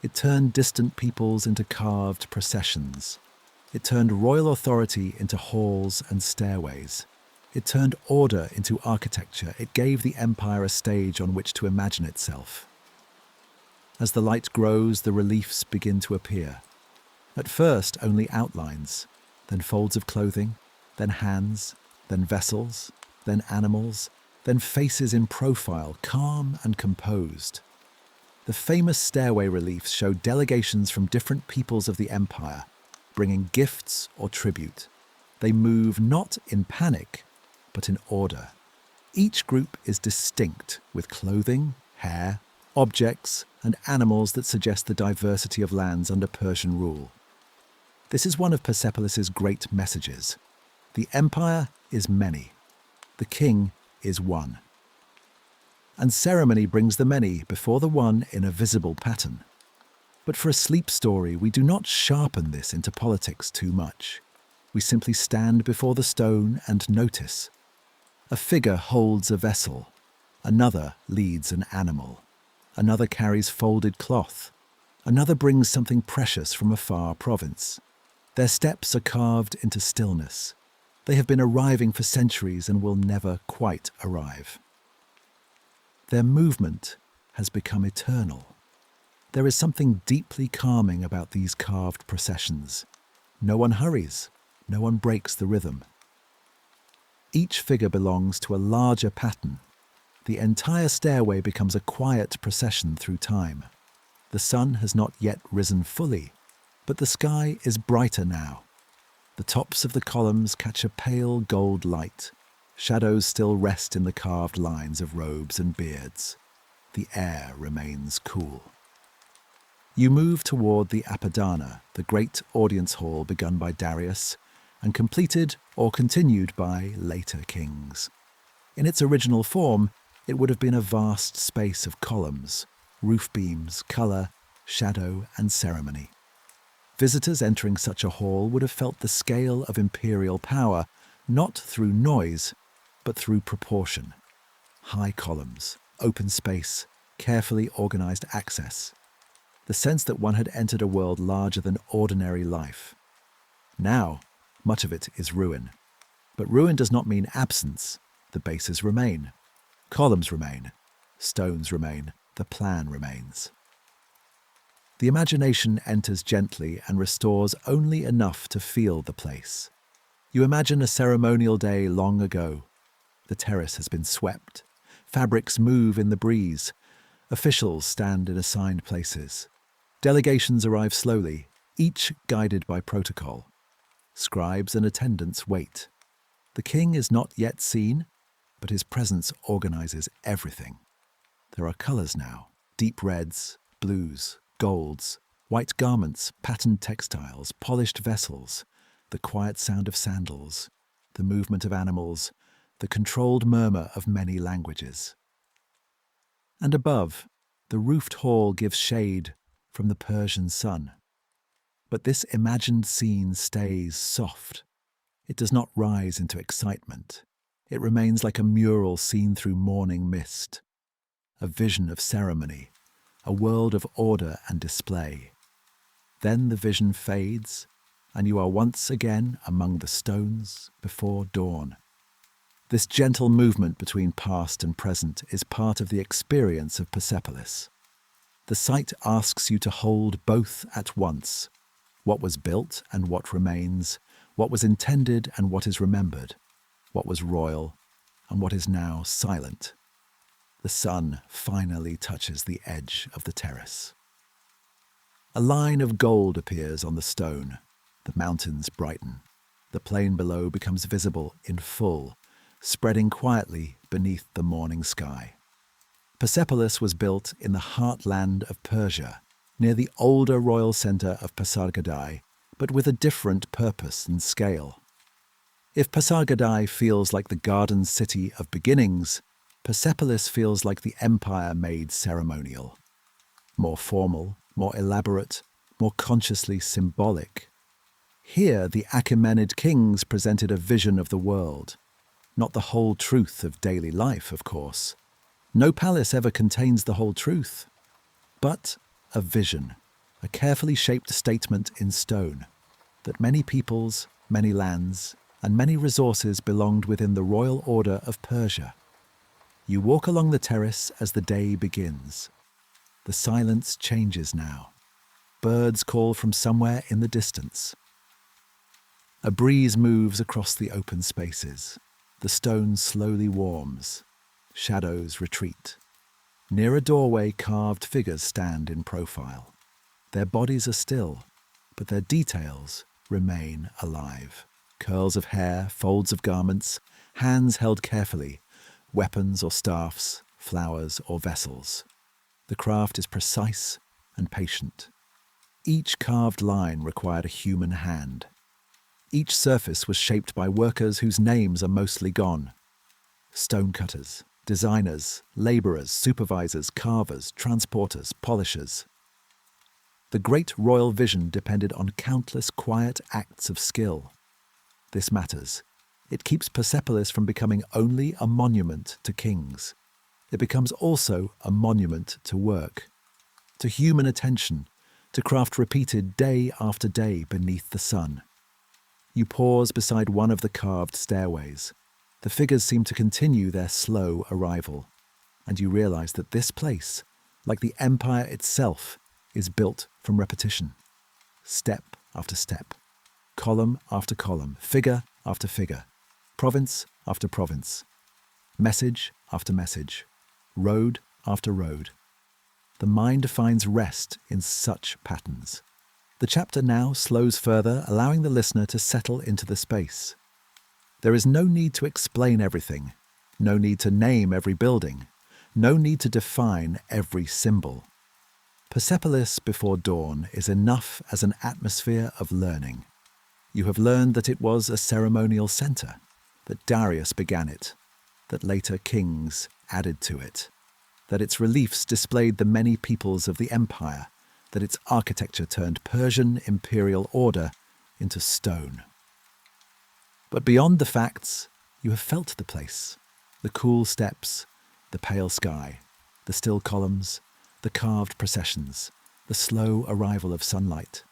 It turned distant peoples into carved processions. It turned royal authority into halls and stairways. It turned order into architecture. It gave the empire a stage on which to imagine itself. As the light grows, the reliefs begin to appear. At first, only outlines, then folds of clothing, then hands, then vessels, then animals, then faces in profile, calm and composed. The famous stairway reliefs show delegations from different peoples of the empire, bringing gifts or tribute. They move not in panic, but in order. Each group is distinct, with clothing, hair, objects, and animals that suggest the diversity of lands under Persian rule. This is one of Persepolis' great messages. The empire is many. The king is one. And ceremony brings the many before the one in a visible pattern. But for a sleep story, we do not sharpen this into politics too much. We simply stand before the stone and notice. A figure holds a vessel. Another leads an animal. Another carries folded cloth. Another brings something precious from a far province. Their steps are carved into stillness. They have been arriving for centuries and will never quite arrive. Their movement has become eternal. There is something deeply calming about these carved processions. No one hurries. No one breaks the rhythm. Each figure belongs to a larger pattern. The entire stairway becomes a quiet procession through time. The sun has not yet risen fully, but the sky is brighter now. The tops of the columns catch a pale gold light. Shadows still rest in the carved lines of robes and beards. The air remains cool. You move toward the Apadana, the great audience hall begun by Darius and completed or continued by later kings. In its original form, it would have been a vast space of columns, roof beams, colour, shadow, and ceremony. Visitors entering such a hall would have felt the scale of imperial power, not through noise, but through proportion. High columns, open space, carefully organised access. The sense that one had entered a world larger than ordinary life. Now, much of it is ruin. But ruin does not mean absence. The bases remain. Columns remain. Stones remain. The plan remains. The imagination enters gently and restores only enough to feel the place. You imagine a ceremonial day long ago. The terrace has been swept. Fabrics move in the breeze. Officials stand in assigned places. Delegations arrive slowly, each guided by protocol. Scribes and attendants wait. The king is not yet seen, but his presence organizes everything. There are colors now, deep reds, blues, golds, white garments, patterned textiles, polished vessels, the quiet sound of sandals, the movement of animals, the controlled murmur of many languages. And above, the roofed hall gives shade from the Persian sun. But this imagined scene stays soft. It does not rise into excitement. It remains like a mural seen through morning mist, a vision of ceremony, a world of order and display. Then the vision fades, and you are once again among the stones before dawn. This gentle movement between past and present is part of the experience of Persepolis. The site asks you to hold both at once, what was built and what remains, what was intended and what is remembered, what was royal and what is now silent. The sun finally touches the edge of the terrace. A line of gold appears on the stone. The mountains brighten. The plain below becomes visible in full, spreading quietly beneath the morning sky. Persepolis was built in the heartland of Persia, near the older royal centre of Pasargadae, but with a different purpose and scale. If Pasargadae feels like the garden city of beginnings, Persepolis feels like the empire made ceremonial. More formal, more elaborate, more consciously symbolic. Here the Achaemenid kings presented a vision of the world. Not the whole truth of daily life, of course. No palace ever contains the whole truth. But a vision, a carefully shaped statement in stone, that many peoples, many lands, and many resources belonged within the royal order of Persia. You walk along the terrace as the day begins. The silence changes now. Birds call from somewhere in the distance. A breeze moves across the open spaces. The stone slowly warms. Shadows retreat. Near a doorway, carved figures stand in profile. Their bodies are still, but their details remain alive. Curls of hair, folds of garments, hands held carefully, weapons or staffs, flowers or vessels. The craft is precise and patient. Each carved line required a human hand. Each surface was shaped by workers whose names are mostly gone. Stonecutters, designers, labourers, supervisors, carvers, transporters, polishers. The great royal vision depended on countless quiet acts of skill. This matters. It keeps Persepolis from becoming only a monument to kings. It becomes also a monument to work, to human attention, to craft repeated day after day beneath the sun. You pause beside one of the carved stairways. The figures seem to continue their slow arrival, and you realise that this place, like the empire itself, is built from repetition. Step after step, column after column, figure after figure, province after province, message after message, road after road. The mind finds rest in such patterns. The chapter now slows further, allowing the listener to settle into the space. There is no need to explain everything, no need to name every building, no need to define every symbol. Persepolis before dawn is enough as an atmosphere of learning. You have learned that it was a ceremonial centre, that Darius began it, that later kings added to it, that its reliefs displayed the many peoples of the empire, that its architecture turned Persian imperial order into stone. But beyond the facts, you have felt the place, the cool steps, the pale sky, the still columns, the carved processions, the slow arrival of sunlight,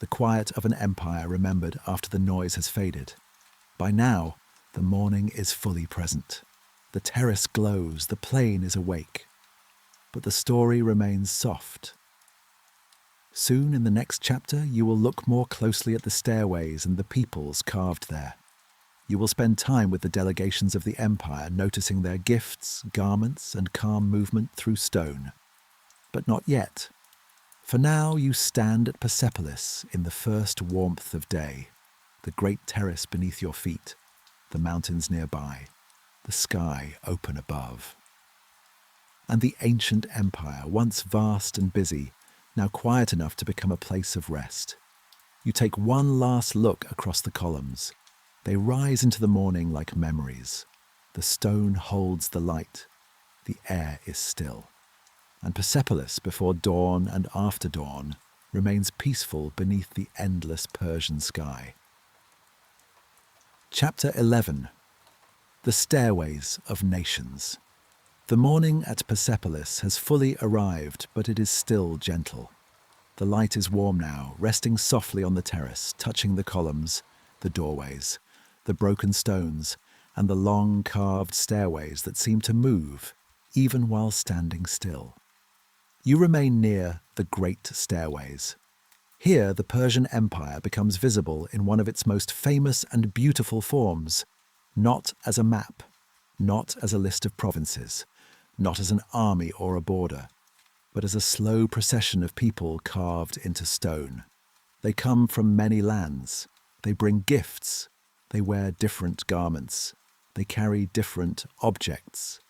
the quiet of an empire remembered after the noise has faded. By now, the morning is fully present. The terrace glows, the plain is awake. But the story remains soft. Soon in the next chapter, you will look more closely at the stairways and the peoples carved there. You will spend time with the delegations of the empire, noticing their gifts, garments, and calm movement through stone. But not yet. For now you stand at Persepolis in the first warmth of day, the great terrace beneath your feet, the mountains nearby, the sky open above. And the ancient empire, once vast and busy, now quiet enough to become a place of rest. You take one last look across the columns. They rise into the morning like memories. The stone holds the light. The air is still. And Persepolis, before dawn and after dawn, remains peaceful beneath the endless Persian sky. Chapter 11. The Stairways of Nations. The morning at Persepolis has fully arrived, but it is still gentle. The light is warm now, resting softly on the terrace, touching the columns, the doorways, the broken stones, and the long carved stairways that seem to move, even while standing still. You remain near the great stairways. Here the Persian Empire becomes visible in one of its most famous and beautiful forms, not as a map, not as a list of provinces, not as an army or a border, but as a slow procession of people carved into stone. They come from many lands. They bring gifts. They wear different garments. They carry different objects.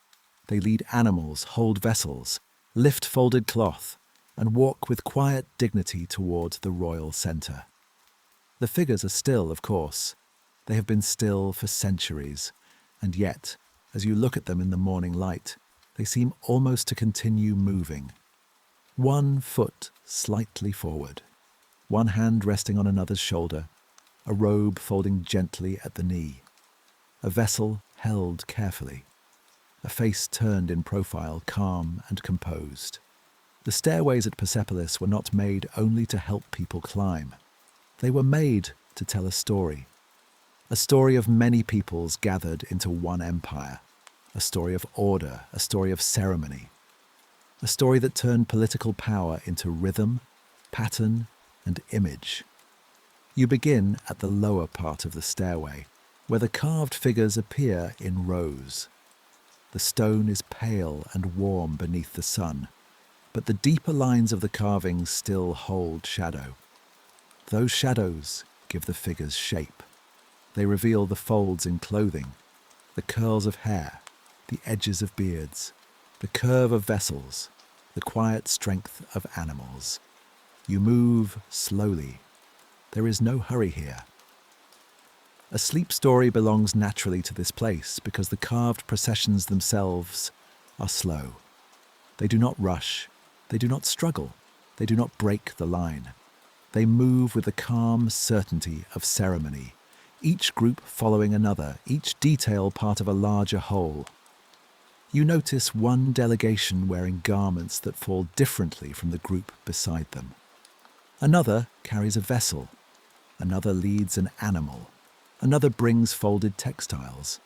They lead animals, hold vessels, lift folded cloth, and walk with quiet dignity toward the royal centre. The figures are still, of course. They have been still for centuries, and yet, as you look at them in the morning light, they seem almost to continue moving. One foot slightly forward, one hand resting on another's shoulder, a robe folding gently at the knee, a vessel held carefully, a face turned in profile, calm and composed. The stairways at Persepolis were not made only to help people climb. They were made to tell a story of many peoples gathered into one empire, a story of order, a story of ceremony, a story that turned political power into rhythm, pattern, and image. You begin at the lower part of the stairway, where the carved figures appear in rows. The stone is pale and warm beneath the sun, but the deeper lines of the carvings still hold shadow. Those shadows give the figures shape. They reveal the folds in clothing, the curls of hair, the edges of beards, the curve of vessels, the quiet strength of animals. You move slowly. There is no hurry here. A sleep story belongs naturally to this place because the carved processions themselves are slow. They do not rush. They do not struggle. They do not break the line. They move with the calm certainty of ceremony, each group following another, each detail part of a larger whole. You notice one delegation wearing garments that fall differently from the group beside them. Another carries a vessel. Another leads an animal. Another brings folded textiles.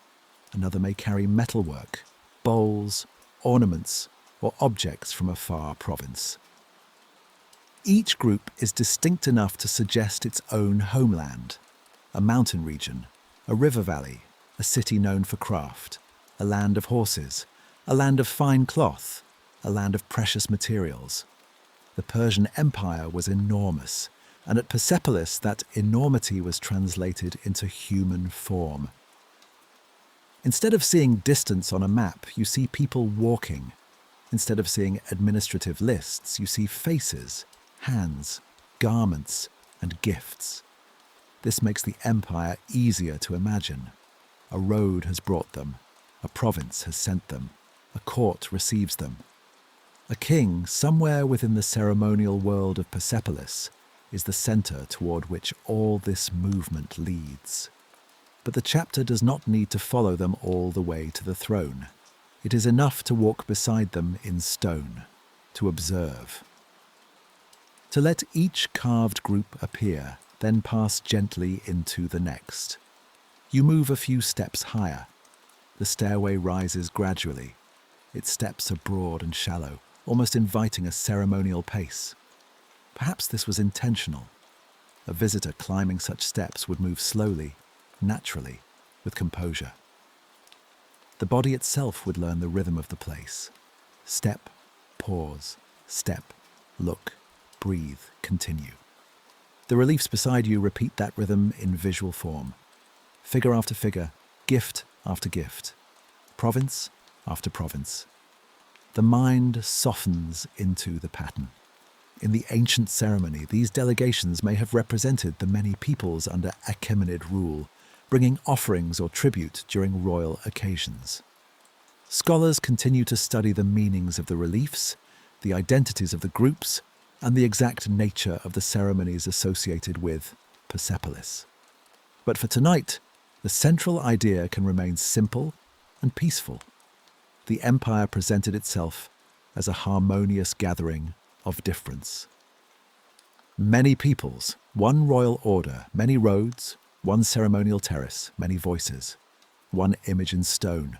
Another may carry metalwork, bowls, ornaments, or objects from a far province. Each group is distinct enough to suggest its own homeland, a mountain region, a river valley, a city known for craft, a land of horses, a land of fine cloth, a land of precious materials. The Persian Empire was enormous, and at Persepolis that enormity was translated into human form. Instead of seeing distance on a map, you see people walking. Instead of seeing administrative lists, you see faces, hands, garments, and gifts. This makes the empire easier to imagine. A road has brought them. A province has sent them. A court receives them. A king, somewhere within the ceremonial world of Persepolis, is the center toward which all this movement leads. But the chapter does not need to follow them all the way to the throne. It is enough to walk beside them in stone, to observe. To let each carved group appear, then pass gently into the next. You move a few steps higher. The stairway rises gradually. Its steps are broad and shallow, almost inviting a ceremonial pace. Perhaps this was intentional. A visitor climbing such steps would move slowly, naturally, with composure. The body itself would learn the rhythm of the place. Step, pause, step, look, breathe, continue. The reliefs beside you repeat that rhythm in visual form. Figure after figure, gift after gift, province after province. The mind softens into the pattern. In the ancient ceremony, these delegations may have represented the many peoples under Achaemenid rule, bringing offerings or tribute during royal occasions. Scholars continue to study the meanings of the reliefs, the identities of the groups, and the exact nature of the ceremonies associated with Persepolis. But for tonight, the central idea can remain simple and peaceful. The empire presented itself as a harmonious gathering of difference. Many peoples, one royal order, many roads, one ceremonial terrace, many voices, one image in stone.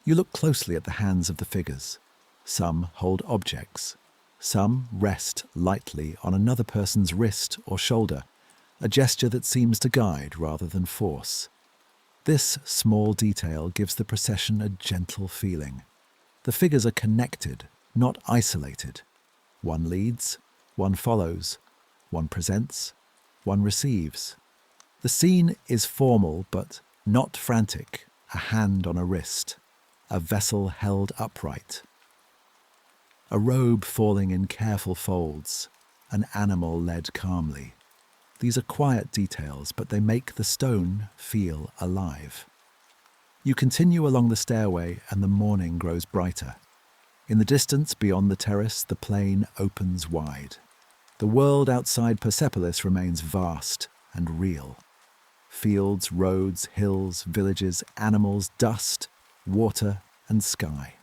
You look closely at the hands of the figures. Some hold objects. Some rest lightly on another person's wrist or shoulder, a gesture that seems to guide rather than force. This small detail gives the procession a gentle feeling. The figures are connected, not isolated. One leads, one follows, one presents, one receives. The scene is formal but not frantic, a hand on a wrist, a vessel held upright. A robe falling in careful folds, an animal led calmly. These are quiet details, but they make the stone feel alive. You continue along the stairway and the morning grows brighter. In the distance beyond the terrace, the plain opens wide. The world outside Persepolis remains vast and real. Fields, roads, hills, villages, animals, dust, water, and sky.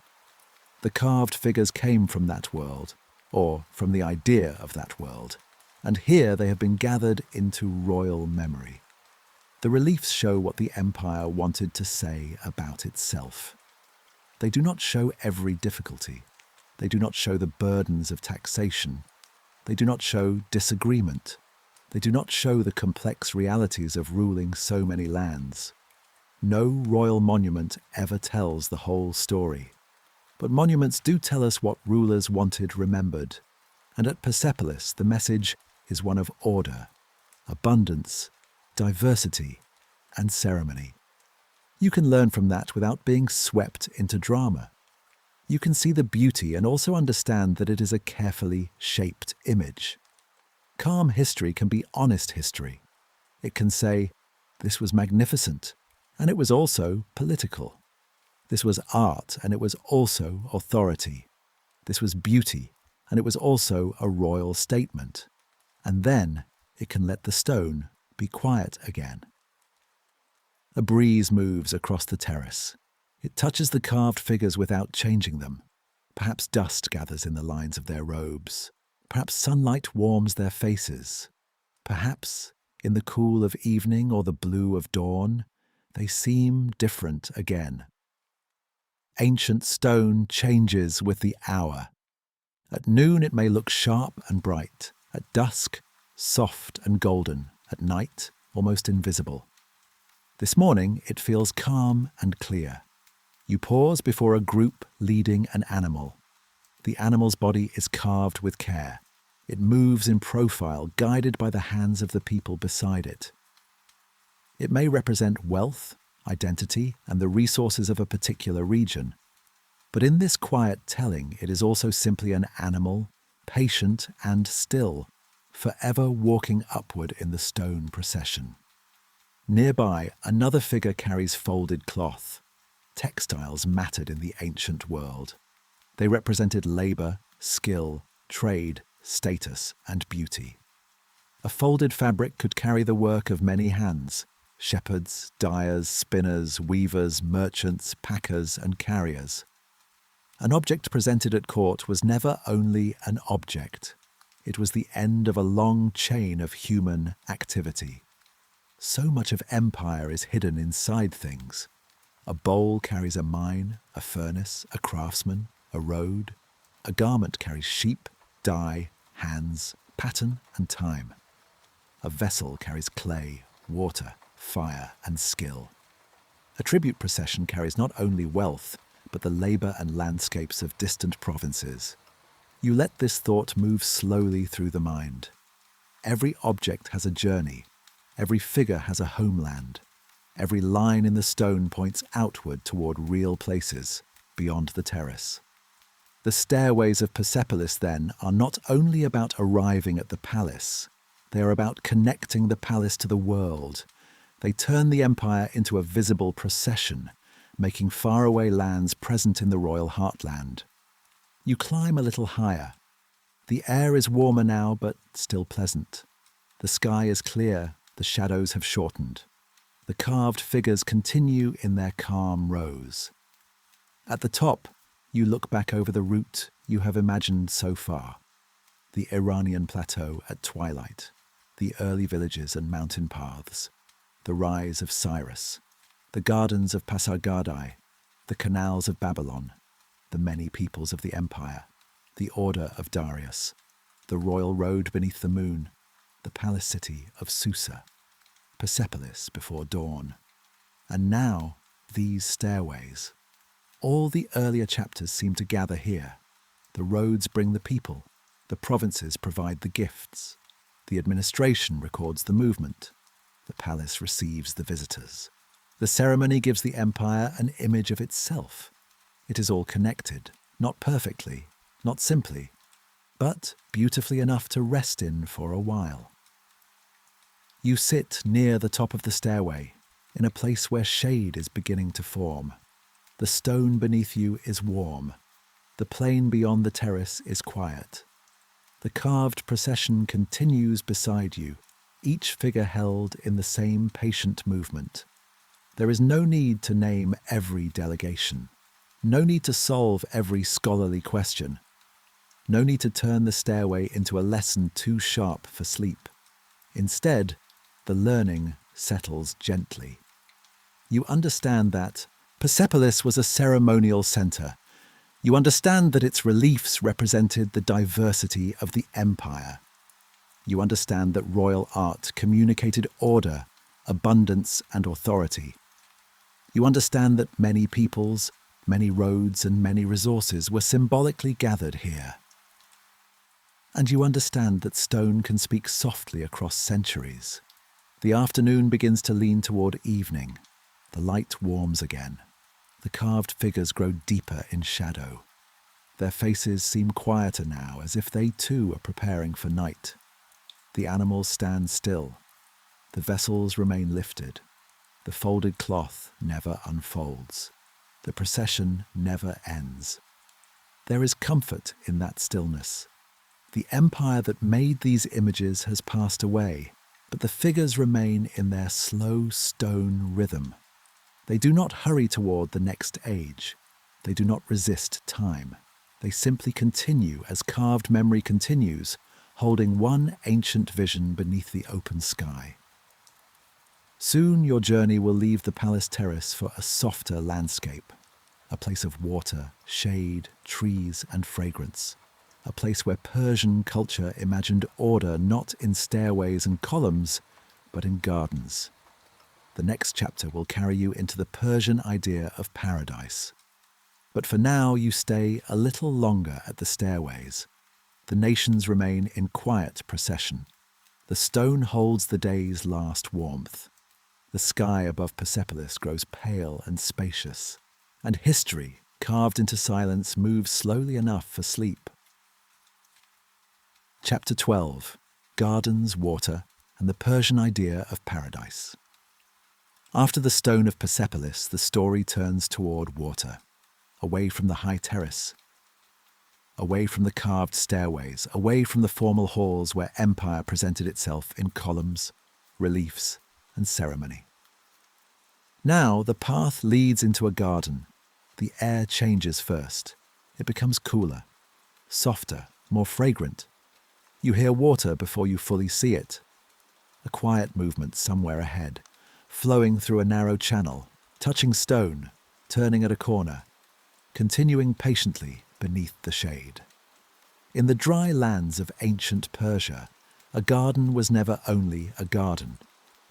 The carved figures came from that world, or from the idea of that world, and here they have been gathered into royal memory. The reliefs show what the empire wanted to say about itself. They do not show every difficulty. They do not show the burdens of taxation. They do not show disagreement. They do not show the complex realities of ruling so many lands. No royal monument ever tells the whole story. But monuments do tell us what rulers wanted remembered, and at Persepolis the message is one of order, abundance, diversity, and ceremony. You can learn from that without being swept into drama. You can see the beauty and also understand that it is a carefully shaped image. Calm history can be honest history. It can say, this was magnificent, and it was also political. This was art, and it was also authority. This was beauty, and it was also a royal statement. And then it can let the stone be quiet again. A breeze moves across the terrace. It touches the carved figures without changing them. Perhaps dust gathers in the lines of their robes. Perhaps sunlight warms their faces. Perhaps, in the cool of evening or the blue of dawn, they seem different again. Ancient stone changes with the hour. At noon it may look sharp and bright. At dusk, soft and golden. At night, almost invisible. This morning it feels calm and clear. You pause before a group leading an animal. The animal's body is carved with care. It moves in profile, guided by the hands of the people beside it. It may represent wealth, identity, and the resources of a particular region. But in this quiet telling, it is also simply an animal, patient and still, forever walking upward in the stone procession. Nearby, another figure carries folded cloth. Textiles mattered in the ancient world. They represented labor, skill, trade, status, and beauty. A folded fabric could carry the work of many hands: shepherds, dyers, spinners, weavers, merchants, packers, and carriers. An object presented at court was never only an object. It was the end of a long chain of human activity. So much of empire is hidden inside things. A bowl carries a mine, a furnace, a craftsman, a road. A garment carries sheep, dye, hands, pattern, and time. A vessel carries clay, water, fire, and skill. A tribute procession carries not only wealth, but the labour and landscapes of distant provinces. You let this thought move slowly through the mind. Every object has a journey. Every figure has a homeland. Every line in the stone points outward toward real places, beyond the terrace. The stairways of Persepolis, then, are not only about arriving at the palace. They are about connecting the palace to the world. They turn the empire into a visible procession, making faraway lands present in the royal heartland. You climb a little higher. The air is warmer now, but still pleasant. The sky is clear, the shadows have shortened. The carved figures continue in their calm rows. At the top, you look back over the route you have imagined so far. The Iranian Plateau at twilight, the early villages and mountain paths, the rise of Cyrus, the gardens of Pasargadae, the canals of Babylon, the many peoples of the empire, the order of Darius, the royal road beneath the moon, the palace city of Susa, Persepolis before dawn. And now, these stairways. All the earlier chapters seem to gather here. The roads bring the people, the provinces provide the gifts, the administration records the movement, the palace receives the visitors. The ceremony gives the empire an image of itself. It is all connected, not perfectly, not simply, but beautifully enough to rest in for a while. You sit near the top of the stairway, in a place where shade is beginning to form. The stone beneath you is warm. The plain beyond the terrace is quiet. The carved procession continues beside you, each figure held in the same patient movement. There is no need to name every delegation. No need to solve every scholarly question. No need to turn the stairway into a lesson too sharp for sleep. Instead, the learning settles gently. You understand that Persepolis was a ceremonial centre. You understand that its reliefs represented the diversity of the empire. You understand that royal art communicated order, abundance, and authority. You understand that many peoples, many roads, and many resources were symbolically gathered here. And you understand that stone can speak softly across centuries. The afternoon begins to lean toward evening. The light warms again. The carved figures grow deeper in shadow. Their faces seem quieter now, as if they too are preparing for night. The animals stand still. The vessels remain lifted. The folded cloth never unfolds. The procession never ends. There is comfort in that stillness. The empire that made these images has passed away, but the figures remain in their slow stone rhythm. They do not hurry toward the next age. They do not resist time. They simply continue as carved memory continues, holding one ancient vision beneath the open sky. Soon your journey will leave the palace terrace for a softer landscape, a place of water, shade, trees, and fragrance, a place where Persian culture imagined order not in stairways and columns, but in gardens. The next chapter will carry you into the Persian idea of paradise. But for now, you stay a little longer at the stairways. The nations remain in quiet procession. The stone holds the day's last warmth. The sky above Persepolis grows pale and spacious, and history, carved into silence, moves slowly enough for sleep. Chapter 12. Gardens, Water, and the Persian Idea of Paradise. After the stone of Persepolis, the story turns toward water, away from the high terrace, away from the carved stairways, away from the formal halls where empire presented itself in columns, reliefs, and ceremony. Now the path leads into a garden. The air changes first. It becomes cooler, softer, more fragrant. You hear water before you fully see it. A quiet movement somewhere ahead, flowing through a narrow channel, touching stone, turning at a corner, continuing patiently beneath the shade. In the dry lands of ancient Persia, a garden was never only a garden.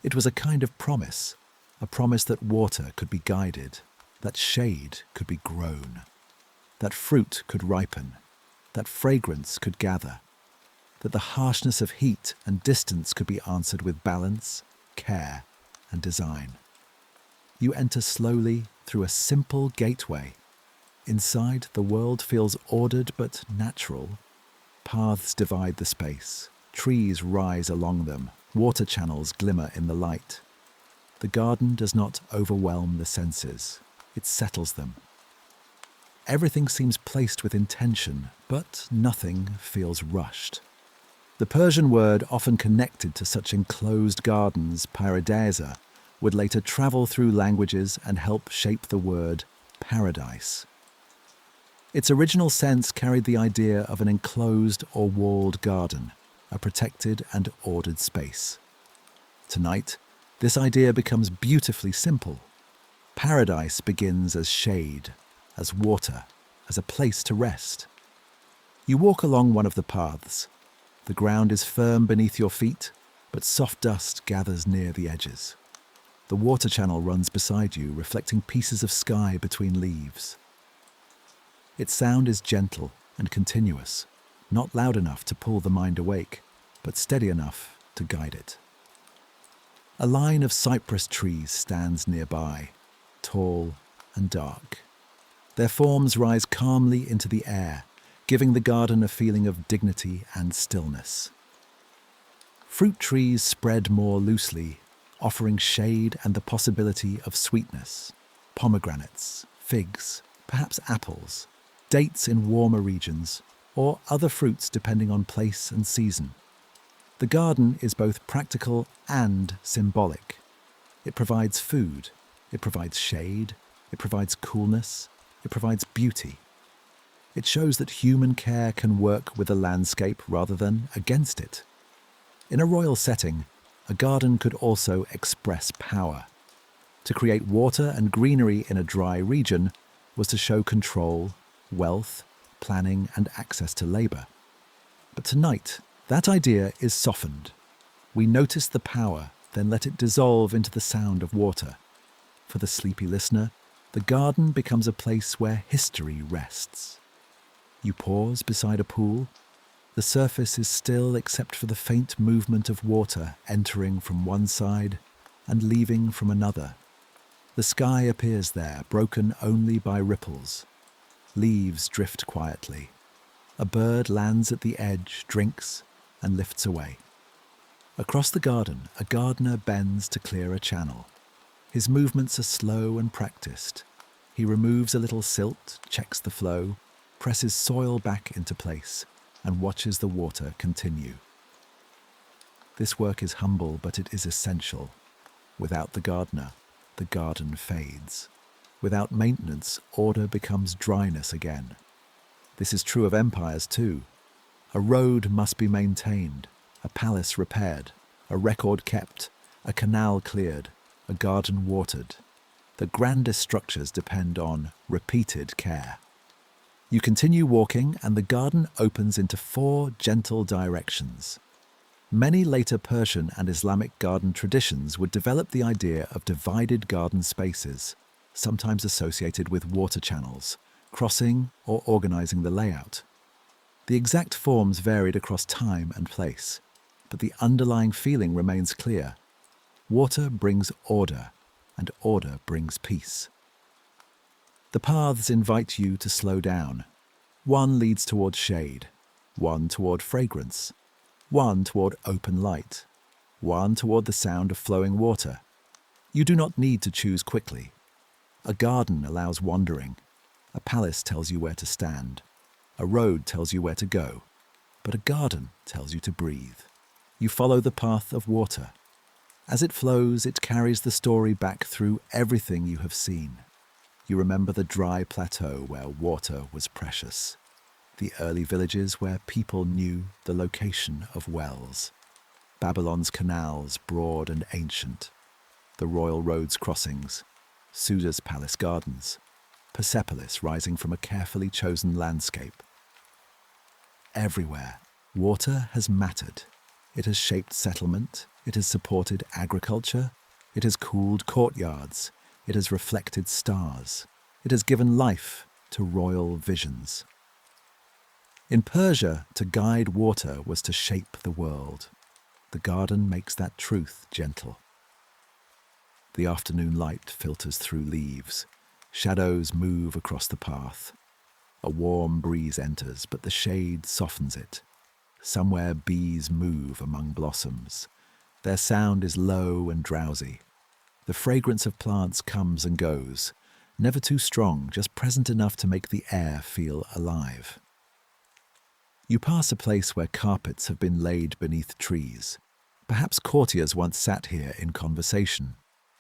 It was a kind of promise, a promise that water could be guided, that shade could be grown, that fruit could ripen, that fragrance could gather, that the harshness of heat and distance could be answered with balance, care, and design. You enter slowly through a simple gateway. Inside, the world feels ordered but natural. Paths divide the space. Trees rise along them. Water channels glimmer in the light. The garden does not overwhelm the senses. It settles them. Everything seems placed with intention, but nothing feels rushed. The Persian word often connected to such enclosed gardens, Pasargadae, would later travel through languages and help shape the word paradise. Its original sense carried the idea of an enclosed or walled garden, a protected and ordered space. Tonight, this idea becomes beautifully simple. Paradise begins as shade, as water, as a place to rest. You walk along one of the paths. The ground is firm beneath your feet, but soft dust gathers near the edges. The water channel runs beside you, reflecting pieces of sky between leaves. Its sound is gentle and continuous, not loud enough to pull the mind awake, but steady enough to guide it. A line of cypress trees stands nearby, tall and dark. Their forms rise calmly into the air, giving the garden a feeling of dignity and stillness. Fruit trees spread more loosely, offering shade and the possibility of sweetness. Pomegranates, figs, perhaps apples, dates in warmer regions, or other fruits depending on place and season. The garden is both practical and symbolic. It provides food, it provides shade, it provides coolness, it provides beauty. It shows that human care can work with a landscape rather than against it. In a royal setting, a garden could also express power. To create water and greenery in a dry region was to show control, wealth, planning, and access to labour. But tonight, that idea is softened. We notice the power, then let it dissolve into the sound of water. For the sleepy listener, the garden becomes a place where history rests. You pause beside a pool. The surface is still except for the faint movement of water entering from one side and leaving from another. The sky appears there, broken only by ripples. Leaves drift quietly. A bird lands at the edge, drinks, and lifts away. Across the garden, a gardener bends to clear a channel. His movements are slow and practiced. He removes a little silt, checks the flow, presses soil back into place, and watches the water continue. This work is humble, but it is essential. Without the gardener, the garden fades. Without maintenance, order becomes dryness again. This is true of empires too. A road must be maintained, a palace repaired, a record kept, a canal cleared, a garden watered. The grandest structures depend on repeated care. You continue walking, and the garden opens into 4 gentle directions. Many later Persian and Islamic garden traditions would develop the idea of divided garden spaces, sometimes associated with water channels, crossing or organising the layout. The exact forms varied across time and place, but the underlying feeling remains clear. Water brings order, and order brings peace. The paths invite you to slow down. One leads toward shade, one toward fragrance, one toward open light, one toward the sound of flowing water. You do not need to choose quickly. A garden allows wandering. A palace tells you where to stand. A road tells you where to go. But a garden tells you to breathe. You follow the path of water. As it flows, it carries the story back through everything you have seen. You remember the dry plateau where water was precious, the early villages where people knew the location of wells, Babylon's canals broad and ancient, the royal roads crossings, Susa's palace gardens, Persepolis rising from a carefully chosen landscape. Everywhere, water has mattered. It has shaped settlement, it has supported agriculture, it has cooled courtyards, it has reflected stars, it has given life to royal visions. In Persia, to guide water was to shape the world. The garden makes that truth gentle. The afternoon light filters through leaves. Shadows move across the path. A warm breeze enters, but the shade softens it. Somewhere bees move among blossoms. Their sound is low and drowsy. The fragrance of plants comes and goes, never too strong, just present enough to make the air feel alive. You pass a place where carpets have been laid beneath trees. Perhaps courtiers once sat here in conversation.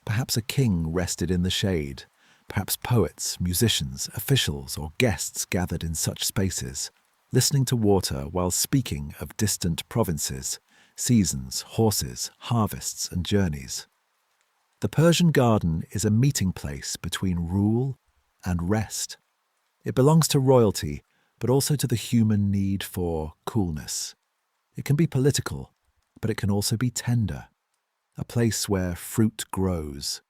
Perhaps a king rested in the shade. Perhaps poets, musicians, officials, or guests gathered in such spaces, listening to water while speaking of distant provinces, seasons, horses, harvests, and journeys. The Persian garden is a meeting place between rule and rest. It belongs to royalty, but also to the human need for coolness. It can be political, but it can also be tender. A place where fruit grows,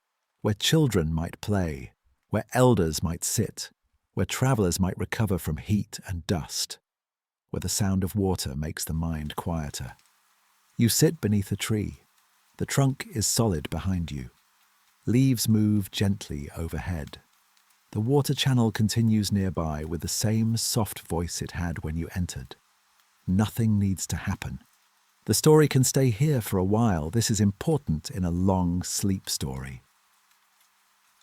where children might play, where elders might sit, where travellers might recover from heat and dust, where the sound of water makes the mind quieter. You sit beneath a tree. The trunk is solid behind you. Leaves move gently overhead. The water channel continues nearby with the same soft voice it had when you entered. Nothing needs to happen. The story can stay here for a while. This is important in a long sleep story.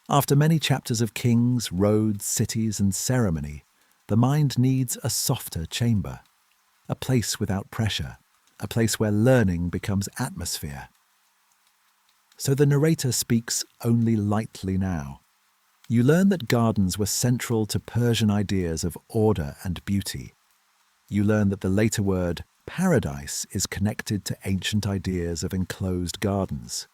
After many chapters of kings, roads, cities, and ceremony, the mind needs a softer chamber, a place without pressure, a place where learning becomes atmosphere. So the narrator speaks only lightly now. You learn that gardens were central to Persian ideas of order and beauty. You learn that the later word paradise is connected to ancient ideas of enclosed gardens.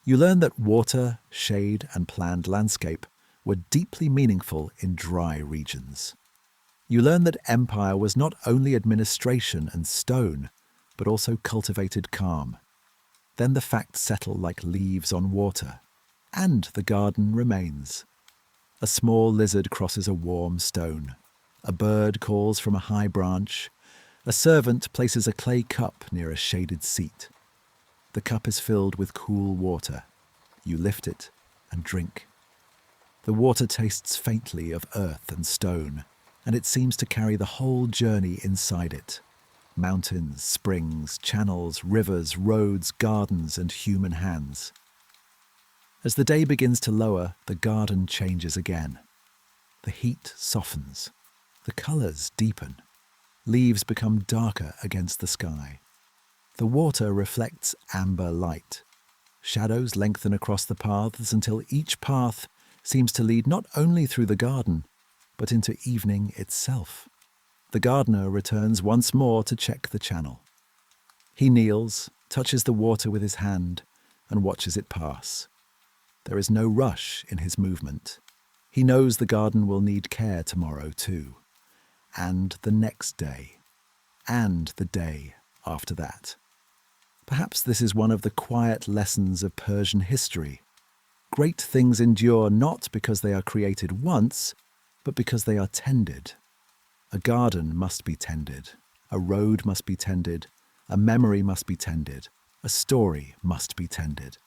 You learn that water, shade, and planned landscape were deeply meaningful in dry regions. You learn that empire was not only administration and stone, but also cultivated calm. Then the facts settle like leaves on water, and the garden remains. A small lizard crosses a warm stone. A bird calls from a high branch. A servant places a clay cup near a shaded seat. The cup is filled with cool water. You lift it and drink. The water tastes faintly of earth and stone. and it seems to carry the whole journey inside it. Mountains, springs, channels, rivers, roads, gardens, and human hands. As the day begins to lower, the garden changes again. The heat softens. The colours deepen. Leaves become darker against the sky. The water reflects amber light. Shadows lengthen across the paths until each path seems to lead not only through the garden, but into evening itself. The gardener returns once more to check the channel. He kneels, touches the water with his hand, and watches it pass. There is no rush in his movement. He knows the garden will need care tomorrow too, and the next day, and the day after that. Perhaps this is one of the quiet lessons of Persian history. Great things endure not because they are created once, but because they are tended. A garden must be tended, a road must be tended, a memory must be tended, a story must be tended.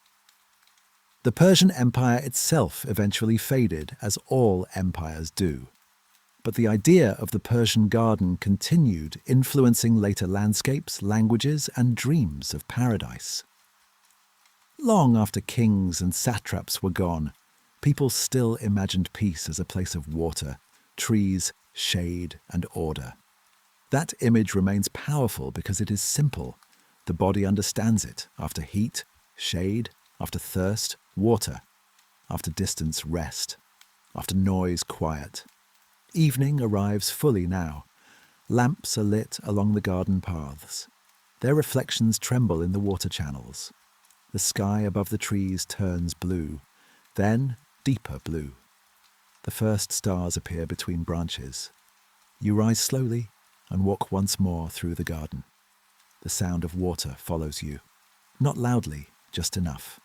The Persian Empire itself eventually faded, as all empires do. But the idea of the Persian garden continued, influencing later landscapes, languages, and dreams of paradise. Long after kings and satraps were gone, people still imagined peace as a place of water, trees, shade, and order. That image remains powerful because it is simple. The body understands it after heat, shade, after thirst, water, after distance, rest, after noise, quiet. Evening arrives fully now. Lamps are lit along the garden paths. Their reflections tremble in the water channels. The sky above the trees turns blue, then deeper blue. The first stars appear between branches. You rise slowly and walk once more through the garden. The sound of water follows you, not loudly, just enough.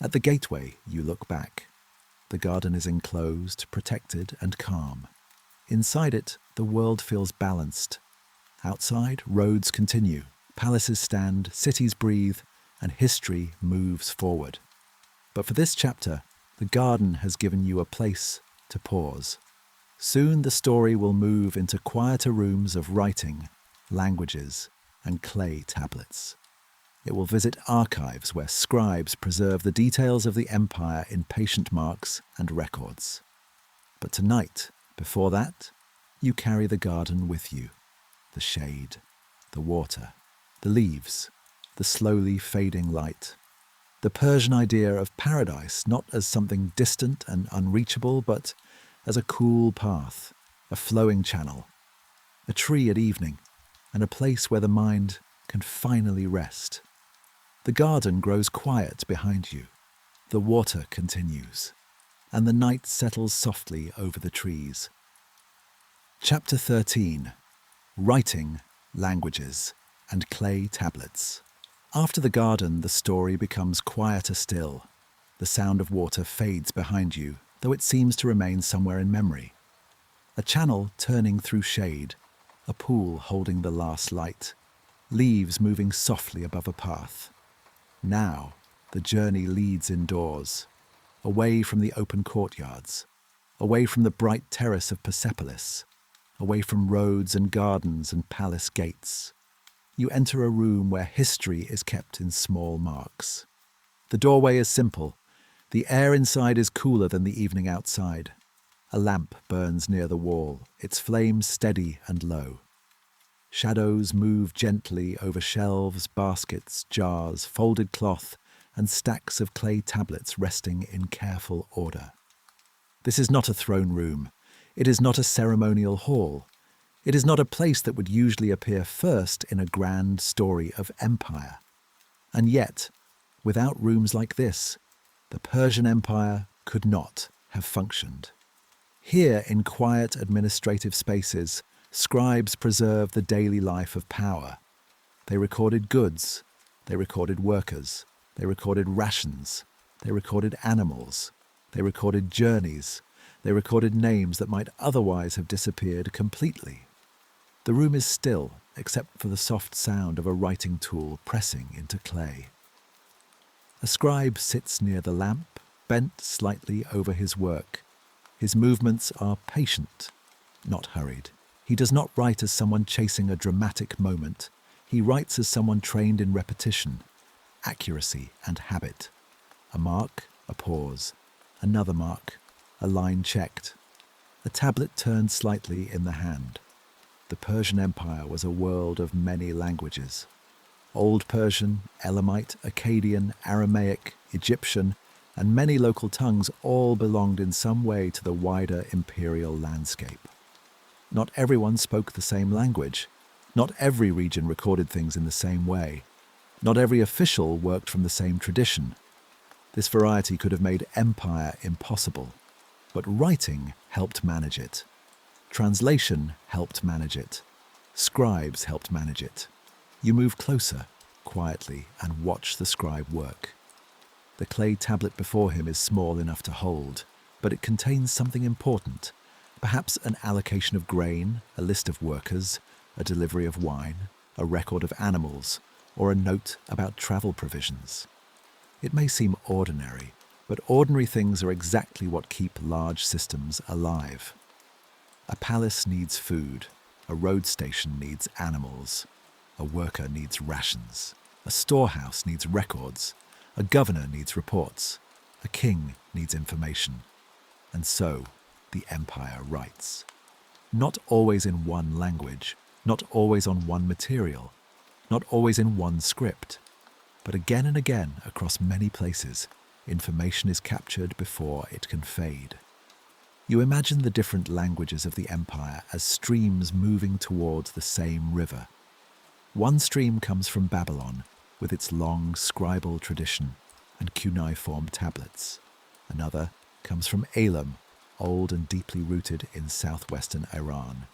At the gateway, you look back. The garden is enclosed, protected, and calm. Inside it, the world feels balanced. Outside, roads continue, palaces stand, cities breathe, and history moves forward. But for this chapter, the garden has given you a place to pause. Soon the story will move into quieter rooms of writing, languages, and clay tablets. It will visit archives where scribes preserve the details of the empire in patient marks and records. But tonight, before that, you carry the garden with you. The shade, the water, the leaves, the slowly fading light. The Persian idea of paradise not as something distant and unreachable, but as a cool path, a flowing channel, a tree at evening, and a place where the mind can finally rest. The garden grows quiet behind you. The water continues, and the night settles softly over the trees. Chapter 13. Writing, Languages, and Clay Tablets. After the garden, the story becomes quieter still. The sound of water fades behind you, though it seems to remain somewhere in memory. A channel turning through shade, a pool holding the last light, leaves moving softly above a path. Now, the journey leads indoors, away from the open courtyards, away from the bright terrace of Persepolis, away from roads and gardens and palace gates. You enter a room where history is kept in small marks. The doorway is simple. The air inside is cooler than the evening outside. A lamp burns near the wall, its flame steady and low. Shadows move gently over shelves, baskets, jars, folded cloth, and stacks of clay tablets resting in careful order. This is not a throne room. It is not a ceremonial hall. It is not a place that would usually appear first in a grand story of empire. And yet, without rooms like this, the Persian Empire could not have functioned. Here, in quiet administrative spaces, scribes preserved the daily life of power. They recorded goods, they recorded workers, they recorded rations, they recorded animals, they recorded journeys, they recorded names that might otherwise have disappeared completely. The room is still, except for the soft sound of a writing tool pressing into clay. A scribe sits near the lamp, bent slightly over his work. His movements are patient. not hurried. He does not write as someone chasing a dramatic moment. He writes as someone trained in repetition, accuracy and habit. A mark, a pause, another mark, a line checked. A tablet turned slightly in the hand. The Persian Empire was a world of many languages. Old Persian, Elamite, Akkadian, Aramaic, Egyptian, and many local tongues all belonged in some way to the wider imperial landscape. Not everyone spoke the same language. Not every region recorded things in the same way. Not every official worked from the same tradition. This variety could have made empire impossible, but writing helped manage it. Translation helped manage it. Scribes helped manage it. You move closer, quietly, and watch the scribe work. The clay tablet before him is small enough to hold, but it contains something important. Perhaps an allocation of grain, a list of workers, a delivery of wine, a record of animals, or a note about travel provisions. It may seem ordinary, but ordinary things are exactly what keep large systems alive. A palace needs food, a road station needs animals, a worker needs rations, a storehouse needs records, a governor needs reports, a king needs information. And so, the empire writes. Not always in one language, not always on one material, not always in one script, but again and again across many places, information is captured before it can fade. You imagine the different languages of the empire as streams moving towards the same river. One stream comes from Babylon, with its long scribal tradition and cuneiform tablets. Another comes from Elam, old and deeply rooted in southwestern Iran.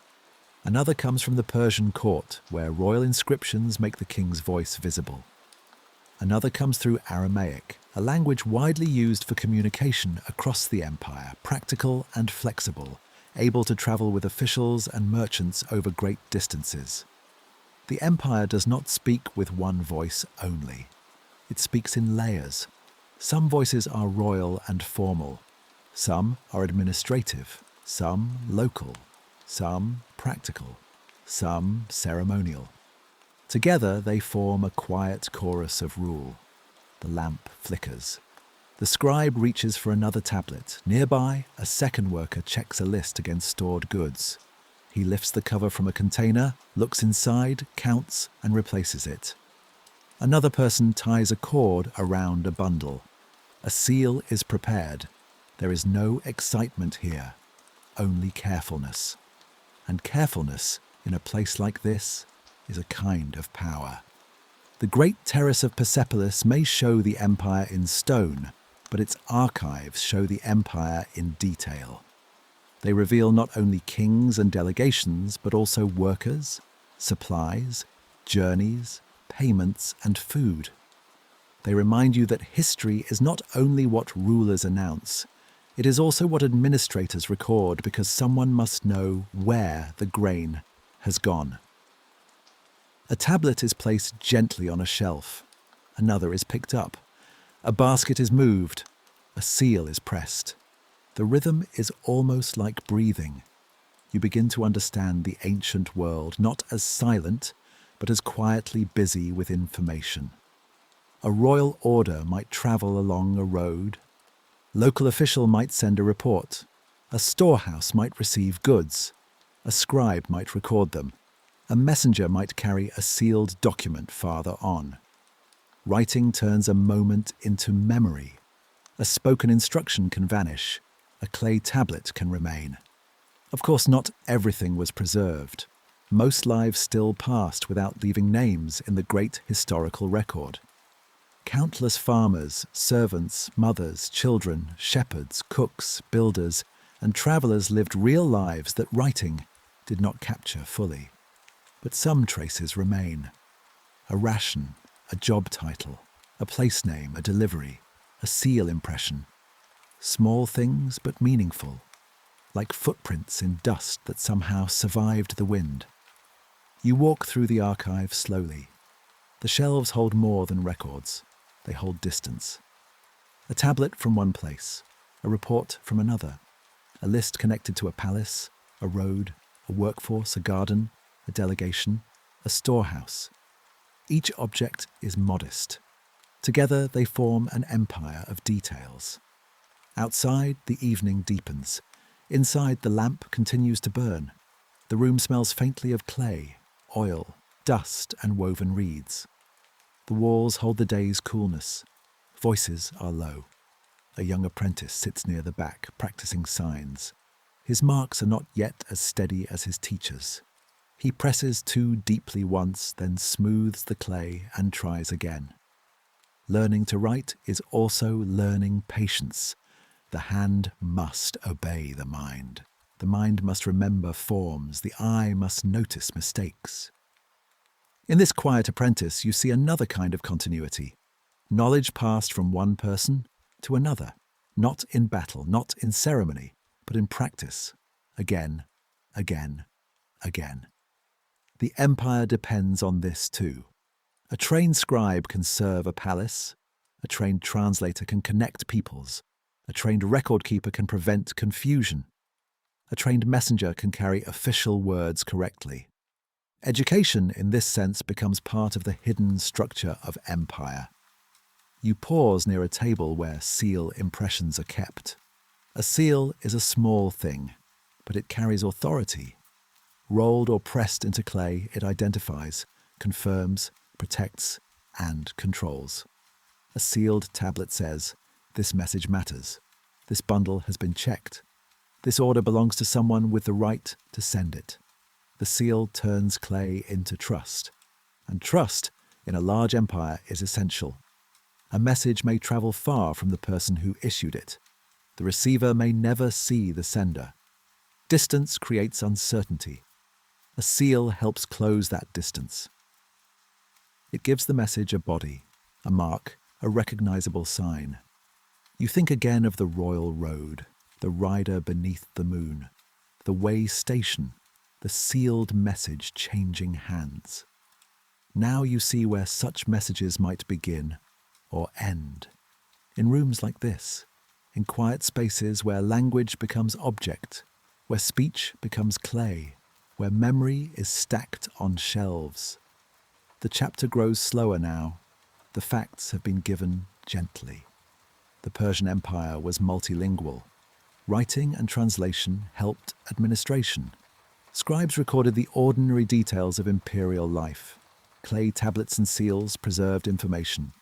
Another comes from the Persian court, where royal inscriptions make the king's voice visible. Another comes through Aramaic, a language widely used for communication across the empire, practical and flexible, able to travel with officials and merchants over great distances. The empire does not speak with one voice only. It speaks in layers. Some voices are royal and formal. Some are administrative, some local, some practical, some ceremonial. Together they form a quiet chorus of rule. The lamp flickers. The scribe reaches for another tablet. Nearby, a second worker checks a list against stored goods. He lifts the cover from a container, looks inside, counts, and replaces it. Another person ties a cord around a bundle. A seal is prepared. There is no excitement here, only carefulness. And carefulness, in a place like this, is a kind of power. The great terrace of Persepolis may show the empire in stone, but its archives show the empire in detail. They reveal not only kings and delegations, but also workers, supplies, journeys, payments, and food. They remind you that history is not only what rulers announce, it is also what administrators record, because someone must know where the grain has gone. A tablet is placed gently on a shelf. Another is picked up. A basket is moved. A seal is pressed. The rhythm is almost like breathing. You begin to understand the ancient world not as silent, but as quietly busy with information. A royal order might travel along a road. Local official might send a report. A storehouse might receive goods. A scribe might record them. A messenger might carry a sealed document farther on. Writing turns a moment into memory. A spoken instruction can vanish. A clay tablet can remain. Of course, not everything was preserved. Most lives still passed without leaving names in the great historical record. Countless farmers, servants, mothers, children, shepherds, cooks, builders, and travellers lived real lives that writing did not capture fully. But some traces remain. A ration, a job title, a place name, a delivery, a seal impression. Small things but meaningful, like footprints in dust that somehow survived the wind. You walk through the archive slowly. The shelves hold more than records. They hold distance. A tablet from one place, a report from another, a list connected to a palace, a road, a workforce, a garden, a delegation, a storehouse. Each object is modest. Together they form an empire of details. Outside, the evening deepens. Inside, the lamp continues to burn. The room smells faintly of clay, oil, dust, and woven reeds. The walls hold the day's coolness. Voices are low. A young apprentice sits near the back, practicing signs. His marks are not yet as steady as his teacher's. He presses too deeply once, then smooths the clay and tries again. Learning to write is also learning patience. The hand must obey the mind. The mind must remember forms. The eye must notice mistakes. In this quiet apprentice, you see another kind of continuity. Knowledge passed from one person to another, not in battle, not in ceremony, but in practice, again, again, again. The empire depends on this too. A trained scribe can serve a palace. A trained translator can connect peoples. A trained record keeper can prevent confusion. A trained messenger can carry official words correctly. Education, in this sense, becomes part of the hidden structure of empire. You pause near a table where seal impressions are kept. A seal is a small thing, but it carries authority. Rolled or pressed into clay, it identifies, confirms, protects, and controls. A sealed tablet says, "This message matters. This bundle has been checked. This order belongs to someone with the right to send it." The seal turns clay into trust. And trust, in a large empire, is essential. A message may travel far from the person who issued it. The receiver may never see the sender. Distance creates uncertainty. A seal helps close that distance. It gives the message a body, a mark, a recognizable sign. You think again of the royal road, the rider beneath the moon, the way station, the sealed message changing hands. Now you see where such messages might begin or end. In rooms like this, in quiet spaces where language becomes object, where speech becomes clay, where memory is stacked on shelves. The chapter grows slower now. The facts have been given gently. The Persian Empire was multilingual. Writing and translation helped administration. Scribes recorded the ordinary details of imperial life. Clay tablets and seals preserved information.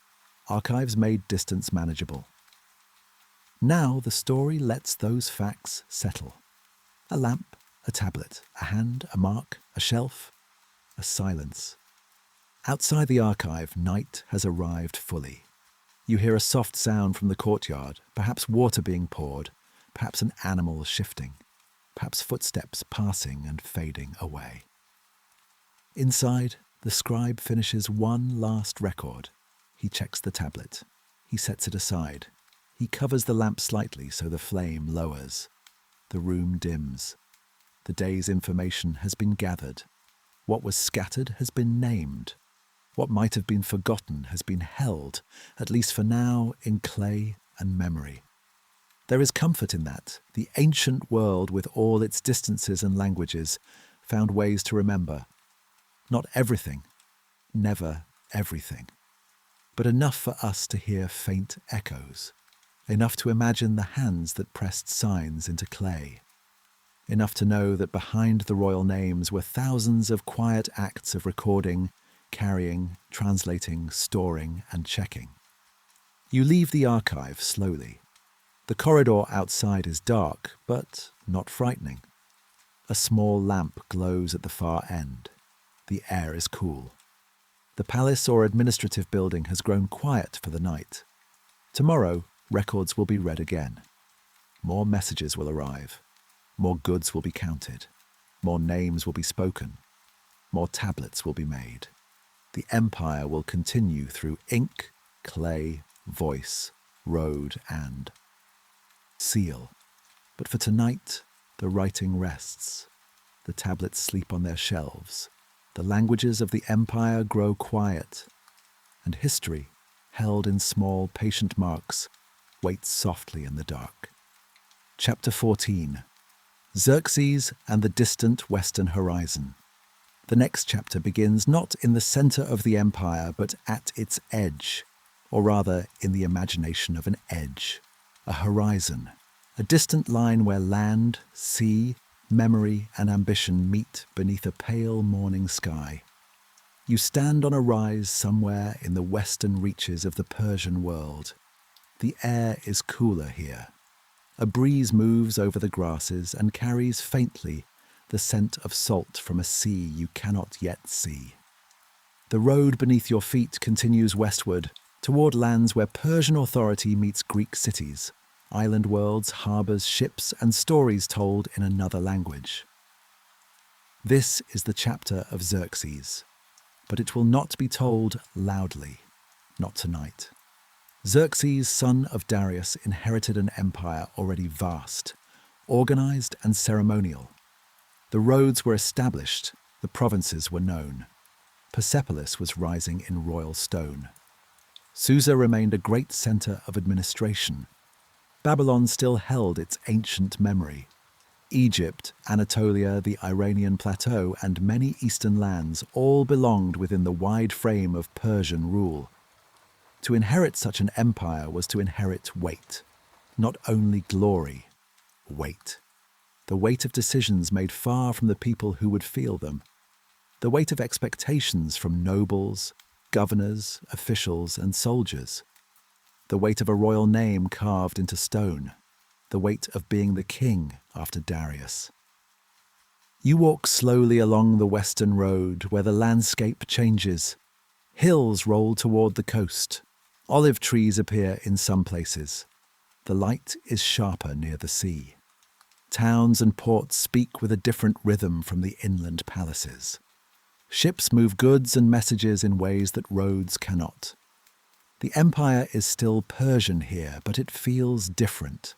Archives made distance manageable. Now the story lets those facts settle. A lamp, a tablet, a hand, a mark, a shelf, a silence. Outside the archive, night has arrived fully. You hear a soft sound from the courtyard, perhaps water being poured, perhaps an animal shifting, perhaps footsteps passing and fading away. Inside, the scribe finishes one last record. He checks the tablet. He sets it aside. He covers the lamp slightly so the flame lowers. The room dims. The day's information has been gathered. What was scattered has been named. What might have been forgotten has been held, at least for now, in clay and memory. There is comfort in that. The ancient world, with all its distances and languages, found ways to remember. Not everything, never everything, but enough for us to hear faint echoes, enough to imagine the hands that pressed signs into clay, enough to know that behind the royal names were thousands of quiet acts of recording, carrying, translating, storing, and checking. You leave the archive slowly. The corridor outside is dark, but not frightening. A small lamp glows at the far end. The air is cool. The palace or administrative building has grown quiet for the night. Tomorrow, records will be read again. More messages will arrive. More goods will be counted. More names will be spoken. More tablets will be made. The empire will continue through ink, clay, voice, road, and seal. But for tonight, the writing rests. The tablets sleep on their shelves. The languages of the empire grow quiet. And history, held in small, patient marks, waits softly in the dark. Chapter 14. Xerxes and the distant western horizon. The next chapter begins not in the center of the empire, but at its edge, or rather in the imagination of an edge, a horizon, a distant line where land, sea, memory and ambition meet beneath a pale morning sky. You stand on a rise somewhere in the western reaches of the Persian world. The air is cooler here. A breeze moves over the grasses and carries faintly the scent of salt from a sea you cannot yet see. The road beneath your feet continues westward, toward lands where Persian authority meets Greek cities, island worlds, harbours, ships, and stories told in another language. This is the chapter of Xerxes, but it will not be told loudly, not tonight. Xerxes, son of Darius, inherited an empire already vast, organised and ceremonial. The roads were established, the provinces were known. Persepolis was rising in royal stone. Susa remained a great centre of administration. Babylon still held its ancient memory. Egypt, Anatolia, the Iranian Plateau, and many eastern lands all belonged within the wide frame of Persian rule. To inherit such an empire was to inherit weight, not only glory, weight. The weight of decisions made far from the people who would feel them. The weight of expectations from nobles, governors, officials, and soldiers. The weight of a royal name carved into stone. The weight of being the king after Darius. You walk slowly along the western road where the landscape changes. Hills roll toward the coast. Olive trees appear in some places. The light is sharper near the sea. Towns and ports speak with a different rhythm from the inland palaces. Ships move goods and messages in ways that roads cannot. The empire is still Persian here, but it feels different.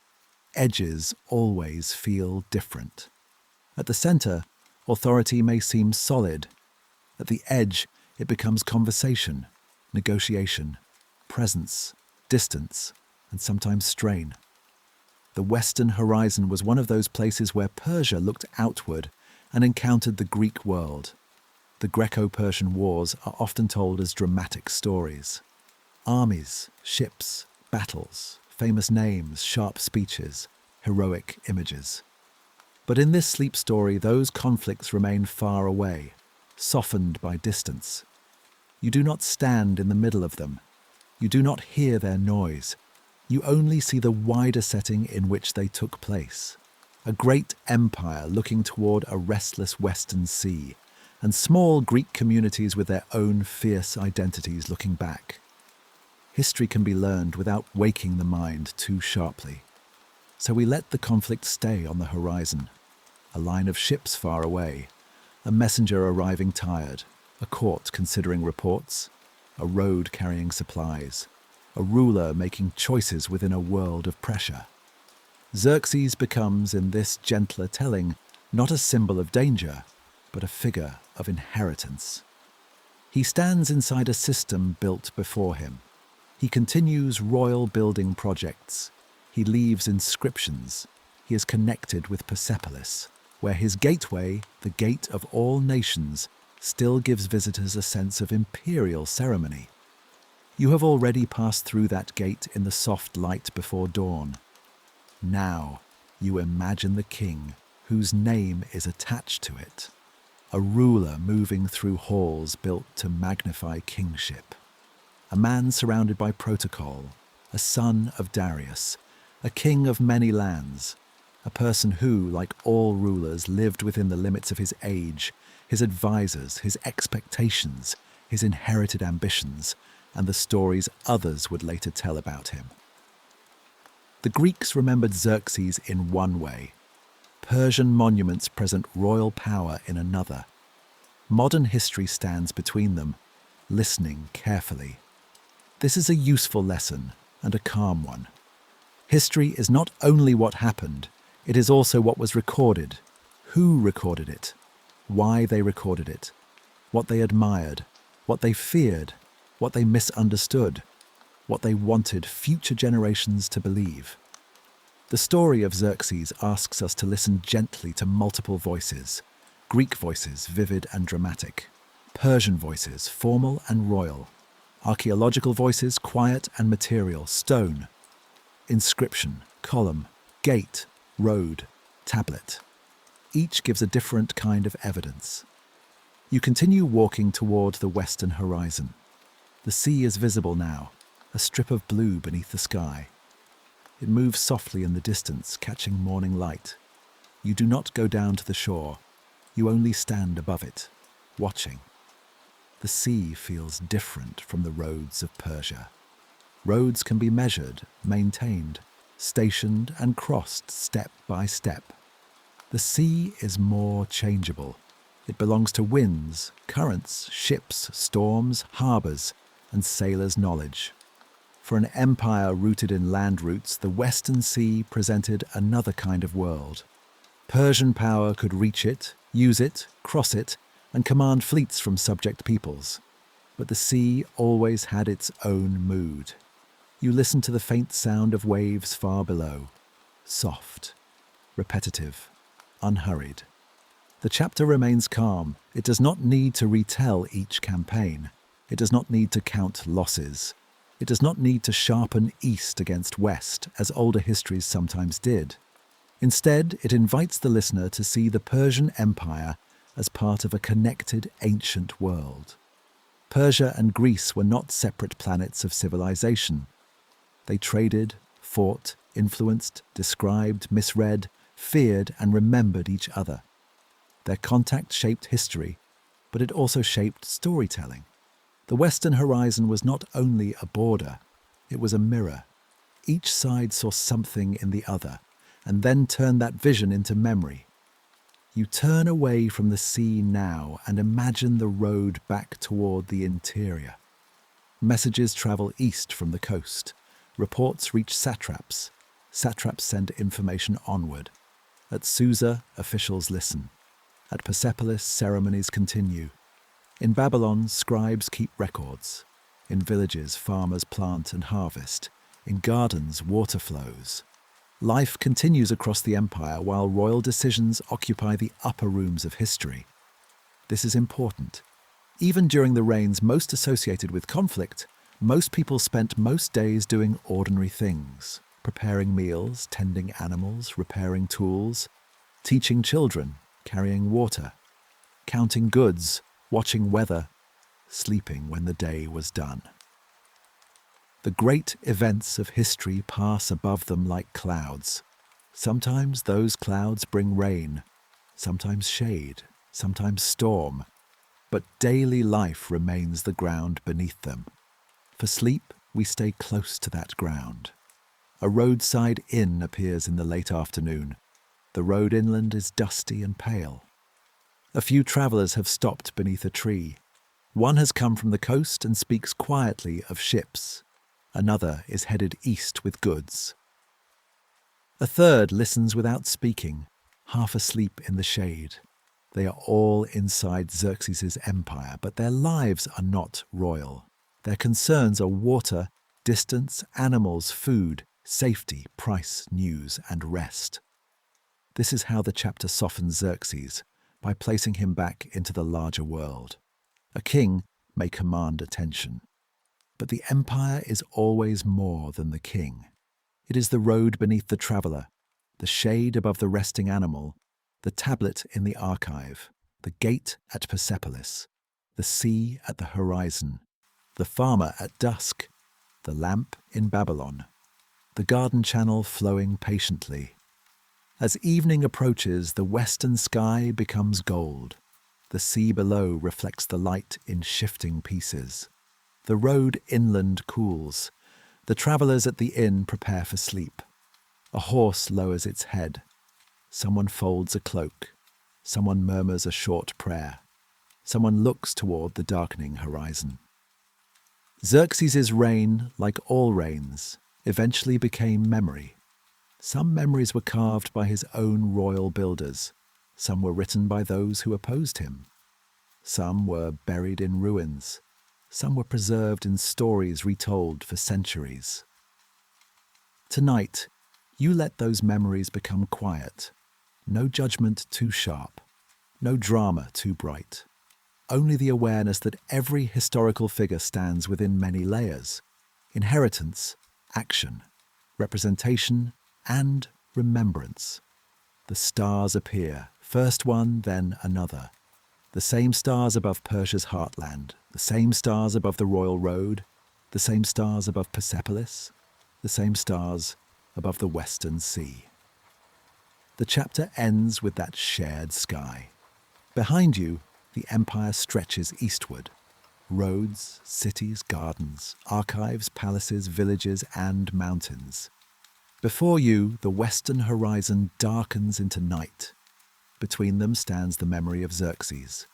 Edges always feel different. At the center, authority may seem solid. At the edge, it becomes conversation, negotiation, presence, distance, and sometimes strain. The western horizon was one of those places where Persia looked outward and encountered the Greek world. The Greco-Persian wars are often told as dramatic stories. Armies, ships, battles, famous names, sharp speeches, heroic images. But in this sleep story, those conflicts remain far away, softened by distance. You do not stand in the middle of them. You do not hear their noise. You only see the wider setting in which they took place. A great empire looking toward a restless western sea, and small Greek communities with their own fierce identities looking back. History can be learned without waking the mind too sharply. So we let the conflict stay on the horizon. A line of ships far away, a messenger arriving tired, a court considering reports, a road carrying supplies, a ruler making choices within a world of pressure. Xerxes becomes, in this gentler telling, not a symbol of danger, but a figure of inheritance. He stands inside a system built before him. He continues royal building projects. He leaves inscriptions. He is connected with Persepolis, where his gateway, the gate of all nations, still gives visitors a sense of imperial ceremony. You have already passed through that gate in the soft light before dawn. Now you imagine the king whose name is attached to it, a ruler moving through halls built to magnify kingship. A man surrounded by protocol, a son of Darius, a king of many lands, a person who, like all rulers, lived within the limits of his age, his advisors, his expectations, his inherited ambitions, and the stories others would later tell about him. The Greeks remembered Xerxes in one way. Persian monuments present royal power in another. Modern history stands between them, listening carefully. This is a useful lesson and a calm one. History is not only what happened, it is also what was recorded, who recorded it, why they recorded it, what they admired, what they feared, what they misunderstood, what they wanted future generations to believe. The story of Xerxes asks us to listen gently to multiple voices: Greek voices, vivid and dramatic; Persian voices, formal and royal; archaeological voices, quiet and material, stone; inscription, column, gate, road, tablet. Each gives a different kind of evidence. You continue walking toward the western horizon. The sea is visible now, a strip of blue beneath the sky. It moves softly in the distance, catching morning light. You do not go down to the shore. You only stand above it, watching. The sea feels different from the roads of Persia. Roads can be measured, maintained, stationed and crossed step by step. The sea is more changeable. It belongs to winds, currents, ships, storms, harbours, and sailors' knowledge. For an empire rooted in land routes, the Western Sea presented another kind of world. Persian power could reach it, use it, cross it, and command fleets from subject peoples. But the sea always had its own mood. You listen to the faint sound of waves far below, soft, repetitive, unhurried. The chapter remains calm. It does not need to retell each campaign. It does not need to count losses. It does not need to sharpen east against west, as older histories sometimes did. Instead, it invites the listener to see the Persian Empire as part of a connected ancient world. Persia and Greece were not separate planets of civilization. They traded, fought, influenced, described, misread, feared, and remembered each other. Their contact shaped history, but it also shaped storytelling. The Western horizon was not only a border, it was a mirror. Each side saw something in the other, and then turned that vision into memory. You turn away from the sea now and imagine the road back toward the interior. Messages travel east from the coast. Reports reach satraps. Satraps send information onward. At Susa, officials listen. At Persepolis, ceremonies continue. In Babylon, scribes keep records. In villages, farmers plant and harvest. In gardens, water flows. Life continues across the empire while royal decisions occupy the upper rooms of history. This is important. Even during the reigns most associated with conflict, most people spent most days doing ordinary things: preparing meals, tending animals, repairing tools, teaching children, carrying water, counting goods, watching weather, sleeping when the day was done. The great events of history pass above them like clouds. Sometimes those clouds bring rain, sometimes shade, sometimes storm, but daily life remains the ground beneath them. For sleep, we stay close to that ground. A roadside inn appears in the late afternoon. The road inland is dusty and pale. A few travellers have stopped beneath a tree. One has come from the coast and speaks quietly of ships. Another is headed east with goods. A third listens without speaking, half asleep in the shade. They are all inside Xerxes' empire, but their lives are not royal. Their concerns are water, distance, animals, food, safety, price, news, and rest. This is how the chapter softens Xerxes, by placing him back into the larger world. A king may command attention, but the empire is always more than the king. It is the road beneath the traveller, the shade above the resting animal, the tablet in the archive, the gate at Persepolis, the sea at the horizon, the farmer at dusk, the lamp in Babylon, the garden channel flowing patiently. As evening approaches, the western sky becomes gold. The sea below reflects the light in shifting pieces. The road inland cools. The travellers at the inn prepare for sleep. A horse lowers its head. Someone folds a cloak. Someone murmurs a short prayer. Someone looks toward the darkening horizon. Xerxes' reign, like all reigns, eventually became memory. Some memories were carved by his own royal builders. Some were written by those who opposed him. Some were buried in ruins. Some were preserved in stories retold for centuries. Tonight, You let those memories become quiet. No judgment too sharp. No drama too bright. Only the awareness that every historical figure stands within many layers: inheritance, action, representation, and remembrance. The stars appear, first one, then another. The same stars above Persia's heartland, the same stars above the royal road, the same stars above Persepolis, the same stars above the western sea. The chapter ends with that shared sky. Behind you, the empire stretches eastward. Roads, cities, gardens, archives, palaces, villages, and mountains. Before you, the western horizon darkens into night. Between them stands the memory of Xerxes,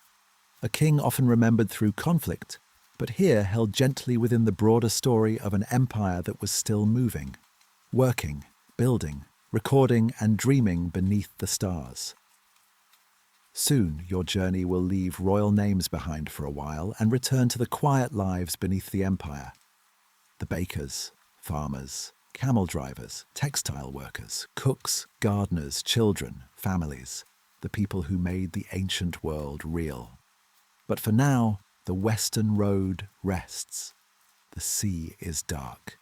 a king often remembered through conflict, but here held gently within the broader story of an empire that was still moving, working, building, recording, and dreaming beneath the stars. Soon your journey will leave royal names behind for a while and return to the quiet lives beneath the empire. The bakers, farmers, camel drivers, textile workers, cooks, gardeners, children, families, the people who made the ancient world real. But for now, the western road rests. The sea is dark.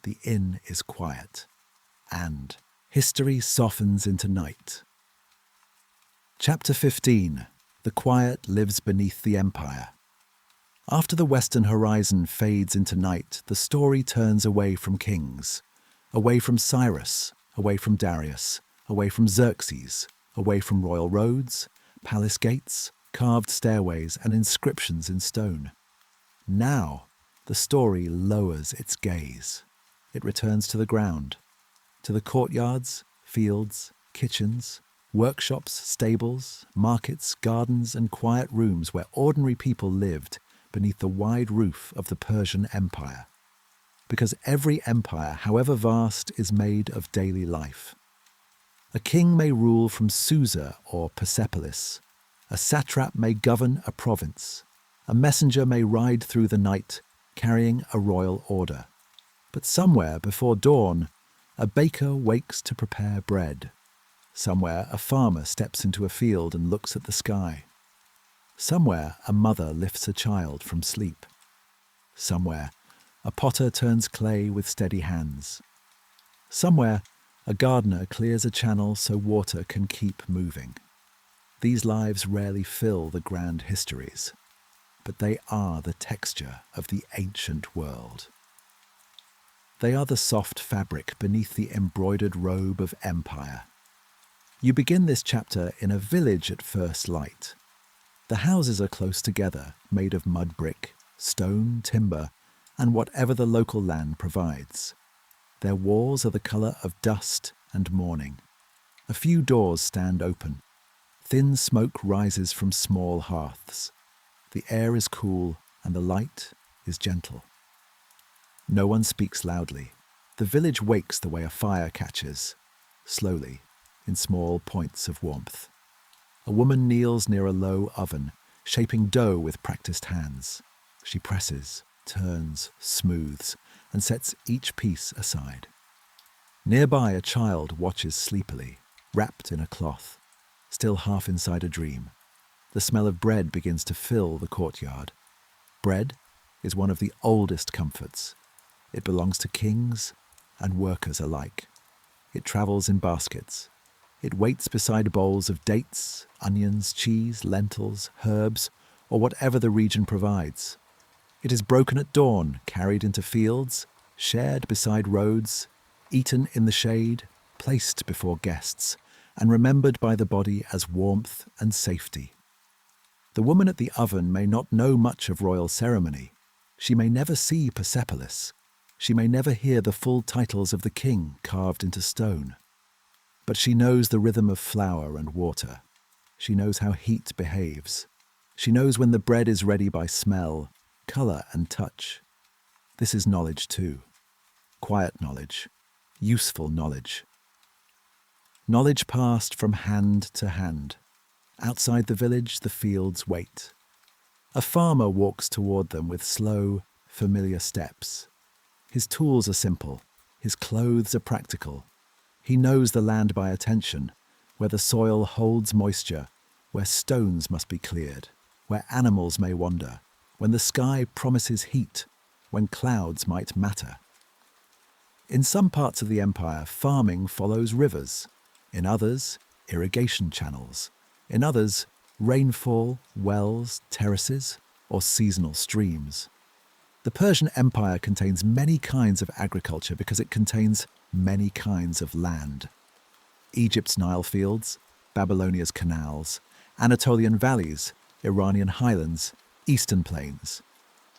The inn is quiet. And history softens into night. Chapter 15. The quiet lives beneath the empire. After the western horizon fades into night, the story turns away from kings, away from Cyrus, away from Darius, away from Xerxes, away from royal roads, palace gates, carved stairways, and inscriptions in stone. Now, the story lowers its gaze. It returns to the ground, to the courtyards, fields, kitchens, workshops, stables, markets, gardens, and quiet rooms where ordinary people lived beneath the wide roof of the Persian Empire. Because every empire, however vast, is made of daily life. A king may rule from Susa or Persepolis. A satrap may govern a province. A messenger may ride through the night, carrying a royal order. But somewhere before dawn, a baker wakes to prepare bread. Somewhere a farmer steps into a field and looks at the sky. Somewhere a mother lifts a child from sleep. Somewhere a potter turns clay with steady hands. Somewhere a gardener clears a channel so water can keep moving. These lives rarely fill the grand histories, but they are the texture of the ancient world. They are the soft fabric beneath the embroidered robe of empire. You begin this chapter in a village at first light. The houses are close together, made of mud brick, stone, timber, and whatever the local land provides. Their walls are the colour of dust and mourning. A few doors stand open. Thin smoke rises from small hearths. The air is cool and the light is gentle. No one speaks loudly. The village wakes the way a fire catches, slowly, in small points of warmth. A woman kneels near a low oven, shaping dough with practiced hands. She presses, turns, smooths, and sets each piece aside. Nearby, a child watches sleepily, wrapped in a cloth, still half inside a dream. The smell of bread begins to fill the courtyard. Bread is one of the oldest comforts. It belongs to kings and workers alike. It travels in baskets. It waits beside bowls of dates, onions, cheese, lentils, herbs, or whatever the region provides. It is broken at dawn, carried into fields, shared beside roads, eaten in the shade, placed before guests, and remembered by the body as warmth and safety. The woman at the oven may not know much of royal ceremony. She may never see Persepolis. She may never hear the full titles of the king carved into stone. But she knows the rhythm of flour and water. She knows how heat behaves. She knows when the bread is ready by smell, colour and touch. This is knowledge too. Quiet knowledge. Useful knowledge. Knowledge passed from hand to hand. Outside the village, the fields wait. A farmer walks toward them with slow, familiar steps. His tools are simple. His clothes are practical. He knows the land by attention, where the soil holds moisture, where stones must be cleared, where animals may wander, when the sky promises heat, when clouds might matter. In some parts of the empire, farming follows rivers. In others, irrigation channels. In others, rainfall, wells, terraces, or seasonal streams. The Persian Empire contains many kinds of agriculture because it contains many kinds of land. Egypt's Nile fields, Babylonia's canals, Anatolian valleys, Iranian highlands, eastern plains.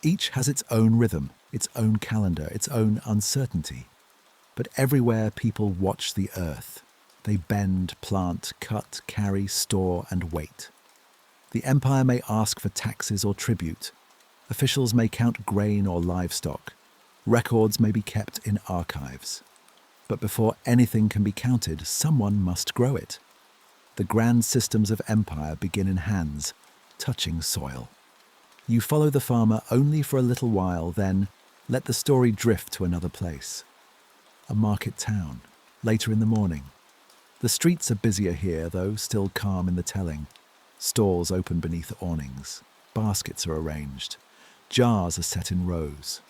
Each has its own rhythm, its own calendar, its own uncertainty. But everywhere people watch the earth. They bend, plant, cut, carry, store, and wait. The empire may ask for taxes or tribute. Officials may count grain or livestock. Records may be kept in archives. But before anything can be counted, someone must grow it. The grand systems of empire begin in hands, touching soil. You follow the farmer only for a little while, then let the story drift to another place. A market town, later in the morning. The streets are busier here, though still calm in the telling. Stalls open beneath awnings. Baskets are arranged. Jars are set in rows.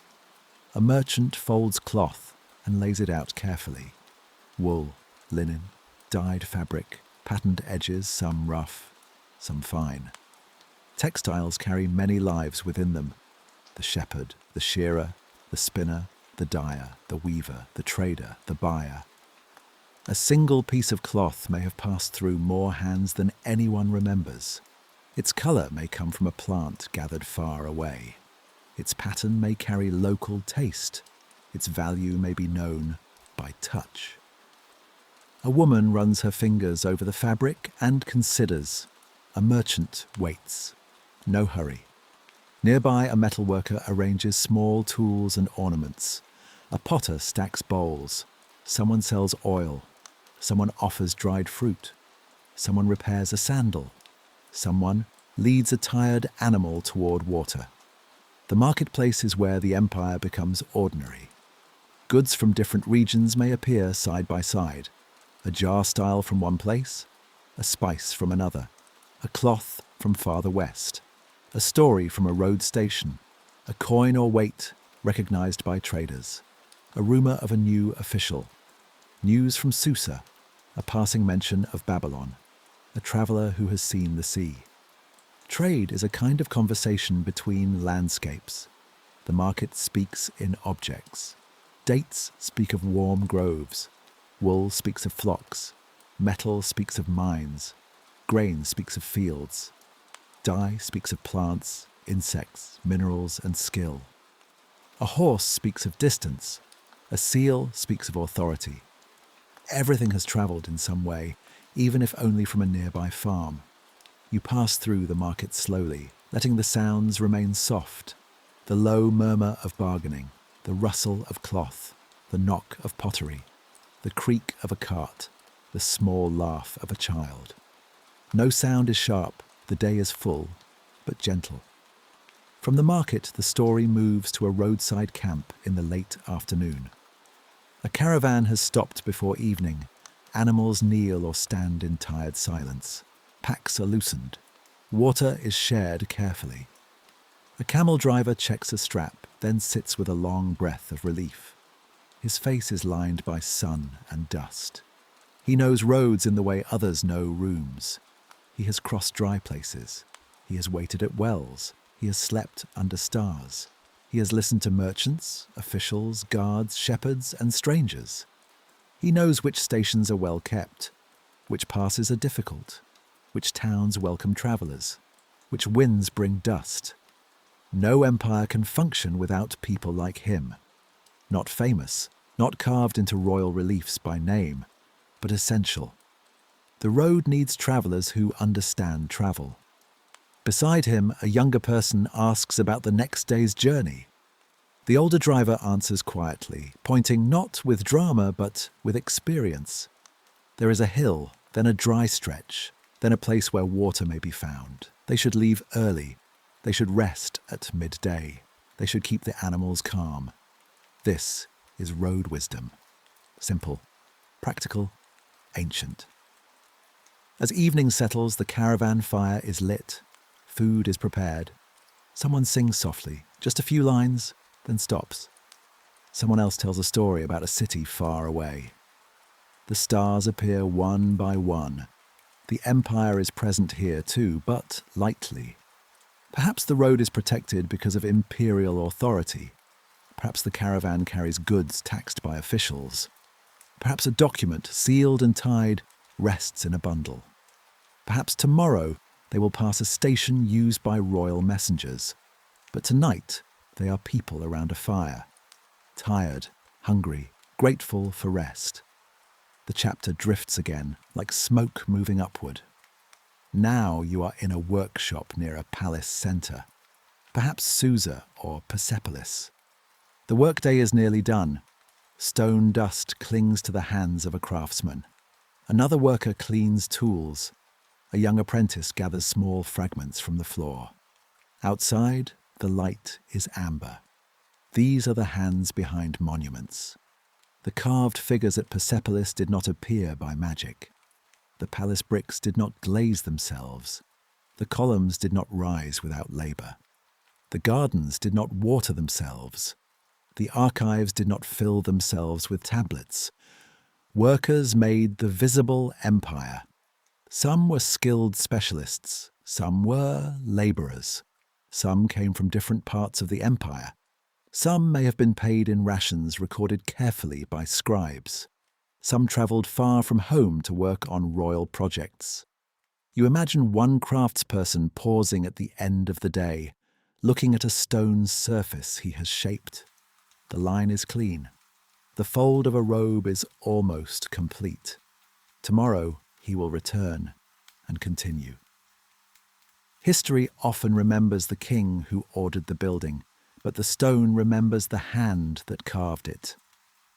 A merchant folds cloth and lays it out carefully. Wool, linen, dyed fabric, patterned edges, some rough, some fine. Textiles carry many lives within them. The shepherd, the shearer, the spinner, the dyer, the weaver, the trader, the buyer. A single piece of cloth may have passed through more hands than anyone remembers. Its colour may come from a plant gathered far away. Its pattern may carry local taste. Its value may be known by touch. A woman runs her fingers over the fabric and considers. A merchant waits. No hurry. Nearby, a metalworker arranges small tools and ornaments. A potter stacks bowls. Someone sells oil. Someone offers dried fruit. Someone repairs a sandal. Someone leads a tired animal toward water. The marketplace is where the empire becomes ordinary. Goods from different regions may appear side by side. A jar style from one place, a spice from another, a cloth from farther west, a story from a road station, a coin or weight recognized by traders, a rumor of a new official, news from Susa, a passing mention of Babylon, a traveler who has seen the sea. Trade is a kind of conversation between landscapes. The market speaks in objects. Dates speak of warm groves. Wool speaks of flocks. Metal speaks of mines. Grain speaks of fields. Dye speaks of plants, insects, minerals, and skill. A horse speaks of distance. A seal speaks of authority. Everything has travelled in some way, even if only from a nearby farm. You pass through the market slowly, letting the sounds remain soft. The low murmur of bargaining, the rustle of cloth, the knock of pottery, the creak of a cart, the small laugh of a child. No sound is sharp, the day is full, but gentle. From the market, the story moves to a roadside camp in the late afternoon. A caravan has stopped before evening. Animals kneel or stand in tired silence. Packs are loosened. Water is shared carefully. A camel driver checks a strap, then sits with a long breath of relief. His face is lined by sun and dust. He knows roads in the way others know rooms. He has crossed dry places. He has waited at wells. He has slept under stars. He has listened to merchants, officials, guards, shepherds, and strangers. He knows which stations are well kept, which passes are difficult, which towns welcome travellers, which winds bring dust. No empire can function without people like him. Not famous, not carved into royal reliefs by name, but essential. The road needs travellers who understand travel. Beside him, a younger person asks about the next day's journey. The older driver answers quietly, pointing not with drama but with experience. There is a hill, then a dry stretch, then a place where water may be found. They should leave early. They should rest at midday. They should keep the animals calm. This is road wisdom. Simple, practical, ancient. As evening settles, the caravan fire is lit, food is prepared. Someone sings softly, just a few lines, then stops. Someone else tells a story about a city far away. The stars appear one by one. The empire is present here too, but lightly. Perhaps the road is protected because of imperial authority. Perhaps the caravan carries goods taxed by officials. Perhaps a document, sealed and tied, rests in a bundle. Perhaps tomorrow they will pass a station used by royal messengers. But tonight they are people around a fire, tired, hungry, grateful for rest. The chapter drifts again, like smoke moving upward. Now you are in a workshop near a palace centre, perhaps Susa or Persepolis. The workday is nearly done. Stone dust clings to the hands of a craftsman. Another worker cleans tools. A young apprentice gathers small fragments from the floor. Outside, the light is amber. These are the hands behind monuments. The carved figures at Persepolis did not appear by magic. The palace bricks did not glaze themselves. The columns did not rise without labour. The gardens did not water themselves. The archives did not fill themselves with tablets. Workers made the visible empire. Some were skilled specialists. Some were labourers. Some came from different parts of the empire. Some may have been paid in rations recorded carefully by scribes. Some travelled far from home to work on royal projects. You imagine one craftsperson pausing at the end of the day, looking at a stone's surface he has shaped. The line is clean. The fold of a robe is almost complete. Tomorrow he will return and continue. History often remembers the king who ordered the building, but the stone remembers the hand that carved it.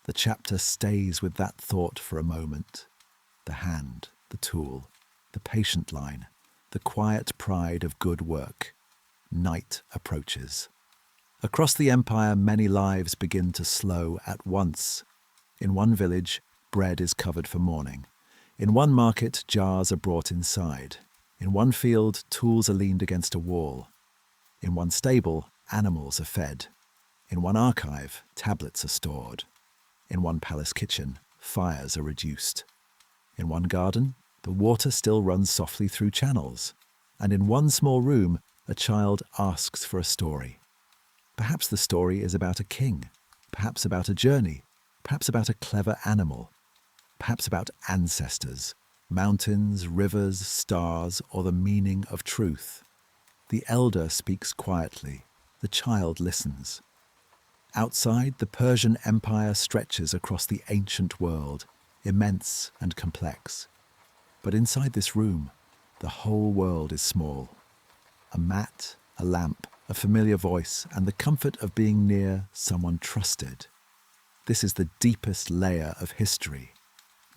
The chapter stays with that thought for a moment. The hand, the tool, the patient line, the quiet pride of good work. Night approaches. Across the empire, many lives begin to slow at once. In one village, bread is covered for mourning. In one market, jars are brought inside. In one field, tools are leaned against a wall. In one stable, animals are fed. In one archive, tablets are stored. In one palace kitchen, fires are reduced. In one garden, the water still runs softly through channels. And in one small room, a child asks for a story. Perhaps the story is about a king, perhaps about a journey, perhaps about a clever animal, perhaps about ancestors, mountains, rivers, stars, or the meaning of truth. The elder speaks quietly, the child listens. Outside, the Persian Empire stretches across the ancient world, immense and complex. But inside this room, the whole world is small. A mat, a lamp, a familiar voice, and the comfort of being near someone trusted. This is the deepest layer of history.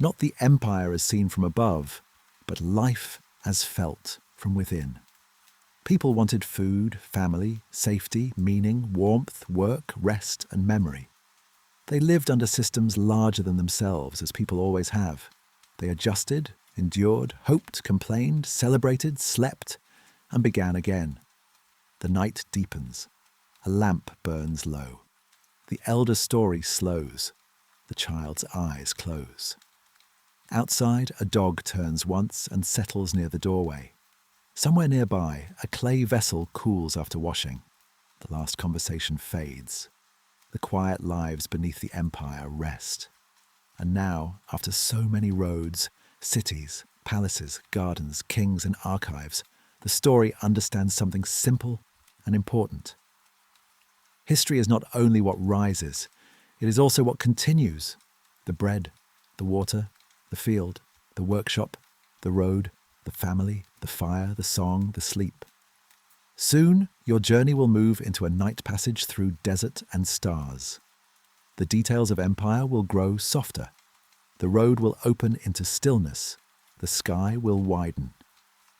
Not the empire as seen from above, but life as felt from within. People wanted food, family, safety, meaning, warmth, work, rest, and memory. They lived under systems larger than themselves, as people always have. They adjusted, endured, hoped, complained, celebrated, slept, and began again. The night deepens. A lamp burns low. The elder's story slows. The child's eyes close. Outside, a dog turns once and settles near the doorway. Somewhere nearby, a clay vessel cools after washing. The last conversation fades. The quiet lives beneath the empire rest. And now, after so many roads, cities, palaces, gardens, kings, and archives, the story understands something simple and important. History is not only what rises, it is also what continues. The bread, the water, the field, the workshop, the road, the family, the fire, the song, the sleep. Soon, your journey will move into a night passage through desert and stars. The details of empire will grow softer. The road will open into stillness. The sky will widen.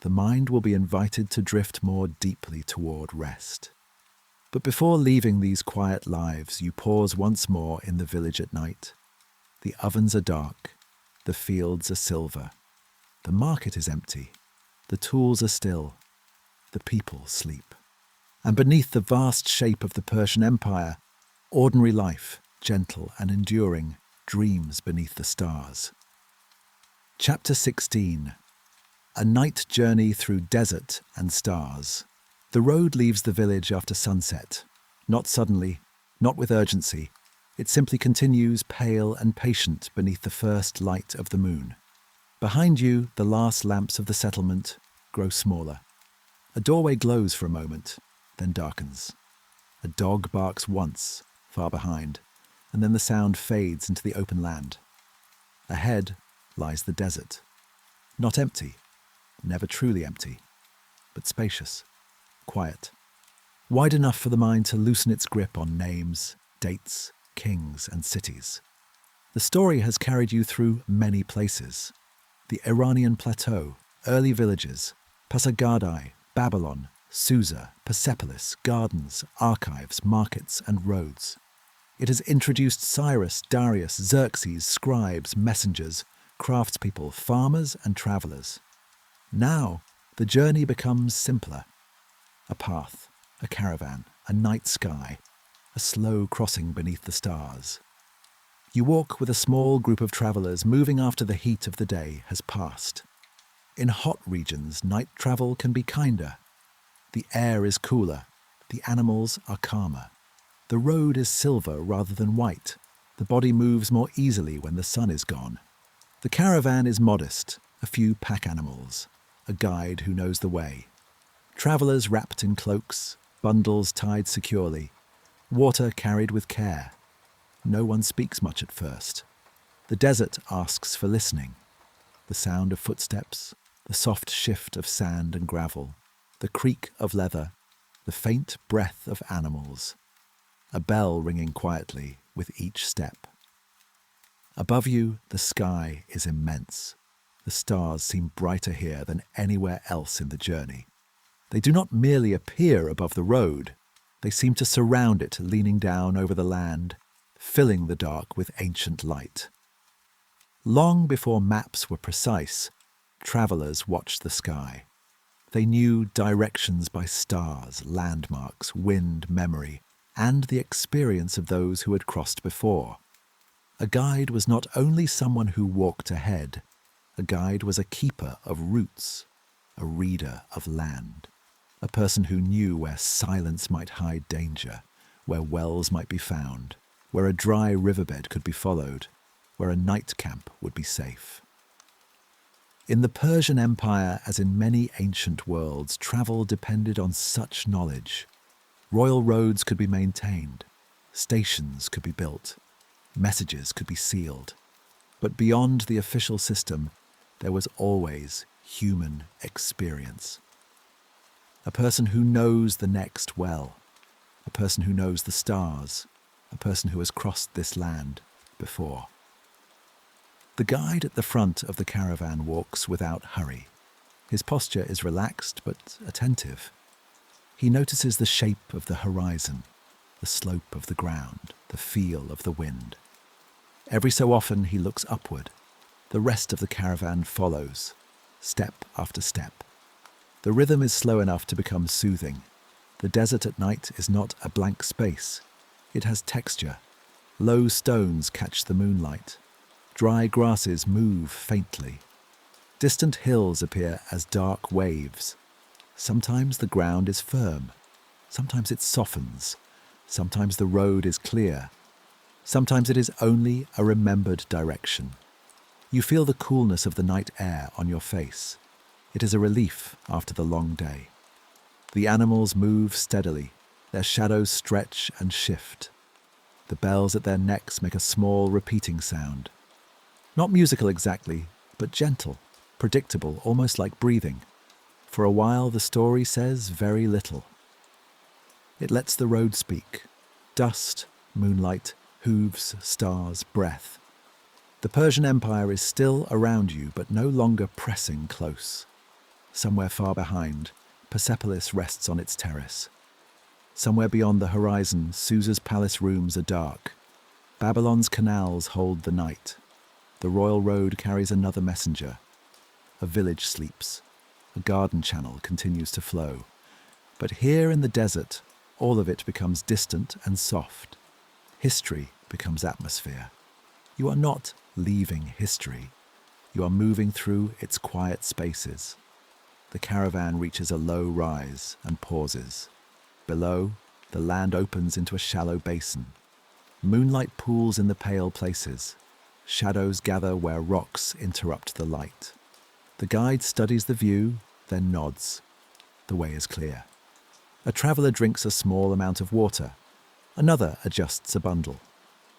The mind will be invited to drift more deeply toward rest. But before leaving these quiet lives, you pause once more in the village at night. The ovens are dark. The fields are silver. The market is empty. The tools are still. The people sleep. And beneath the vast shape of the Persian Empire, ordinary life, gentle and enduring, dreams beneath the stars. Chapter 16. A night journey through desert and stars. The road leaves the village after sunset. Not suddenly, not with urgency. It simply continues pale and patient beneath the first light of the moon. Behind you, the last lamps of the settlement grow smaller. A doorway glows for a moment, then darkens. A dog barks once, far behind, and then the sound fades into the open land. Ahead lies the desert. Not empty, never truly empty, but spacious, quiet. Wide enough for the mind to loosen its grip on names, dates, kings, and cities. The story has carried you through many places. The Iranian Plateau, early villages, Pasargadae, Babylon, Susa, Persepolis, gardens, archives, markets, and roads. It has introduced Cyrus, Darius, Xerxes, scribes, messengers, craftspeople, farmers, and travellers. Now, the journey becomes simpler. A path, a caravan, a night sky, a slow crossing beneath the stars. You walk with a small group of travellers moving after the heat of the day has passed. In hot regions, night travel can be kinder. The air is cooler, the animals are calmer. The road is silver rather than white. The body moves more easily when the sun is gone. The caravan is modest, a few pack animals, a guide who knows the way. Travellers wrapped in cloaks, bundles tied securely, water carried with care. No one speaks much at first. The desert asks for listening. The sound of footsteps, the soft shift of sand and gravel, the creak of leather, the faint breath of animals. A bell ringing quietly with each step. Above you, the sky is immense. The stars seem brighter here than anywhere else in the journey. They do not merely appear above the road. They seem to surround it, leaning down over the land, filling the dark with ancient light. Long before maps were precise, travellers watched the sky. They knew directions by stars, landmarks, wind, memory, and the experience of those who had crossed before. A guide was not only someone who walked ahead. A guide was a keeper of routes, a reader of land, a person who knew where silence might hide danger, where wells might be found, where a dry riverbed could be followed, where a night camp would be safe. In the Persian Empire, as in many ancient worlds, travel depended on such knowledge. Royal roads could be maintained, stations could be built, messages could be sealed. But beyond the official system, there was always human experience. A person who knows the next well, a person who knows the stars, a person who has crossed this land before. The guide at the front of the caravan walks without hurry. His posture is relaxed but attentive. He notices the shape of the horizon, the slope of the ground, the feel of the wind. Every so often he looks upward. The rest of the caravan follows, step after step. The rhythm is slow enough to become soothing. The desert at night is not a blank space. It has texture. Low stones catch the moonlight. Dry grasses move faintly. Distant hills appear as dark waves. Sometimes the ground is firm. Sometimes it softens. Sometimes the road is clear. Sometimes it is only a remembered direction. You feel the coolness of the night air on your face. It is a relief after the long day. The animals move steadily. Their shadows stretch and shift. The bells at their necks make a small repeating sound. Not musical exactly, but gentle, predictable, almost like breathing. For a while the story says very little. It lets the road speak. Dust, moonlight, hooves, stars, breath. The Persian Empire is still around you, but no longer pressing close. Somewhere far behind, Persepolis rests on its terrace. Somewhere beyond the horizon, Susa's palace rooms are dark. Babylon's canals hold the night. The royal road carries another messenger. A village sleeps. A garden channel continues to flow. But here in the desert, all of it becomes distant and soft. History becomes atmosphere. You are not leaving history. You are moving through its quiet spaces. The caravan reaches a low rise and pauses. Below, the land opens into a shallow basin. Moonlight pools in the pale places. Shadows gather where rocks interrupt the light. The guide studies the view, then nods. The way is clear. A traveller drinks a small amount of water. Another adjusts a bundle.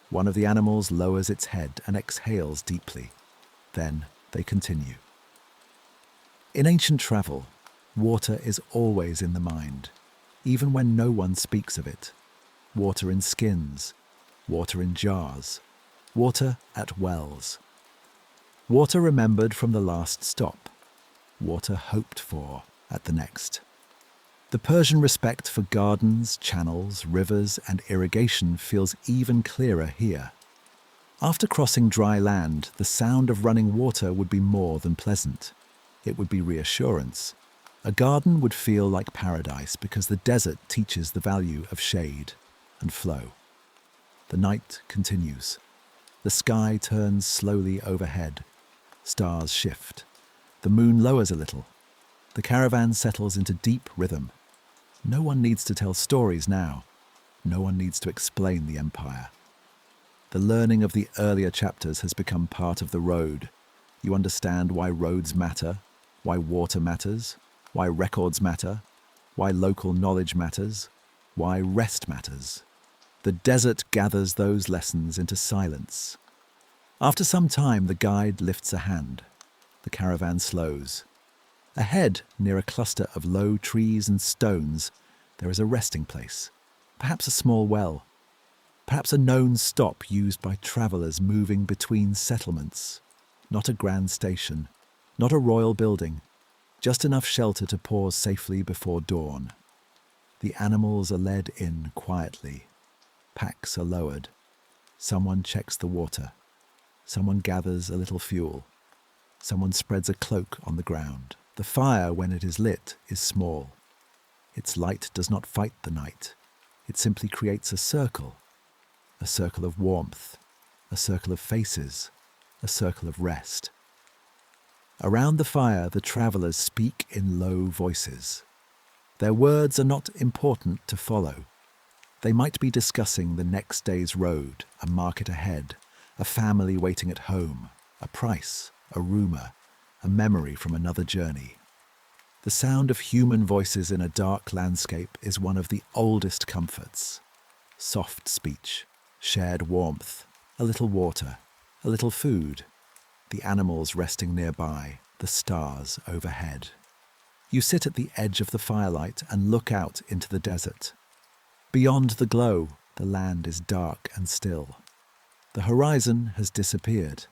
One of the animals lowers its head and exhales deeply. Then they continue. In ancient travel, water is always in the mind, even when no one speaks of it. Water in skins, water in jars, water at wells. Water remembered from the last stop, water hoped for at the next. The Persian respect for gardens, channels, rivers, and irrigation feels even clearer here. After crossing dry land, the sound of running water would be more than pleasant. It would be reassurance. A garden would feel like paradise because the desert teaches the value of shade and flow. The night continues. The sky turns slowly overhead. Stars shift. The moon lowers a little. The caravan settles into deep rhythm. No one needs to tell stories now. No one needs to explain the empire. The learning of the earlier chapters has become part of the road. You understand why roads matter, why water matters, why records matter, why local knowledge matters, why rest matters. The desert gathers those lessons into silence. After some time, the guide lifts a hand. The caravan slows. Ahead, near a cluster of low trees and stones, there is a resting place, perhaps a small well, perhaps a known stop used by travellers moving between settlements. Not a grand station, not a royal building, just enough shelter to pause safely before dawn. The animals are led in quietly. Packs are lowered. Someone checks the water. Someone gathers a little fuel. Someone spreads a cloak on the ground. The fire, when it is lit, is small. Its light does not fight the night. It simply creates a circle of warmth, a circle of faces, a circle of rest. Around the fire, the travellers speak in low voices. Their words are not important to follow. They might be discussing the next day's road, a market ahead, a family waiting at home, a price, a rumour, a memory from another journey. The sound of human voices in a dark landscape is one of the oldest comforts. Soft speech, shared warmth, a little water, a little food, the animals resting nearby, the stars overhead. You sit at the edge of the firelight and look out into the desert. Beyond the glow, the land is dark and still. The horizon has disappeared.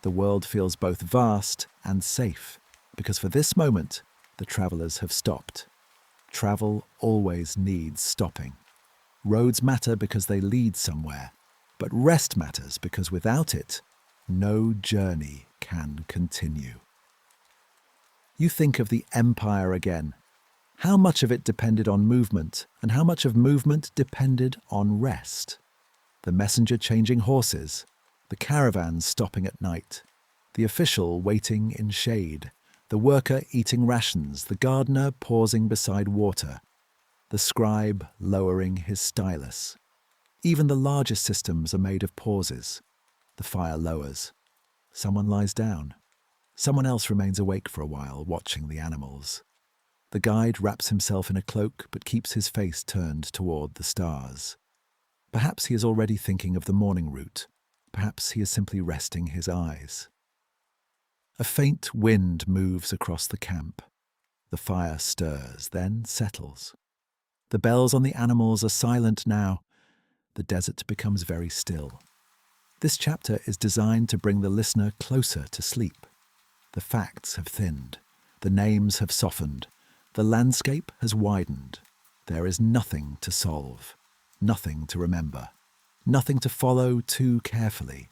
The world feels both vast and safe, because for this moment, the travellers have stopped. Travel always needs stopping. Roads matter because they lead somewhere, but rest matters because without it, no journey can continue. You think of the empire again. How much of it depended on movement, and how much of movement depended on rest? The messenger changing horses, the caravan stopping at night, the official waiting in shade, the worker eating rations, the gardener pausing beside water, the scribe lowering his stylus. Even the largest systems are made of pauses. The fire lowers. Someone lies down. Someone else remains awake for a while, watching the animals. The guide wraps himself in a cloak but keeps his face turned toward the stars. Perhaps he is already thinking of the morning route. Perhaps he is simply resting his eyes. A faint wind moves across the camp. The fire stirs, then settles. The bells on the animals are silent now. The desert becomes very still. This chapter is designed to bring the listener closer to sleep. The facts have thinned. The names have softened. The landscape has widened. There is nothing to solve, nothing to remember, nothing to follow too carefully.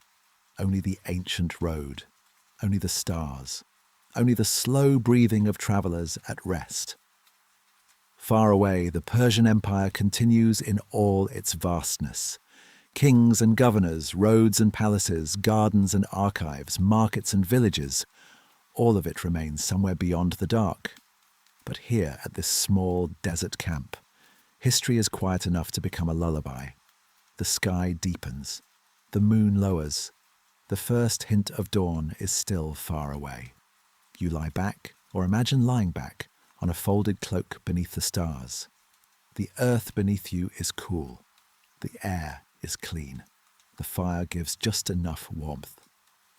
only the ancient road, only the stars, only the slow breathing of travellers at rest. Far away, the Persian Empire continues in all its vastness. Kings and governors, roads and palaces, gardens and archives, markets and villages, all of it remains somewhere beyond the dark. But here, at this small desert camp, history is quiet enough to become a lullaby. The sky deepens. The moon lowers. The first hint of dawn is still far away. You lie back, or imagine lying back, on a folded cloak beneath the stars. The earth beneath you is cool. The air is clean. The fire gives just enough warmth.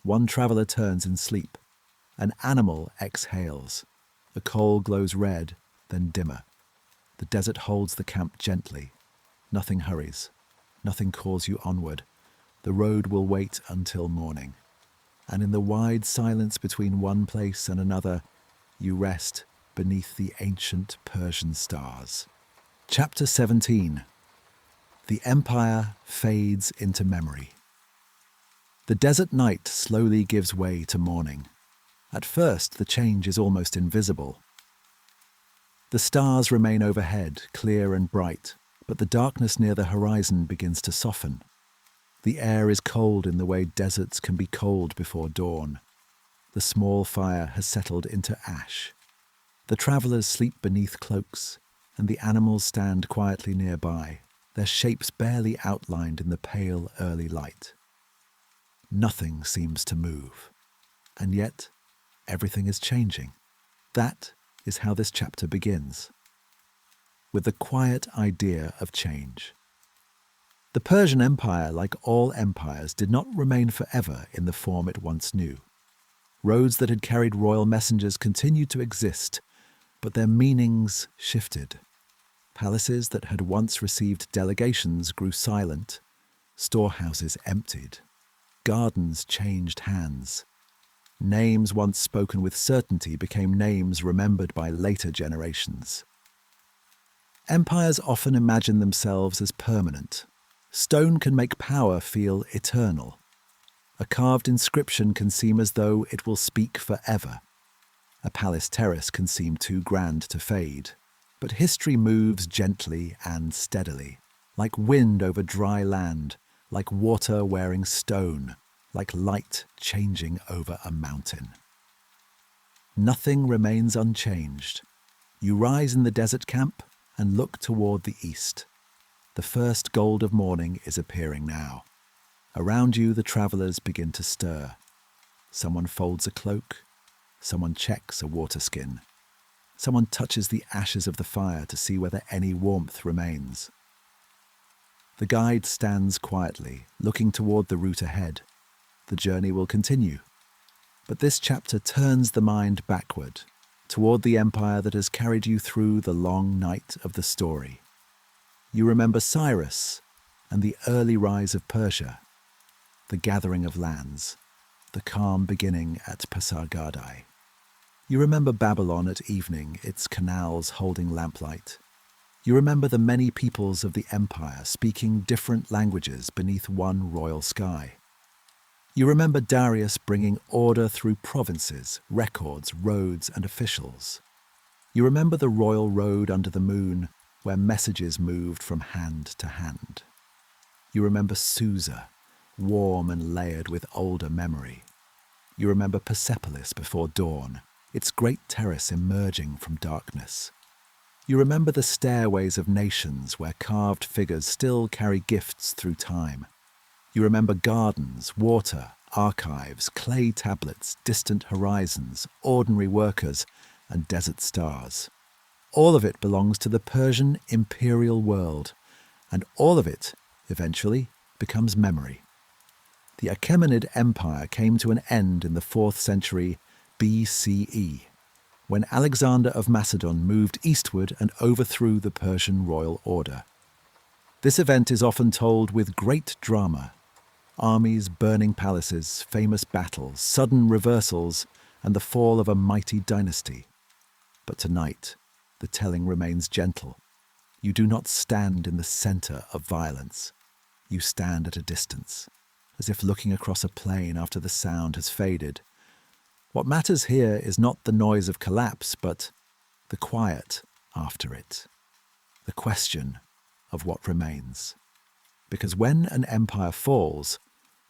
One traveller turns in sleep. An animal exhales. The coal glows red, then dimmer. The desert holds the camp gently. Nothing hurries. Nothing calls you onward. The road will wait until morning. And in the wide silence between one place and another, you rest beneath the ancient Persian stars. Chapter 17. The Empire fades into memory. The desert night slowly gives way to morning. At first, the change is almost invisible. The stars remain overhead, clear and bright, but the darkness near the horizon begins to soften. The air is cold in the way deserts can be cold before dawn. The small fire has settled into ash. The travellers sleep beneath cloaks, and the animals stand quietly nearby, their shapes barely outlined in the pale early light. Nothing seems to move, and yet everything is changing. That is how this chapter begins, with the quiet idea of change. The Persian Empire, like all empires, did not remain forever in the form it once knew. Roads that had carried royal messengers continued to exist, but their meanings shifted. Palaces that had once received delegations grew silent. Storehouses emptied. Gardens changed hands. Names once spoken with certainty became names remembered by later generations. Empires often imagine themselves as permanent. Stone can make power feel eternal. A carved inscription can seem as though it will speak forever. A palace terrace can seem too grand to fade. But history moves gently and steadily, like wind over dry land, like water wearing stone, like light changing over a mountain. Nothing remains unchanged. You rise in the desert camp and look toward the east. The first gold of morning is appearing now. Around you, the travellers begin to stir. Someone folds a cloak. Someone checks a water skin. Someone touches the ashes of the fire to see whether any warmth remains. The guide stands quietly, looking toward the route ahead. The journey will continue. But this chapter turns the mind backward, toward the empire that has carried you through the long night of the story. You remember Cyrus and the early rise of Persia, the gathering of lands, the calm beginning at Pasargadae. You remember Babylon at evening, its canals holding lamplight. You remember the many peoples of the empire speaking different languages beneath one royal sky. You remember Darius bringing order through provinces, records, roads, and officials. You remember the royal road under the moon, where messages moved from hand to hand. You remember Susa, warm and layered with older memory. You remember Persepolis before dawn, its great terrace emerging from darkness. You remember the stairways of nations where carved figures still carry gifts through time. You remember gardens, water, archives, clay tablets, distant horizons, ordinary workers, and desert stars. All of it belongs to the Persian imperial world, and all of it, eventually, becomes memory. The Achaemenid Empire came to an end in the 4th century BCE, when Alexander of Macedon moved eastward and overthrew the Persian royal order. This event is often told with great drama. Armies, burning palaces, famous battles, sudden reversals, and the fall of a mighty dynasty. But tonight, the telling remains gentle. You do not stand in the center of violence. You stand at a distance, as if looking across a plain after the sound has faded. What matters here is not the noise of collapse, but the quiet after it, the question of what remains. Because when an empire falls,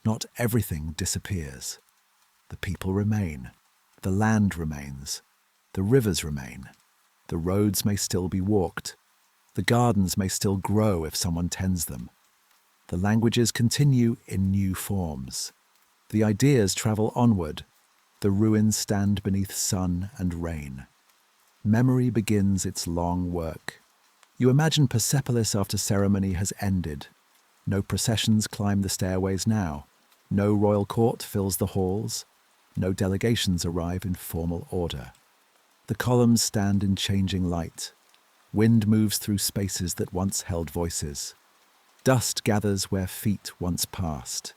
not everything disappears. The people remain, the land remains, the rivers remain, the roads may still be walked, the gardens may still grow if someone tends them. The languages continue in new forms. The ideas travel onward. The ruins stand beneath sun and rain. Memory begins its long work. You imagine Persepolis after ceremony has ended. No processions climb the stairways now. No royal court fills the halls. No delegations arrive in formal order. The columns stand in changing light. Wind moves through spaces that once held voices. Dust gathers where feet once passed.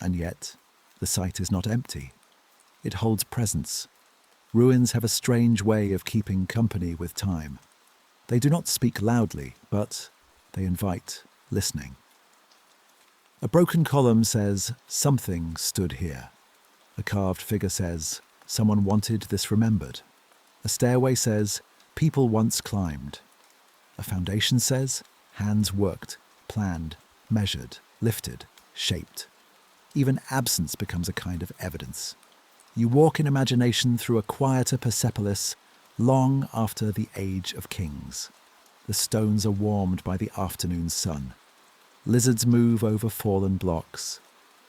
And yet, the site is not empty. It holds presence. Ruins have a strange way of keeping company with time. They do not speak loudly, but they invite listening. A broken column says, "Something stood here." A carved figure says, "Someone wanted this remembered." A stairway says, "People once climbed." A foundation says, "Hands worked, planned, measured, lifted, shaped." Even absence becomes a kind of evidence. You walk in imagination through a quieter Persepolis long after the age of kings. The stones are warmed by the afternoon sun. Lizards move over fallen blocks.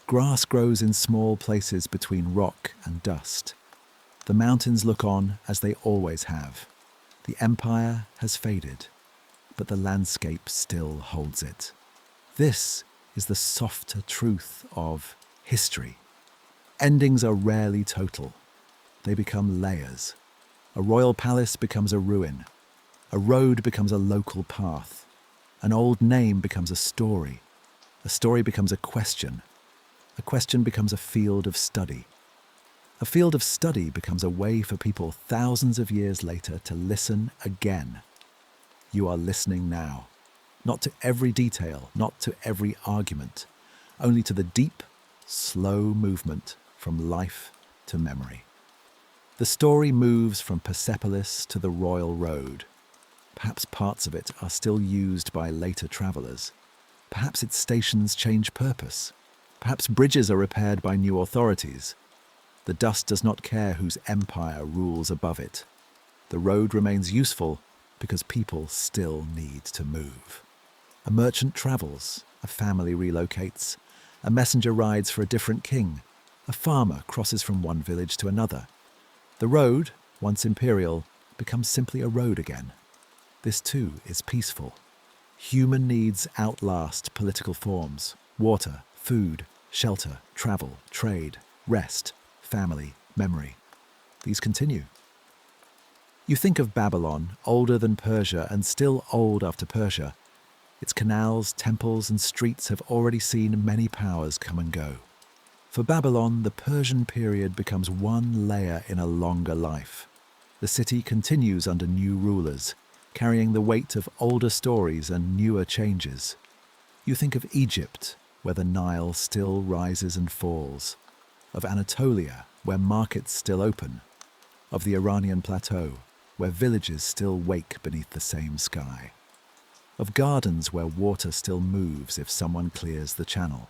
Grass grows in small places between rock and dust. The mountains look on as they always have. The empire has faded, but the landscape still holds it. This is the softer truth of history. Endings are rarely total. They become layers. A royal palace becomes a ruin. A road becomes a local path. An old name becomes a story. A story becomes a question. A question becomes a field of study. A field of study becomes a way for people thousands of years later to listen again. You are listening now. Not to every detail, not to every argument, only to the deep, slow movement from life to memory. The story moves from Persepolis to the royal road. Perhaps parts of it are still used by later travellers. Perhaps its stations change purpose. Perhaps bridges are repaired by new authorities. The dust does not care whose empire rules above it. The road remains useful because people still need to move. A merchant travels, a family relocates, a messenger rides for a different king, a farmer crosses from one village to another. The road, once imperial, becomes simply a road again. This too is peaceful. Human needs outlast political forms: water, food, shelter, travel, trade, rest, family, memory. These continue. You think of Babylon, older than Persia and still old after Persia. Its canals, temples, and streets have already seen many powers come and go. For Babylon, the Persian period becomes one layer in a longer life. The city continues under new rulers, carrying the weight of older stories and newer changes. You think of Egypt, where the Nile still rises and falls, of Anatolia, where markets still open, of the Iranian Plateau, where villages still wake beneath the same sky, of gardens where water still moves if someone clears the channel.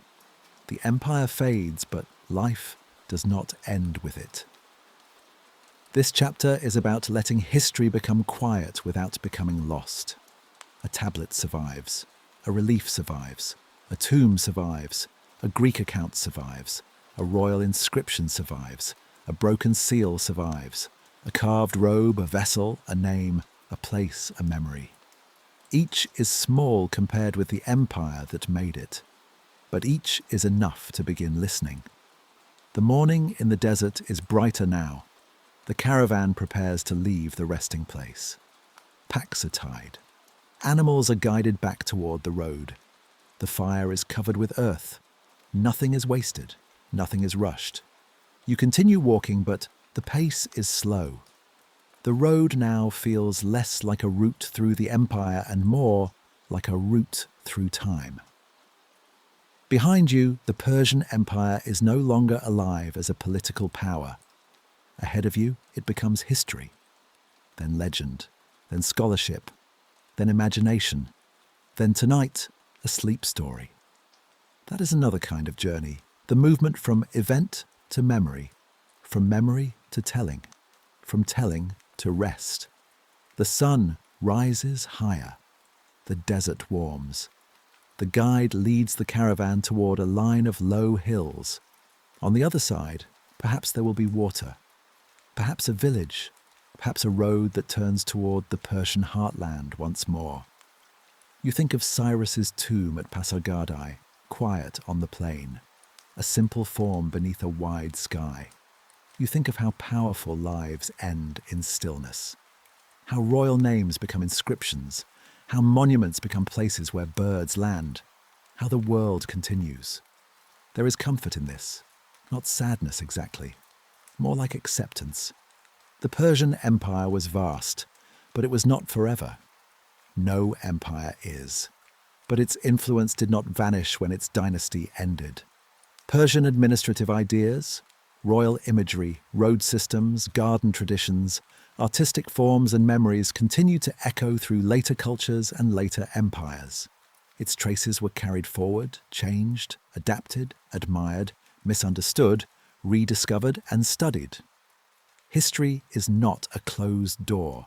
The empire fades, but life does not end with it. This chapter is about letting history become quiet without becoming lost. A tablet survives, a relief survives, a tomb survives, a Greek account survives, a royal inscription survives, a broken seal survives, a carved robe, a vessel, a name, a place, a memory. Each is small compared with the empire that made it, but each is enough to begin listening. The morning in the desert is brighter now. The caravan prepares to leave the resting place. Packs are tied. Animals are guided back toward the road. The fire is covered with earth. Nothing is wasted. Nothing is rushed. You continue walking, but the pace is slow. The road now feels less like a route through the empire and more like a route through time. Behind you, the Persian Empire is no longer alive as a political power. Ahead of you, it becomes history, then legend, then scholarship, then imagination, then tonight, a sleep story. That is another kind of journey, the movement from event to memory, from memory to telling, from telling to rest. The sun rises higher, the desert warms. The guide leads the caravan toward a line of low hills. On the other side, perhaps there will be water, perhaps a village, perhaps a road that turns toward the Persian heartland once more. You think of Cyrus's tomb at Pasargadae, quiet on the plain, a simple form beneath a wide sky. You think of how powerful lives end in stillness, how royal names become inscriptions, how monuments become places where birds land, how the world continues. There is comfort in this, not sadness exactly, more like acceptance. The Persian Empire was vast, but it was not forever. No empire is. But its influence did not vanish when its dynasty ended. Persian administrative ideas, royal imagery, road systems, garden traditions, artistic forms and memories continue to echo through later cultures and later empires. Its traces were carried forward, changed, adapted, admired, misunderstood, rediscovered and studied. History is not a closed door.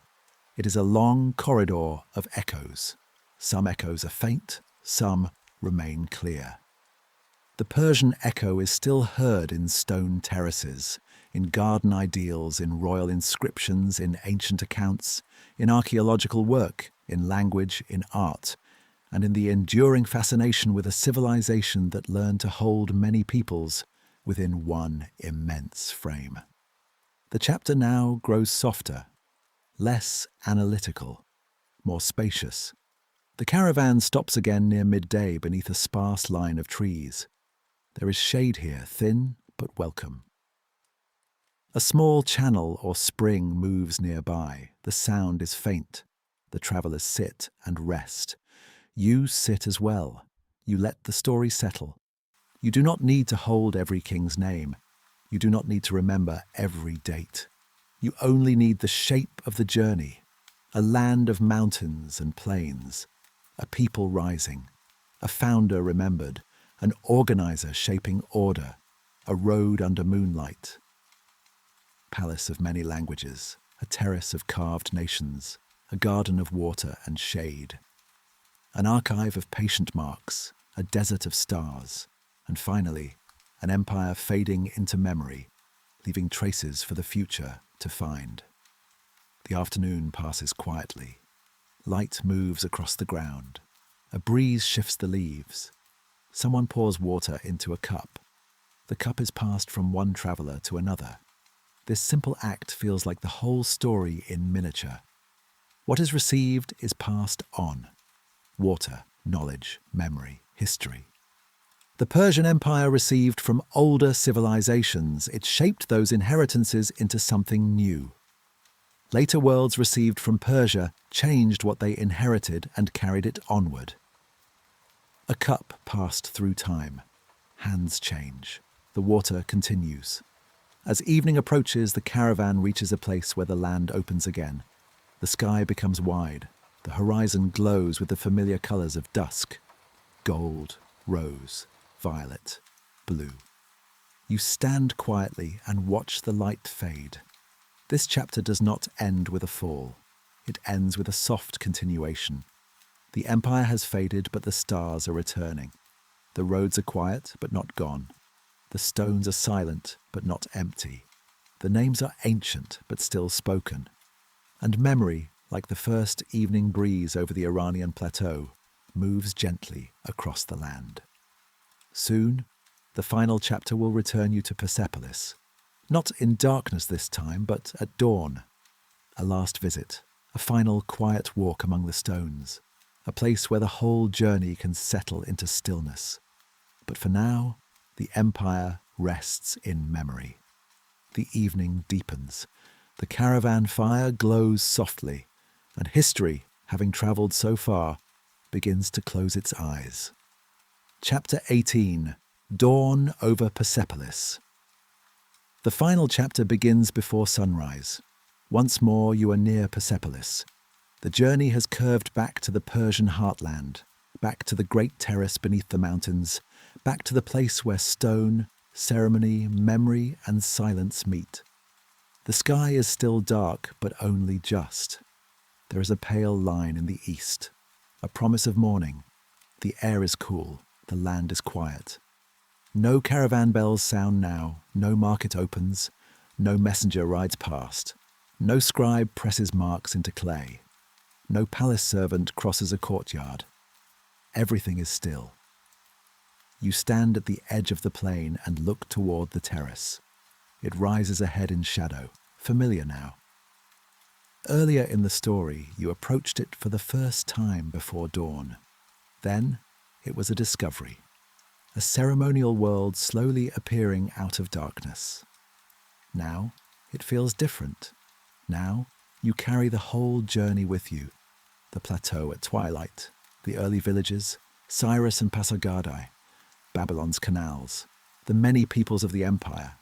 It is a long corridor of echoes. Some echoes are faint, some remain clear. The Persian echo is still heard in stone terraces, in garden ideals, in royal inscriptions, in ancient accounts, in archaeological work, in language, in art, and in the enduring fascination with a civilization that learned to hold many peoples within one immense frame. The chapter now grows softer, less analytical, more spacious. The caravan stops again near midday beneath a sparse line of trees. There is shade here, thin but welcome. A small channel or spring moves nearby. The sound is faint. The travellers sit and rest. You sit as well. You let the story settle. You do not need to hold every king's name. You do not need to remember every date. You only need the shape of the journey, a land of mountains and plains, a people rising, a founder remembered, an organiser shaping order, a road under moonlight. Palace of many languages, a terrace of carved nations, a garden of water and shade, an archive of patient marks, a desert of stars, and finally, an empire fading into memory, leaving traces for the future to find. The afternoon passes quietly. Light moves across the ground. A breeze shifts the leaves. Someone pours water into a cup. The cup is passed from one traveller to another. This simple act feels like the whole story in miniature. What is received is passed on. Water, knowledge, memory, history. The Persian Empire received from older civilizations. It shaped those inheritances into something new. Later worlds received from Persia changed what they inherited and carried it onward. A cup passed through time. Hands change. The water continues. As evening approaches, the caravan reaches a place where the land opens again. The sky becomes wide. The horizon glows with the familiar colours of dusk. Gold, rose, violet, blue. You stand quietly and watch the light fade. This chapter does not end with a fall. It ends with a soft continuation. The empire has faded, but the stars are returning. The roads are quiet, but not gone. The stones are silent, but not empty. The names are ancient, but still spoken. And memory, like the first evening breeze over the Iranian Plateau, moves gently across the land. Soon, the final chapter will return you to Persepolis. Not in darkness this time, but at dawn. A last visit, a final quiet walk among the stones, a place where the whole journey can settle into stillness. But for now, the empire rests in memory. The evening deepens. The caravan fire glows softly, and history, having travelled so far, begins to close its eyes. Chapter 18, Dawn over Persepolis. The final chapter begins before sunrise. Once more you are near Persepolis. The journey has curved back to the Persian heartland, back to the great terrace beneath the mountains, back to the place where stone, ceremony, memory, and silence meet. The sky is still dark, but only just. There is a pale line in the east, a promise of morning. The air is cool, the land is quiet. No caravan bells sound now, no market opens, no messenger rides past, no scribe presses marks into clay, no palace servant crosses a courtyard. Everything is still. You stand at the edge of the plain and look toward the terrace. It rises ahead in shadow, familiar now. Earlier in the story, you approached it for the first time before dawn. Then, it was a discovery, a ceremonial world slowly appearing out of darkness. Now, it feels different. Now, you carry the whole journey with you. The plateau at Twilight, the early villages, Cyrus and Pasargadae, Babylon's canals, the many peoples of the empire,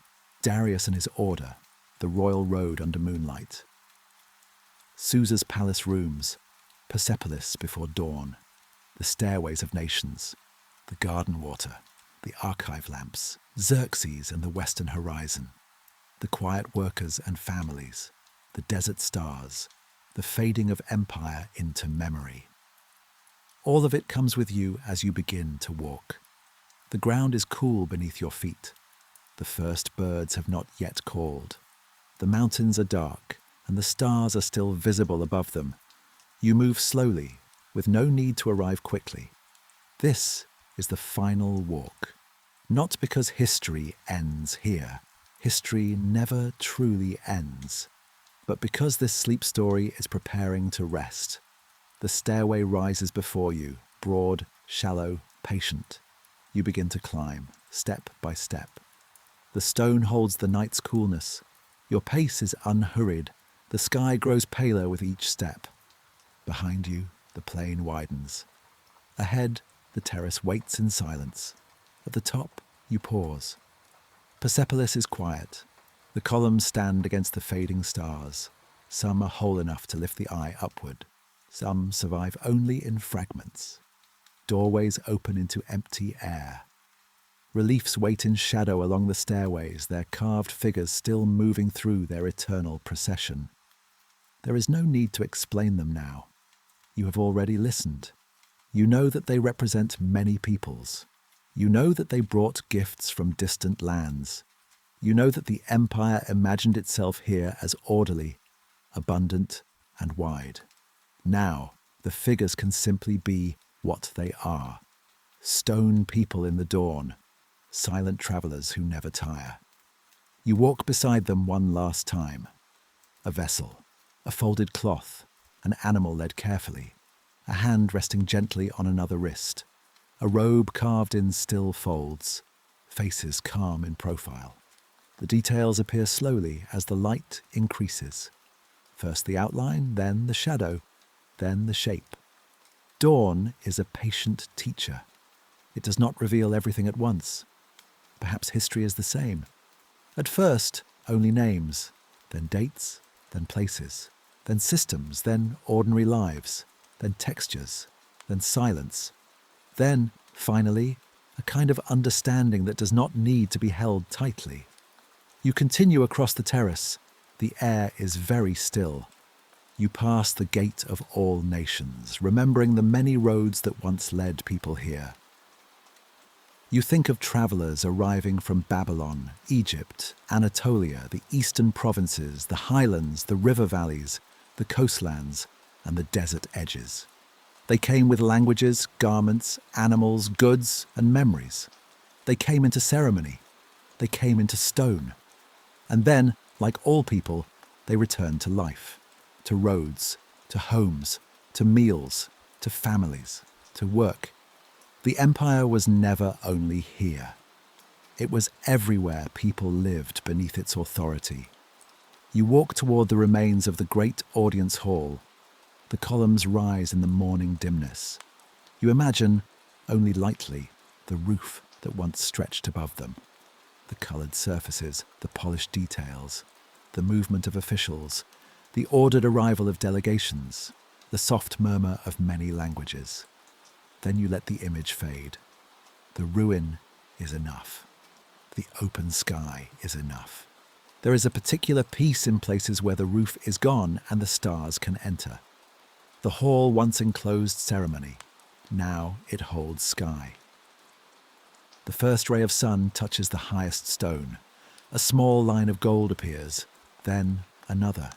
Darius and his order, the royal road under moonlight. Susa's palace rooms, Persepolis before dawn, the stairways of nations, the garden water, the archive lamps, Xerxes and the western horizon, the quiet workers and families, the desert stars, the fading of empire into memory. All of it comes with you as you begin to walk. The ground is cool beneath your feet. The first birds have not yet called. The mountains are dark, and the stars are still visible above them. You move slowly, with no need to arrive quickly. This is the final walk. Not because history ends here. History never truly ends. But because this sleep story is preparing to rest. The stairway rises before you, broad, shallow, patient. You begin to climb, step by step. The stone holds the night's coolness. Your pace is unhurried. The sky grows paler with each step. Behind you, the plain widens. Ahead, the terrace waits in silence. At the top, you pause. Persepolis is quiet. The columns stand against the fading stars. Some are whole enough to lift the eye upward. Some survive only in fragments. Doorways open into empty air. Reliefs wait in shadow along the stairways, their carved figures still moving through their eternal procession. There is no need to explain them now. You have already listened. You know that they represent many peoples. You know that they brought gifts from distant lands. You know that the empire imagined itself here as orderly, abundant, and wide. Now, the figures can simply be what they are. Stone people in the dawn, silent travelers who never tire. You walk beside them one last time. A vessel, a folded cloth, an animal led carefully, a hand resting gently on another wrist, a robe carved in still folds, faces calm in profile. The details appear slowly as the light increases. First the outline, then the shadow, then the shape. Dawn is a patient teacher. It does not reveal everything at once. Perhaps history is the same. At first, only names, then dates, then places, then systems, then ordinary lives, then textures, then silence. Then, finally, a kind of understanding that does not need to be held tightly. You continue across the terrace. The air is very still. You pass the gate of all nations, remembering the many roads that once led people here. You think of travellers arriving from Babylon, Egypt, Anatolia, the eastern provinces, the highlands, the river valleys, the coastlands, and the desert edges. They came with languages, garments, animals, goods, and memories. They came into ceremony. They came into stone. And then, like all people, they returned to life, to roads, to homes, to meals, to families, to work. The empire was never only here. It was everywhere people lived beneath its authority. You walk toward the remains of the great audience hall. The columns rise in the morning dimness. You imagine, only lightly, the roof that once stretched above them, the coloured surfaces, the polished details, the movement of officials, the ordered arrival of delegations, the soft murmur of many languages. Then you let the image fade. The ruin is enough. The open sky is enough. There is a particular peace in places where the roof is gone and the stars can enter. The hall once enclosed ceremony. Now it holds sky. The first ray of sun touches the highest stone. A small line of gold appears, then another.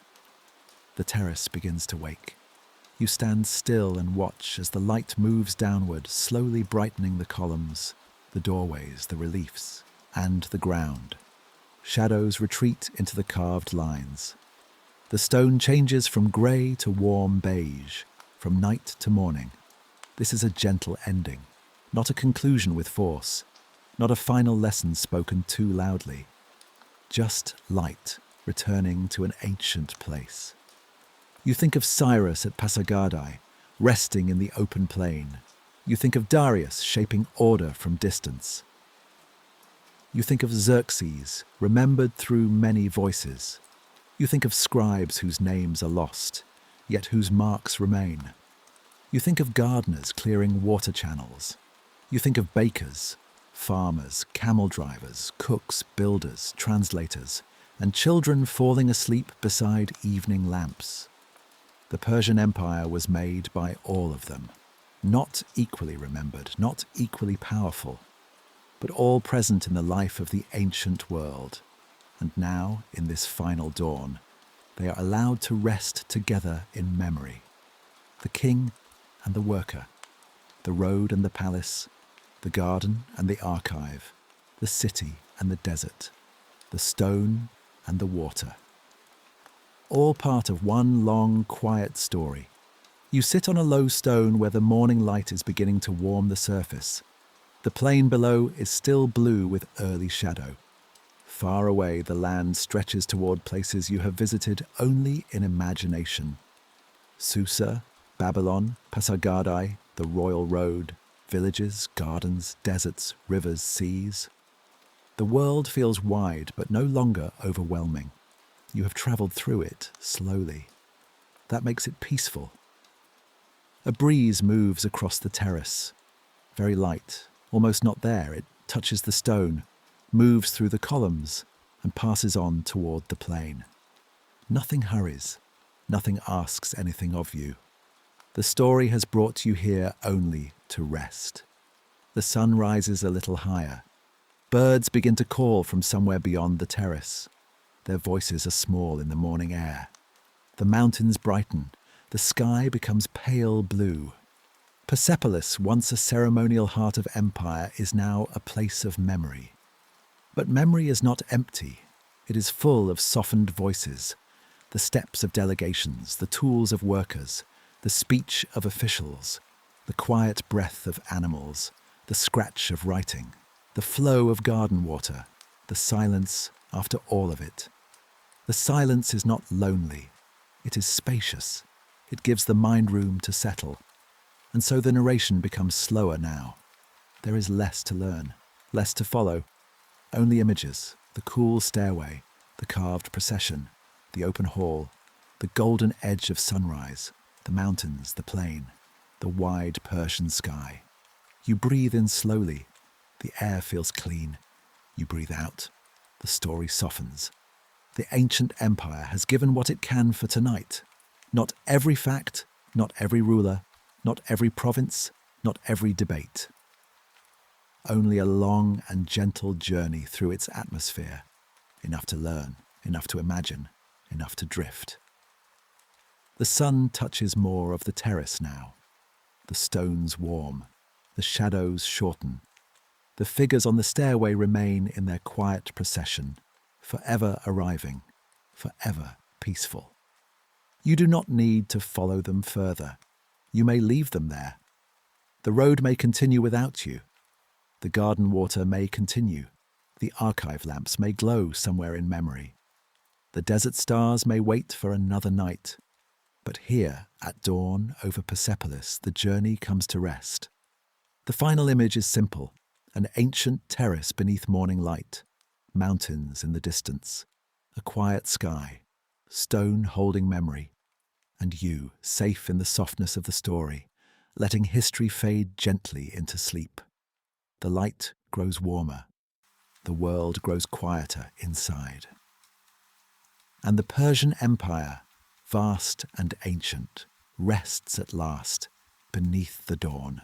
The terrace begins to wake. You stand still and watch as the light moves downward, slowly brightening the columns, the doorways, the reliefs, and the ground. Shadows retreat into the carved lines. The stone changes from grey to warm beige, from night to morning. This is a gentle ending, not a conclusion with force, not a final lesson spoken too loudly. Just light returning to an ancient place. You think of Cyrus at Pasargadae, resting in the open plain. You think of Darius shaping order from distance. You think of Xerxes, remembered through many voices. You think of scribes whose names are lost, yet whose marks remain. You think of gardeners clearing water channels. You think of bakers, farmers, camel drivers, cooks, builders, translators, and children falling asleep beside evening lamps. The Persian Empire was made by all of them, not equally remembered, not equally powerful, but all present in the life of the ancient world. And now, in this final dawn, they are allowed to rest together in memory. The king and the worker, the road and the palace, the garden and the archive, the city and the desert, the stone and the water. All part of one long, quiet story. You sit on a low stone where the morning light is beginning to warm the surface. The plain below is still blue with early shadow. Far away, the land stretches toward places you have visited only in imagination. Susa, Babylon, Pasargadae, the royal road, villages, gardens, deserts, rivers, seas. The world feels wide but no longer overwhelming. You have travelled through it slowly. That makes it peaceful. A breeze moves across the terrace. Very light, almost not there. It touches the stone, moves through the columns, and passes on toward the plain. Nothing hurries. Nothing asks anything of you. The story has brought you here only to rest. The sun rises a little higher. Birds begin to call from somewhere beyond the terrace. Their voices are small in the morning air. The mountains brighten. The sky becomes pale blue. Persepolis, once a ceremonial heart of empire, is now a place of memory. But memory is not empty. It is full of softened voices, the steps of delegations, the tools of workers, the speech of officials, the quiet breath of animals, the scratch of writing, the flow of garden water, the silence after all of it. The silence is not lonely. It is spacious. It gives the mind room to settle. And so the narration becomes slower now. There is less to learn, less to follow. Only images, the cool stairway, the carved procession, the open hall, the golden edge of sunrise, the mountains, the plain, the wide Persian sky. You breathe in slowly. The air feels clean. You breathe out. The story softens. The ancient empire has given what it can for tonight. Not every fact, not every ruler, not every province, not every debate. Only a long and gentle journey through its atmosphere. Enough to learn, enough to imagine, enough to drift. The sun touches more of the terrace now. The stones warm. The shadows shorten. The figures on the stairway remain in their quiet procession, forever arriving, forever peaceful. You do not need to follow them further. You may leave them there. The road may continue without you. The garden water may continue. The archive lamps may glow somewhere in memory. The desert stars may wait for another night. But here, at dawn over Persepolis, the journey comes to rest. The final image is simple. An ancient terrace beneath morning light, mountains in the distance, a quiet sky, stone holding memory, and you safe in the softness of the story, letting history fade gently into sleep. The light grows warmer, the world grows quieter inside. And the Persian Empire, vast and ancient, rests at last beneath the dawn.